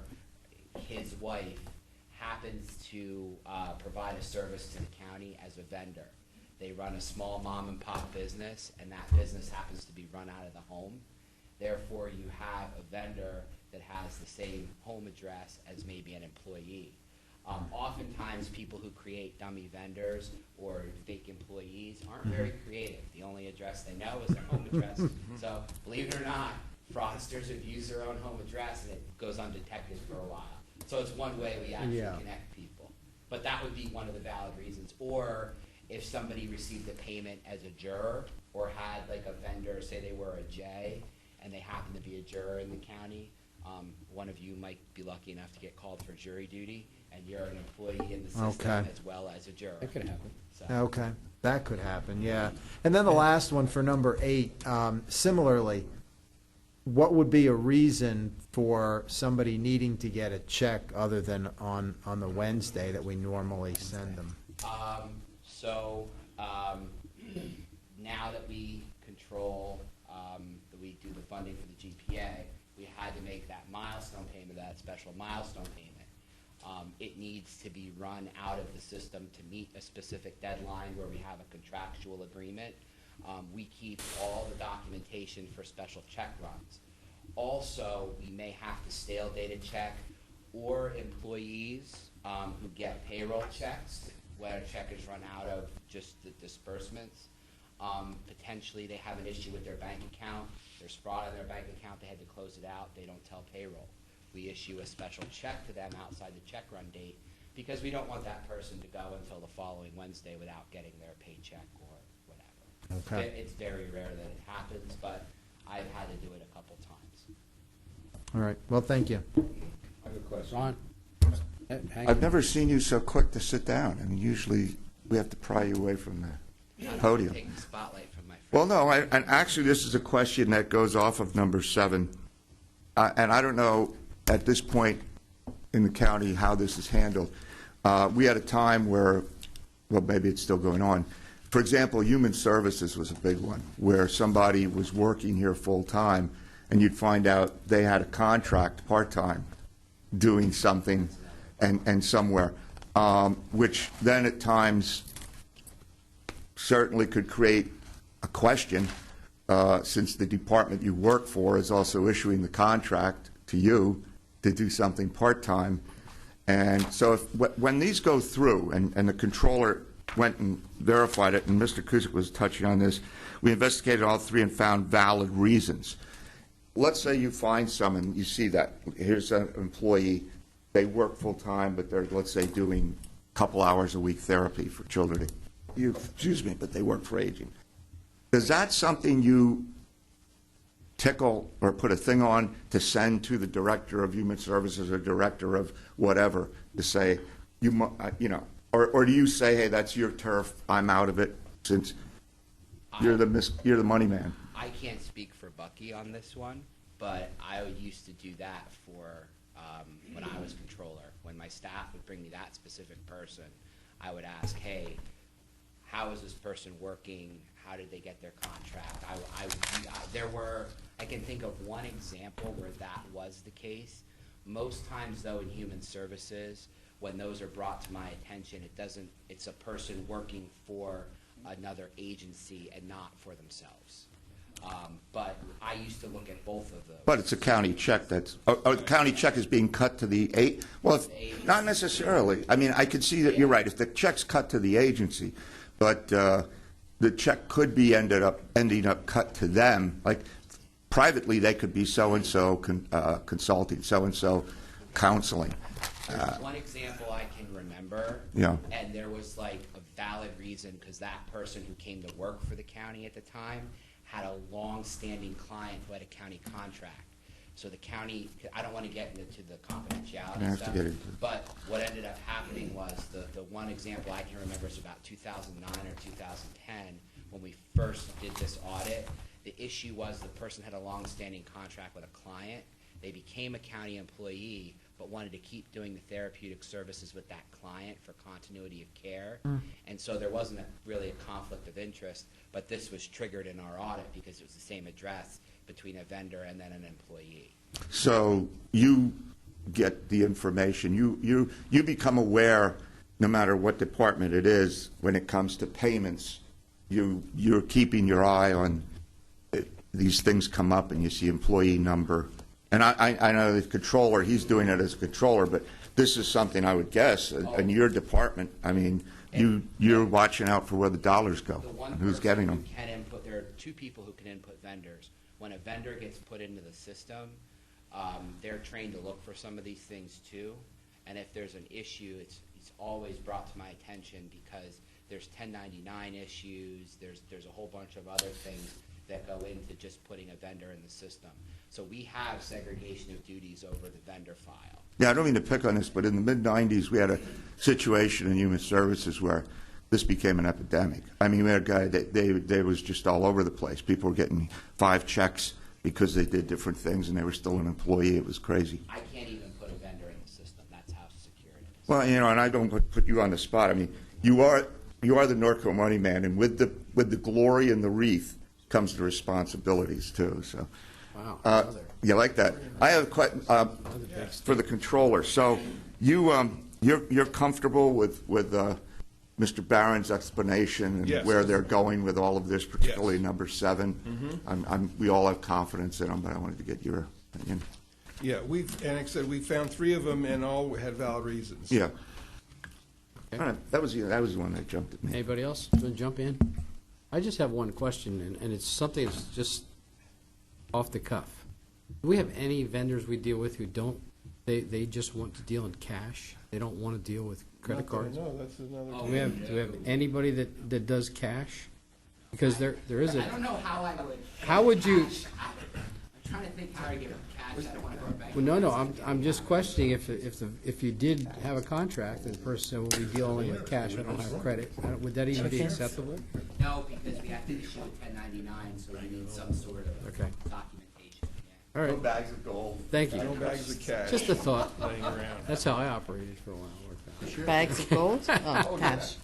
his wife happens to provide a service to the county as a vendor. They run a small mom and pop business, and that business happens to be run out of the home. Therefore, you have a vendor that has the same home address as maybe an employee. Oftentimes, people who create dummy vendors or fake employees aren't very creative. The only address they know is their home address. So, believe it or not, fraudsters have used their own home address, and it goes undetected for a while. So it's one way we actually connect people. But that would be one of the valid reasons. Or if somebody received a payment as a juror, or had like a vendor, say they were a J, and they happen to be a juror in the county, one of you might be lucky enough to get called for jury duty, and you're an employee in the system Okay. as well as a juror. That could happen. So, Okay, that could happen, yeah. And then the last one for number 8, similarly, what would be a reason for somebody needing to get a check other than on the Wednesday that we normally send them? Now that we control, that we do the funding for the GPA, we had to make that milestone payment, that special milestone payment. It needs to be run out of the system to meet a specific deadline where we have a contractual agreement. We keep all the documentation for special check runs. Also, we may have to stale date a check, or employees who get payroll checks, where a check is run out of just the disbursements. Potentially, they have an issue with their bank account. There's fraud in their bank account. They had to close it out. They don't tell payroll. We issue a special check to them outside the check run date because we don't want that person to go until the following Wednesday without getting their paycheck or whatever. Okay. It's very rare that it happens, but I've had to do it a couple times. All right, well, thank you. I have a question. Ron? I've never seen you so quick to sit down. I mean, usually we have to pry you away from the podium. Take the spotlight from my friend. Well, no, and actually, this is a question that goes off of number 7. And I don't know at this point in the county how this is handled. We had a time where, well, maybe it's still going on. For example, human services was a big one, where somebody was working here full-time, and you'd find out they had a contract part-time doing something and somewhere, which then at times certainly could create a question, since the department you work for is also issuing the contract to you to do something part-time. And so when these go through, and the controller went and verified it, and Mr. Kuzik was touching on this, we investigated all 3 and found valid reasons. Let's say you find some and you see that here's an employee, they work full-time, but they're, let's say, doing a couple hours a week therapy for children. Excuse me, but they work for aging. Is that something you tickle or put a thing on to send to the director of human services or director of whatever to say, you know, or do you say, hey, that's your turf, I'm out of it, since you're the money man? I can't speak for Bucky on this one, but I used to do that for when I was controller. When my staff would bring me that specific person, I would ask, hey, how is this person working? How did they get their contract? I can think of one example where that was the case. Most times, though, in human services, when those are brought to my attention, it's a person working for another agency and not for themselves. But I used to look at both of those. But it's a county check that's, the county check is being cut to the well, not necessarily. I mean, I can see that you're right. If the check's cut to the agency, but the check could be ending up cut to them. Like privately, they could be so-and-so consulting, so-and-so counseling. There's one example I can remember, and there was like a valid reason because that person who came to work for the county at the time had a long-standing client who had a county contract. So the county, I don't want to get into the confidentiality stuff, but what ended up happening was the one example I can remember is about 2009 or 2010 when we first did this audit. The issue was the person had a long-standing contract with a client. They became a county employee but wanted to keep doing the therapeutic services with that client for continuity of care. And so there wasn't really a conflict of interest, but this was triggered in our audit because it was the same address between a vendor and then an employee. So you get the information. You become aware, no matter what department it is, when it comes to payments, you're keeping your eye on these things come up and you see employee number. And I know the controller, he's doing it as a controller, but this is something I would guess in your department. I mean, you're watching out for where the dollars go and who's getting them. There are 2 people who can input vendors. When a vendor gets put into the system, they're trained to look for some of these things too. And if there's an issue, it's it's always brought to my attention because there's 1099 issues, there's a whole bunch of other things that go into just putting a vendor in the system. So we have segregation of duties over the vendor file. Yeah, I don't mean to pick on this, but in the mid-'90s, we had a situation in Human Services where this became an epidemic. I mean, we had a guy that they was just all over the place. People were getting 5 checks because they did different things and they were still an employee. It was crazy. I can't even put a vendor in the system. That's how secure it is. Well, you know, and I don't put you on the spot. I mean, you are the Norco money man, and with the glory and the wreath comes the responsibilities too. So, wow, you like that? I have for the controller. So, you're comfortable with Mr. Barron's explanation and Yes. where they're going with all of this, particularly Yes. number 7. We all have confidence in them, but I wanted to get your opinion. Yeah, and like I said, we found 3 of them and all had valid reasons. Yeah. All right, that was the one that jumped at me. Anybody else want to jump in? I just have one question, and it's something that's just off the cuff. Do we have any vendors we deal with who don't, they just want to deal in cash? They don't want to deal with credit cards? No, that's another. Do we have anybody that does cash? Because there is a. I don't know how I would. How would you? I'm trying to think how I give them cash. I don't want to go back. Well, no. I'm just questioning if you did have a contract and the person will be dealing with cash. I don't have credit. Would that even be acceptable? No, because we have to issue a 1099, so we need some sort of documentation. All right. No bags of gold. Thank you. No bags of cash. Just a thought. Laying around. That's how I operated for a while. Bags of gold? Oh,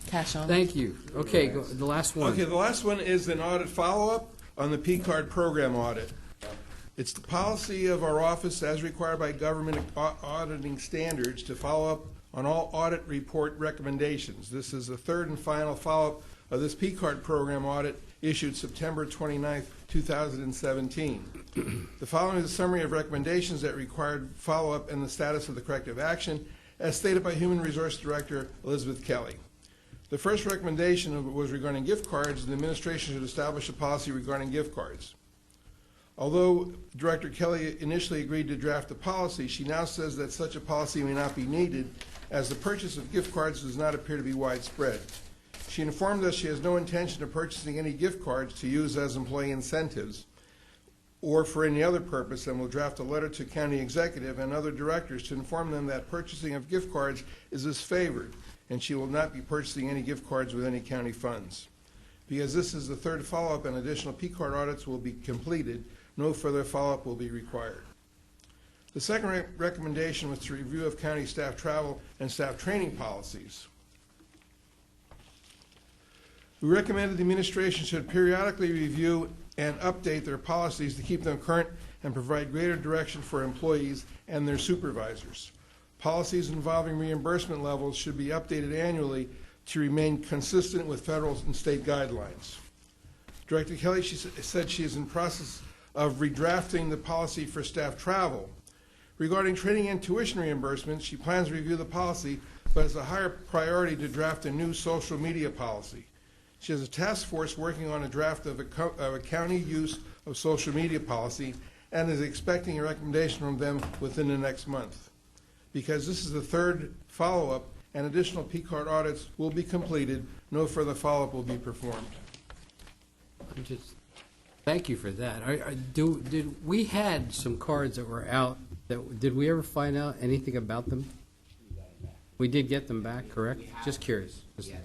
cash on. Thank you. Okay, the last one. Okay, the last one is an audit follow-up on the P-card program audit. It's the policy of our office, as required by government auditing standards, to follow up on all audit report recommendations. This is the 3rd and final follow-up of this P-card program audit issued September 29th, 2017. The following is a summary of recommendations that required follow-up and the status of the corrective action, as stated by Human Resource Director Elizabeth Kelly. The first recommendation was regarding gift cards, and the administration should establish a policy regarding gift cards. Although Director Kelly initially agreed to draft a policy, she now says that such a policy may not be needed, as the purchase of gift cards does not appear to be widespread. She informed us she has no intention of purchasing any gift cards to use as employee incentives or for any other purpose, and will draft a letter to county executive and other directors to inform them that purchasing of gift cards is disfavored, and she will not be purchasing any gift cards with any county funds. Because this is the 3rd follow-up and additional P-card audits will be completed, no further follow-up will be required. The second recommendation was to review of county staff travel and staff training policies. We recommended the administration should periodically review and update their policies to keep them current and provide greater direction for employees and their supervisors. Policies involving reimbursement levels should be updated annually to remain consistent with federal and state guidelines. Director Kelly said she is in process of redrafting the policy for staff travel. Regarding training and tuition reimbursements, she plans to review the policy, but has a higher priority to draft a new social media policy. She has a task force working on a draft of a county use of social media policy and is expecting a recommendation from them within the next month. Because this is the 3rd follow-up and additional P-card audits will be completed, no further follow-up will be performed. Thank you for that. Did we had some cards that were out? Did we ever find out anything about them? We did get them back, correct? Just curious. Yeah,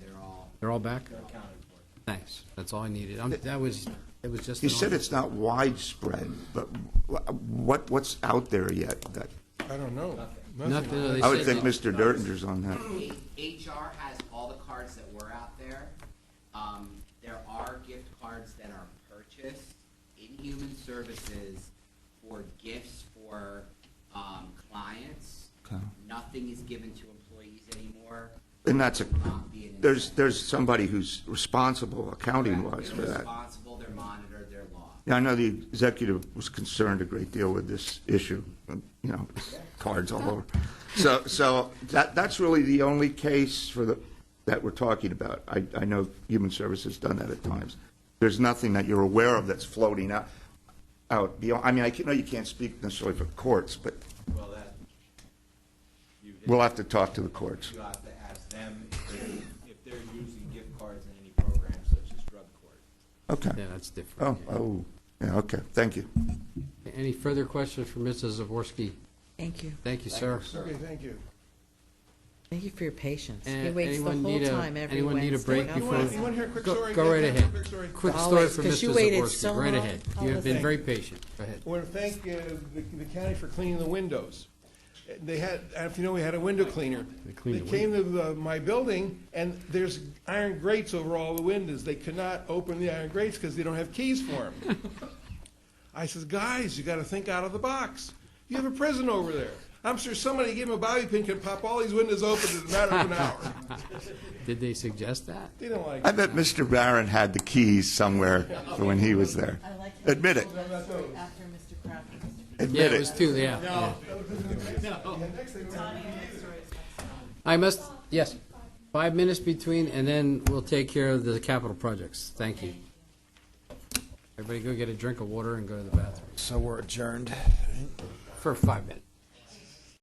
They're all back? Thanks. That's all I needed. It was just. You said it's not widespread, but what's out there yet? I don't know. Nothing. I would think Mr. Dertinger's on that. HR has all the cards that were out there. There are gift cards that are purchased in Human Services for gifts for clients. Okay. Nothing is given to employees anymore. And there's somebody who's responsible accounting-wise for that. They're responsible, they're monitored, they're law. Yeah, I know the executive was concerned a great deal with this issue, cards all over. So that's really the only case that we're talking about. I know Human Services has done that at times. There's nothing that you're aware of that's floating out beyond. I mean, I know you can't speak necessarily for courts, but we'll have to talk to the courts. You have to ask them. Okay. Yeah, that's different. Oh, yeah, okay, thank you. Any further questions for Mrs. Zavorsky? Thank you. Thank you, sir. Okay, thank you. Thank you for your patience. He And waits the anyone whole need a- time every anyone need a Wednesday. break before- You want to hear a quick Go- story? go right Can I ahead. quick story? Quick story Always, for 'cause you Mr. waited Zavorsky. so Right long. ahead. All You the have been time. very patient. Go ahead. I want to thank the county for cleaning the windows. They had, if you know, we had a window cleaner. They came to my building, and there's iron grates over all the windows. They could not open the iron grates because they don't have keys for them. I says, guys, you got to think out of the box. You have a prison over there. I'm sure somebody gave him a bobby pin can pop all these windows open in a matter of an hour. Did they suggest that? They don't like I bet Mr. Barron had the keys somewhere for when he was there. Admit it. After Mr. Kraft. Admit Yeah, it it. was two, yeah. I must, yes, 5 minutes between, and then we'll take care of the capital projects. Thank you. Everybody go get a drink of water and go to the bathroom So we're adjourned. for 5 minutes.